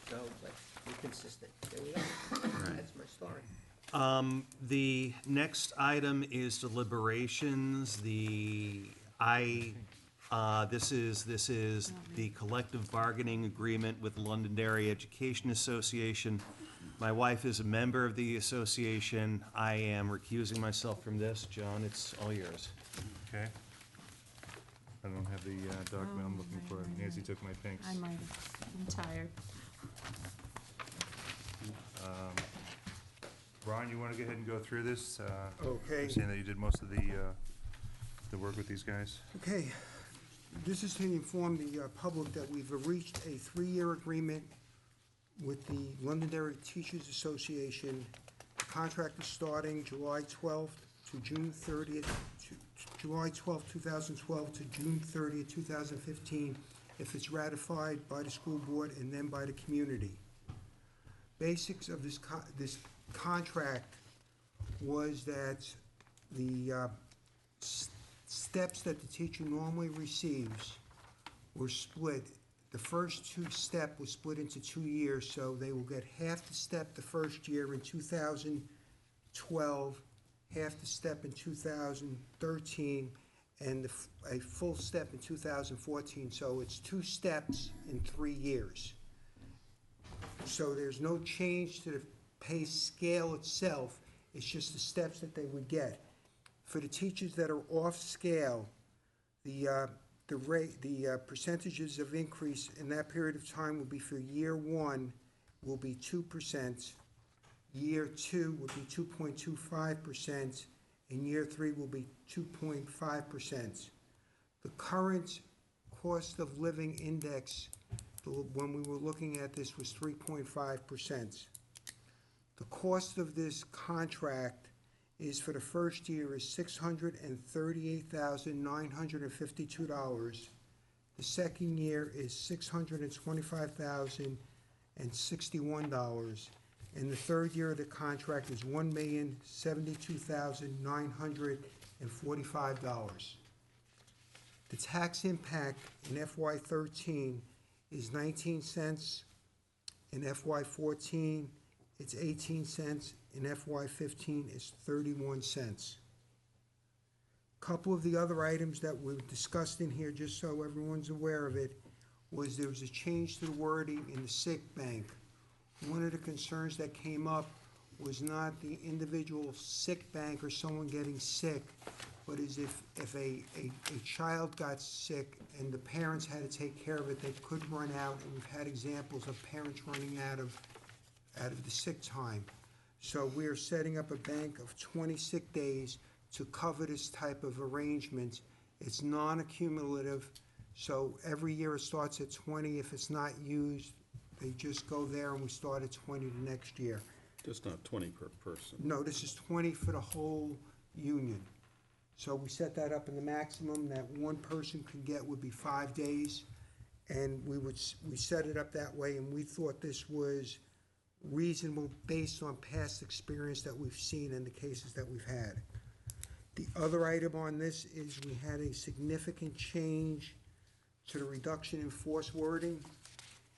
So, but we're consistent. There we go. That's my story. The next item is deliberations. This is the collective bargaining agreement with Londonderry Education Association. My wife is a member of the association. I am recusing myself from this. John, it's all yours. Okay. I don't have the document I'm looking for. Nancy took my pinks. I might have, I'm tired. Ron, you want to go ahead and go through this? Okay. You're saying that you did most of the work with these guys? Okay, this is to inform the public that we've reached a 3-year agreement with the Londonderry Teachers Association. The contract is starting July 12th to June 30th, July 12th, 2012 to June 30th, 2015, if it's ratified by the school board and then by the community. Basics of this contract was that the steps that the teacher normally receives were split. The first 2 step was split into 2 years, so they will get half the step the first year in 2012, half the step in 2013, and a full step in 2014. So it's 2 steps in 3 years. So there's no change to the pay scale itself. It's just the steps that they would get. For the teachers that are off scale, the percentages of increase in that period of time will be for year 1 will be 2%, year 2 will be 2.25%, and year 3 will be 2.5%. The current cost of living index, when we were looking at this, was 3.5%. The cost of this contract is for the first year is $638,952. The second year is $625,061, and the third year of the contract is $1,072,945. The tax impact in FY13 is 19 cents. In FY14, it's 18 cents. In FY15, it's 31 cents. Couple of the other items that were discussed in here, just so everyone's aware of it, was there was a change to the wording in the sick bank. One of the concerns that came up was not the individual sick bank or someone getting sick, but is if a child got sick and the parents had to take care of it, they could run out, and we've had examples of parents running out of the sick time. So we are setting up a bank of 20 sick days to cover this type of arrangement. It's non-accumulative, so every year it starts at 20. If it's not used, they just go there and we start at 20 the next year. Just not 20 per person. No, this is 20 for the whole union. So we set that up, and the maximum that one person could get would be 5 days. And we set it up that way, and we thought this was reasonable based on past experience that we've seen in the cases that we've had. The other item on this is we had a significant change to the reduction in force wording.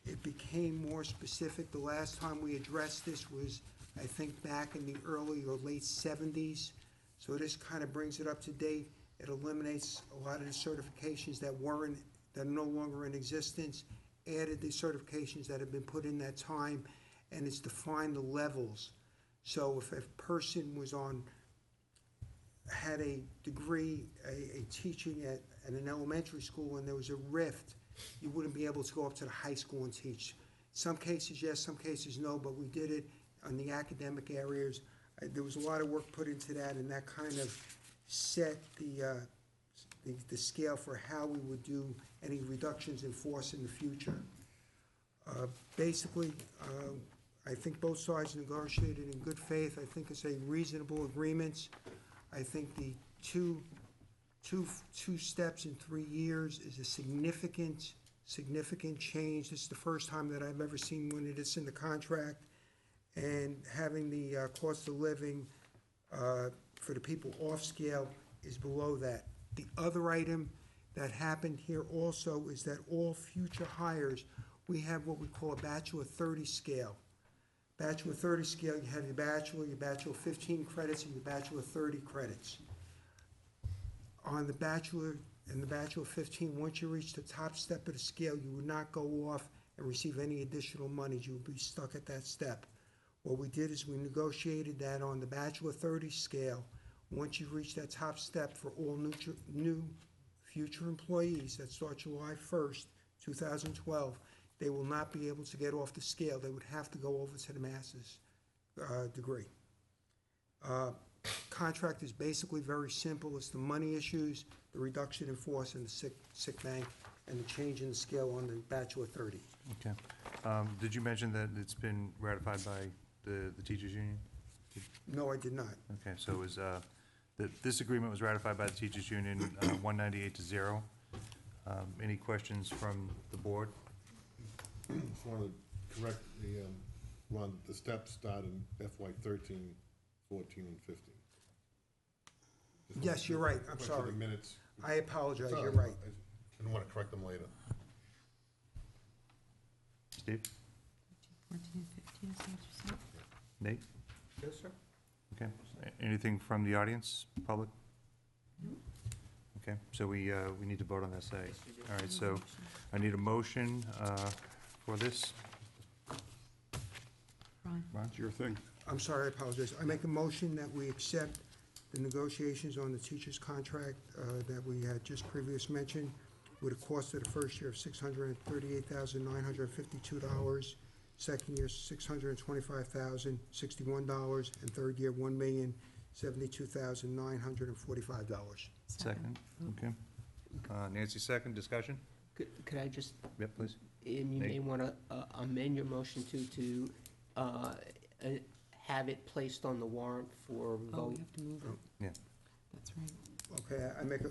It became more specific. The last time we addressed this was, I think, back in the early or late 70s. So this kind of brings it up to date. It eliminates a lot of the certifications that are no longer in existence, added the certifications that have been put in that time, and it's defined the levels. So if a person had a degree, a teaching at an elementary school, and there was a rift, you wouldn't be able to go up to the high school and teach. Some cases yes, some cases no, but we did it on the academic areas. There was a lot of work put into that, and that kind of set the scale for how we would do any reductions in force in the future. Basically, I think both sides negotiated in good faith. I think it's a reasonable agreement. I think the two steps in 3 years is a significant change. This is the first time that I've ever seen one of this in the contract. And having the cost of living for the people off scale is below that. The other item that happened here also is that all future hires, we have what we call a Bachelor 30 scale. Bachelor 30 scale, you have your Bachelor 15 credits, and your Bachelor 30 credits. On the Bachelor and the Bachelor 15, once you reach the top step of the scale, you would not go off and receive any additional money. You would be stuck at that step. What we did is we negotiated that on the Bachelor 30 scale. Once you reach that top step for all new future employees that start July 1st, 2012, they will not be able to get off the scale. They would have to go over to the master's degree. Contract is basically very simple. It's the money issues, the reduction in force in the sick bank, and the change in the scale on the Bachelor 30. Okay. Did you mention that it's been ratified by the teachers' union? No, I did not. Okay, so it was, this agreement was ratified by the teachers' union, 198 to 0. Any questions from the board? Just wanted to correct the steps start in FY 13, 14, and 15. Yes, you're right. I'm For sorry. the minutes. I apologize. It's all You're right. I didn't want to correct them later. Steve? 14 and 15, is that what you said? Nate? Yes, sir. Okay. Anything from the audience, public? Okay, so we need to vote on that side. All right, so I need a motion for this. Ron? Ron? It's your thing. I'm sorry, I apologize. I make a motion that we accept the negotiations on the teacher's contract that we had just previously mentioned, with a cost of the first year of $638,952, second year $625,061, and third year $1,072,945. Second, okay. Nancy, second, discussion? Could I just, Yep, please. and you may Nate? want to amend your motion to have it placed on the warrant for Oh, vote. we have to move it. Yeah. That's right. Okay, I make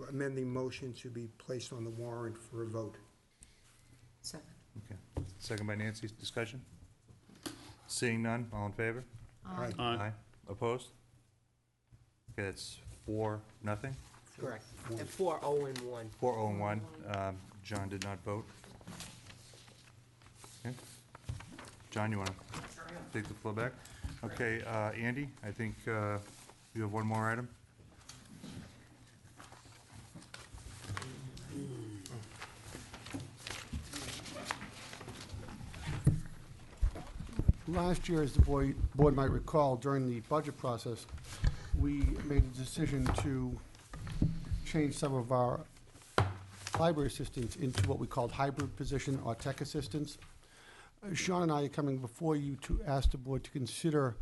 amend the motion to be placed on the warrant for a vote. Second. Okay. Second by Nancy, discussion? Seeing none, all in favor? Aye. Aye. Opposed? Okay, that's 4-0. Correct. And 4-0-1. 4-0-1. John did not vote. Okay. John, you want to take the floor back? Okay, Andy, I think you have one more item? Last year, as the board might recall, during the budget process, we made a decision to change some of our library assistants into what we called hybrid position or tech assistants. Sean and I are coming before you to ask the board to consider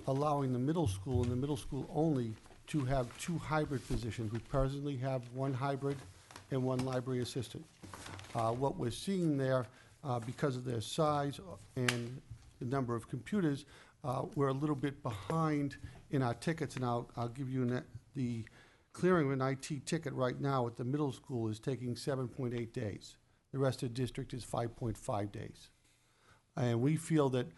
allowing the middle school and the middle school only to have 2 hybrid positions. We presently have 1 hybrid and 1 library assistant. What we're seeing there, because of their size and the number of computers, we're a little bit behind in our tickets, and I'll give you the clearing of an IT ticket right now at the middle school is taking 7.8 days. The rest of the district is 5.5 days. And we feel that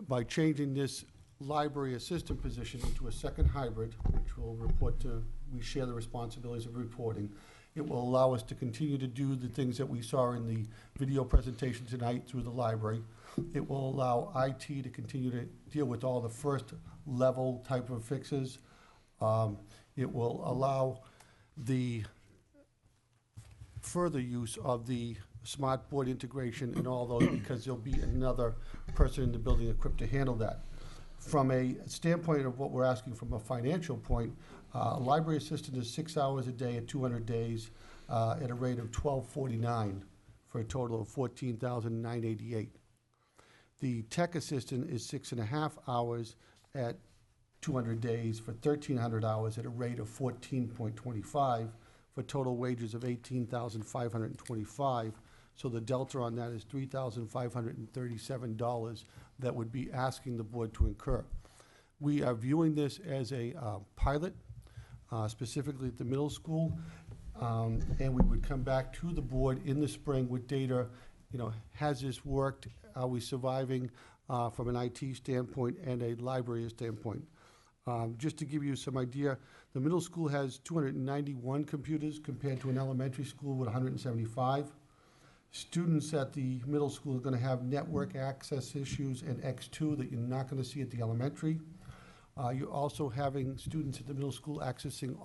by changing this library assistant position into a second hybrid, which will report to, we share the responsibilities of reporting, it will allow us to continue to do the things that we saw in the video presentation tonight through the library. It will allow IT to continue to deal with all the first level type of fixes. It will allow the further use of the smart board integration and all those, because there'll be another person in the building equipped to handle that. From a standpoint of what we're asking from a financial point, a library assistant is 6 hours a day at 200 days at a rate of $12.49 for a total of $14,988. The tech assistant is 6.5 hours at 200 days for 1,300 hours at a rate of 14.25 for total wages of $18,525. So the delta on that is $3,537 that would be asking the board to incur. We are viewing this as a pilot, specifically at the middle school, and we would come back to the board in the spring with data. You know, has this worked? Are we surviving from an IT standpoint and a library standpoint? Just to give you some idea, the middle school has 291 computers compared to an elementary school with 175. Students at the middle school are going to have network access issues and X2 that you're not going to see at the elementary. You're also having students at the middle school accessing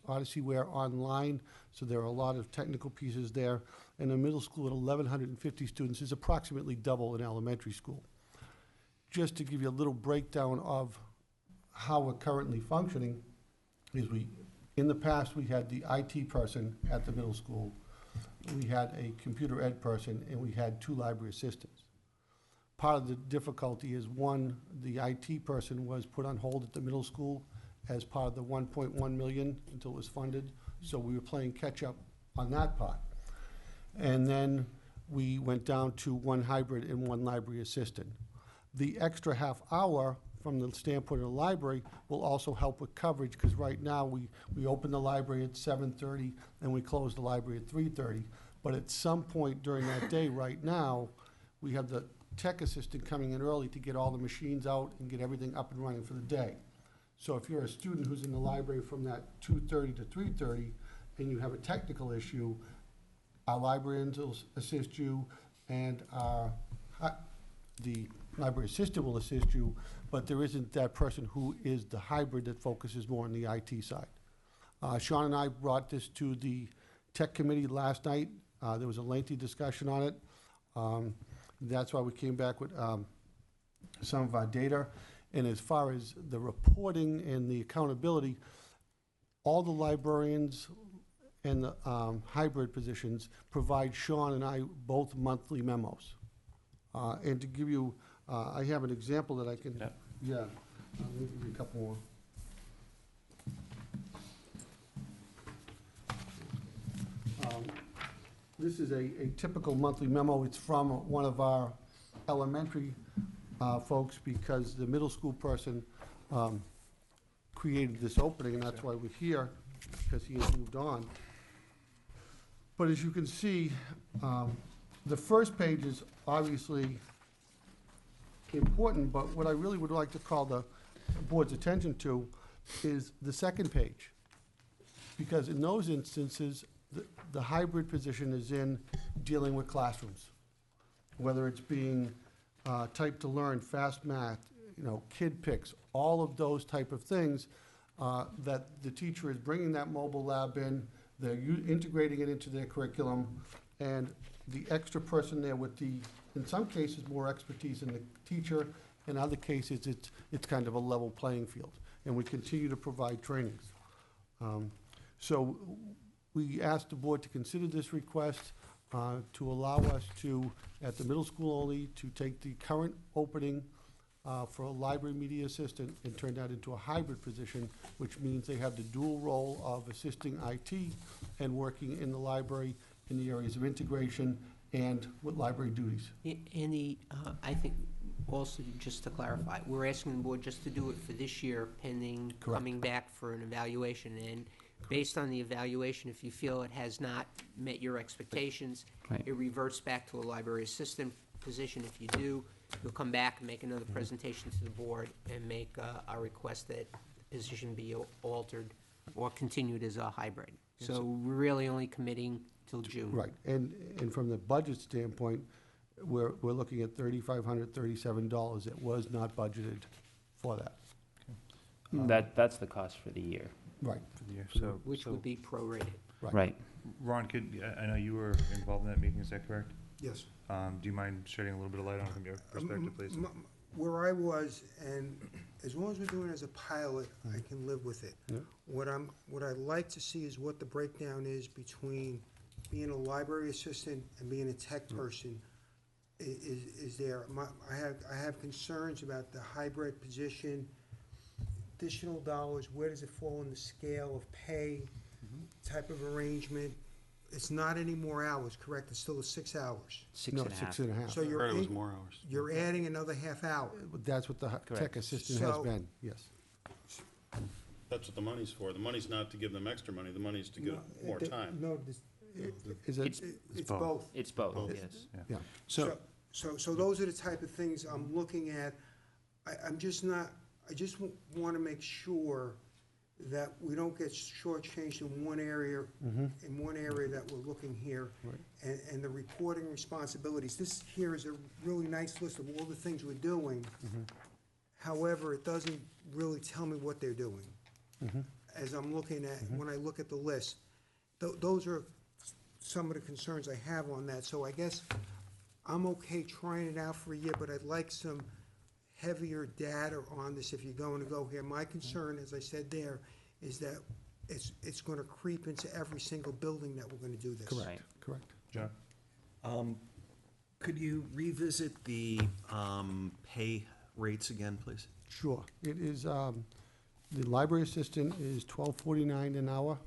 Odyssey-ware online, so there are a lot of technical pieces there. And the middle school at 1,150 students is approximately double an elementary school. Just to give you a little breakdown of how we're currently functioning, is in the past we had the IT person at the middle school, we had a computer ed person, and we had 2 library assistants. Part of the difficulty is, one, the IT person was put on hold at the middle school as part of the $1.1 million until it was funded, so we were playing catch-up on that part. And then we went down to 1 hybrid and 1 library assistant. The extra half hour from the standpoint of the library will also help with coverage, because right now we open the library at 7:30 and we close the library at 3:30. But at some point during that day right now, we have the tech assistant coming in early to get all the machines out and get everything up and running for the day. So if you're a student who's in the library from that 2:30 to 3:30 and you have a technical issue, our librarians will assist you, and the library assistant will assist you, but there isn't that person who is the hybrid that focuses more on the IT side. Sean and I brought this to the tech committee last night. There was a lengthy discussion on it. That's why we came back with some of our data. And as far as the reporting and the accountability, all the librarians and the hybrid positions provide Sean and I both monthly memos. And to give you, I have an example that I can, let me give you a couple more. This is a typical monthly memo. It's from one of our elementary folks, because the middle school person created this opening, and that's why we're here, because he has moved on. But as you can see, the first page is obviously important, but what I really would like to call the board's attention to is the second page. Because in those instances, the hybrid position is in dealing with classrooms, whether it's being type to learn, fast math, kid picks, all of those type of things, that the teacher is bringing that mobile lab in, they're integrating it into their curriculum, and the extra person there with the, in some cases, more expertise in the teacher, in other cases, it's kind of a level playing field, and we continue to provide trainings. So we asked the board to consider this request to allow us to, at the middle school only, to take the current opening for a library media assistant and turn that into a hybrid position, which means they have the dual role of assisting IT and working in the library in the areas of integration and with library duties. And I think also, just to clarify, we're asking the board just to do it for this year pending coming back for an evaluation. And based on the evaluation, if you feel it has not met your expectations, it reverts back to a library assistant position. If you do, you'll come back and make another presentation to the board and make a request that the position be altered or continued as a hybrid. So we're really only committing till June. Right, and from the budget standpoint, we're looking at $3,537. It was not budgeted for that. That's the cost for the year. Right. Which would be prorated. Right. Ron, I know you were involved in that meeting, is that correct? Yes. Do you mind shedding a little bit of light on it from your perspective, please? Where I was, and as long as we're doing it as a pilot, I can live with it. Yeah. What I'd like to see is what the breakdown is between being a library assistant and being a tech person. Is there, I have concerns about the hybrid position, additional dollars, where does it fall in the scale of pay, type of arrangement? It's not any more hours, correct? It's still 6 hours. No, 6.5. So you're, Heard it was more hours. you're adding another half hour. That's what the tech assistant has So- been, yes. That's what the money's for. The money's not to give them extra money, the money's to give more time. No, Is it, it's both. It's both, yes. yeah. So, So those are the type of things I'm looking at. I just want to make sure that we don't get shortchanged in one area, that we're looking here. Right. And the reporting responsibilities. This here is a really nice list of all the things we're doing. However, it doesn't really tell me what they're doing. As I'm looking at, when I look at the list, those are some of the concerns I have on that. So I guess I'm okay trying it out for a year, but I'd like some heavier data on this if you're going to go here. My concern, as I said there, is that it's going to creep into every single building that we're going to do this. Correct, correct. John? Could you revisit the pay rates again, please? Sure. It is, the library assistant is $12.49 an hour,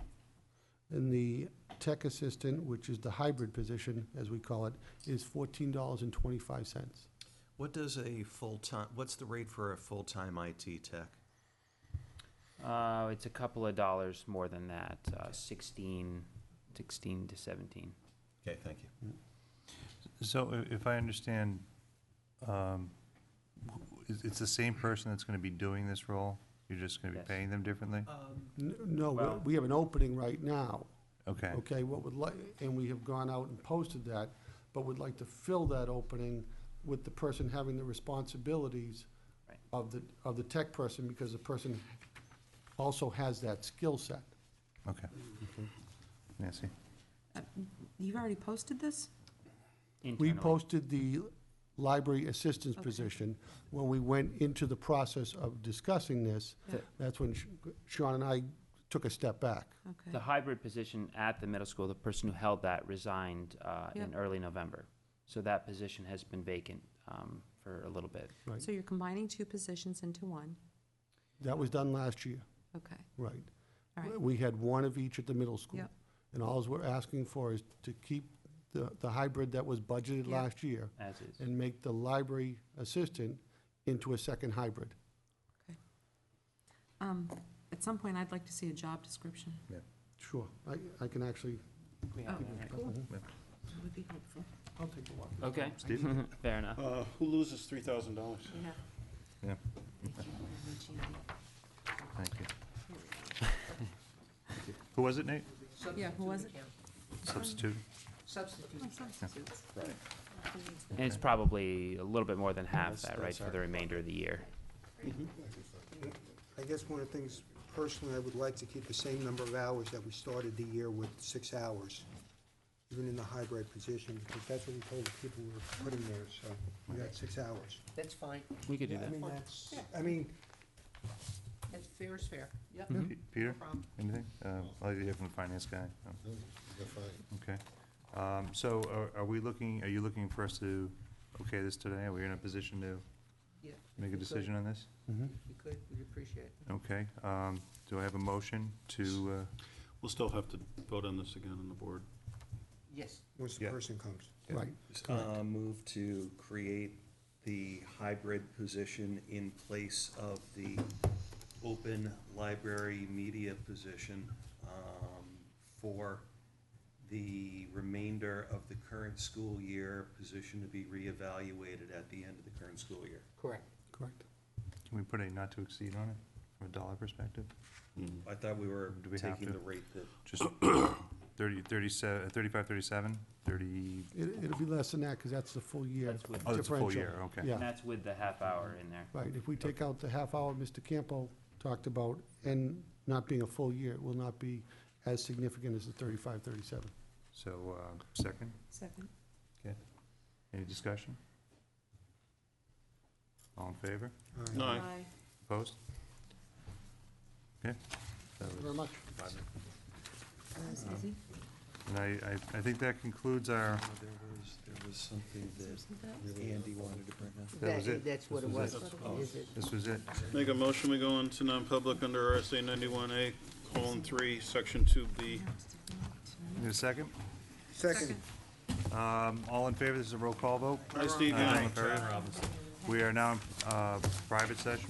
and the tech assistant, which is the hybrid position, as we call it, is $14.25. What does what's the rate for a full-time IT tech? It's a couple of dollars more than that, 16 to 17. Okay, thank you. So if I understand, it's the same person that's going to be doing this role? You're just going to be paying them differently? No, Well- we have an opening right now. Okay. Okay, and we have gone out and posted that, but would like to fill that opening with the person having the responsibilities Right. of the tech person, because the person also has that skill set. Okay. Nancy? You've already posted this? We Internally. posted the library assistant's Okay. position. When we went into the process of discussing this, Yeah. that's when Sean and I took a step back. Okay. The hybrid position at the middle school, the person who held that resigned in Yep. early November. So that position has been vacant for a little bit. Right. So you're combining two positions into one? That was done last year, Okay, right. all right. We had one of each at the middle school. Yep. And all we're asking for is to keep the hybrid that was budgeted Yep. last year As is. and make the library assistant into a second hybrid. At some point, I'd like to see a job description. Sure, I can actually, We have Oh, that. cool. Yeah. That would be helpful. I'll take a walk. Okay, Steve? fair enough. Who loses $3,000? Yeah. Yeah, Thank you. thank you. Who was it, Nate? Yeah, who was it? Substitute? Substitutes. And it's probably a little bit more than half that, right, for the remainder of the year. I guess one of the things, personally, I would like to keep the same number of hours that we started the year with, 6 hours, even in the hybrid position, because that's what we told the people we were putting there, so we got 6 hours. That's fine. We could do Yeah, that. I mean, That's fair is fair. Yep. Peter? problem. Anything? I'll like to hear from the finance guy. Oh, They're fine. Okay. So are you looking for us to okay this today? Are we in a position to Yeah. make a we could. decision on this? If you could, we'd appreciate it. Okay. Do I have a motion to, We'll still have to vote on this again on the board. Yes. once the Yeah. person comes. Right. Move to create the hybrid position in place of the open library media position for the remainder of the current school year, position to be reevaluated at the end of the current school year. Correct. Correct. can we put a not to exceed on it from a dollar perspective? I thought we were Do we have taking to? the rate that, Just 35, 37, 30? It'll be less than that, because that's the full year That's with- Oh, it's a full differential. year, okay. Yeah. And that's with the half hour in there. Right, if we take out the half hour Mr. Campo talked about, and not being a full year, it will not be as significant as the 3537. So, second? Second. Okay. Any discussion? All in favor? Aye. Opposed? Okay. That Thank you very was much. 5 minutes. That was easy. And I think that concludes our, There was something that Andy wanted to bring up. that was it. That's what it This was. was Is it? This was it. Make a motion, we go into non-public under RSA 91A:3, Section 2B. Need a second? Second. All in favor, this is a roll call vote? Aye, Steve. Aye. We are now in private session.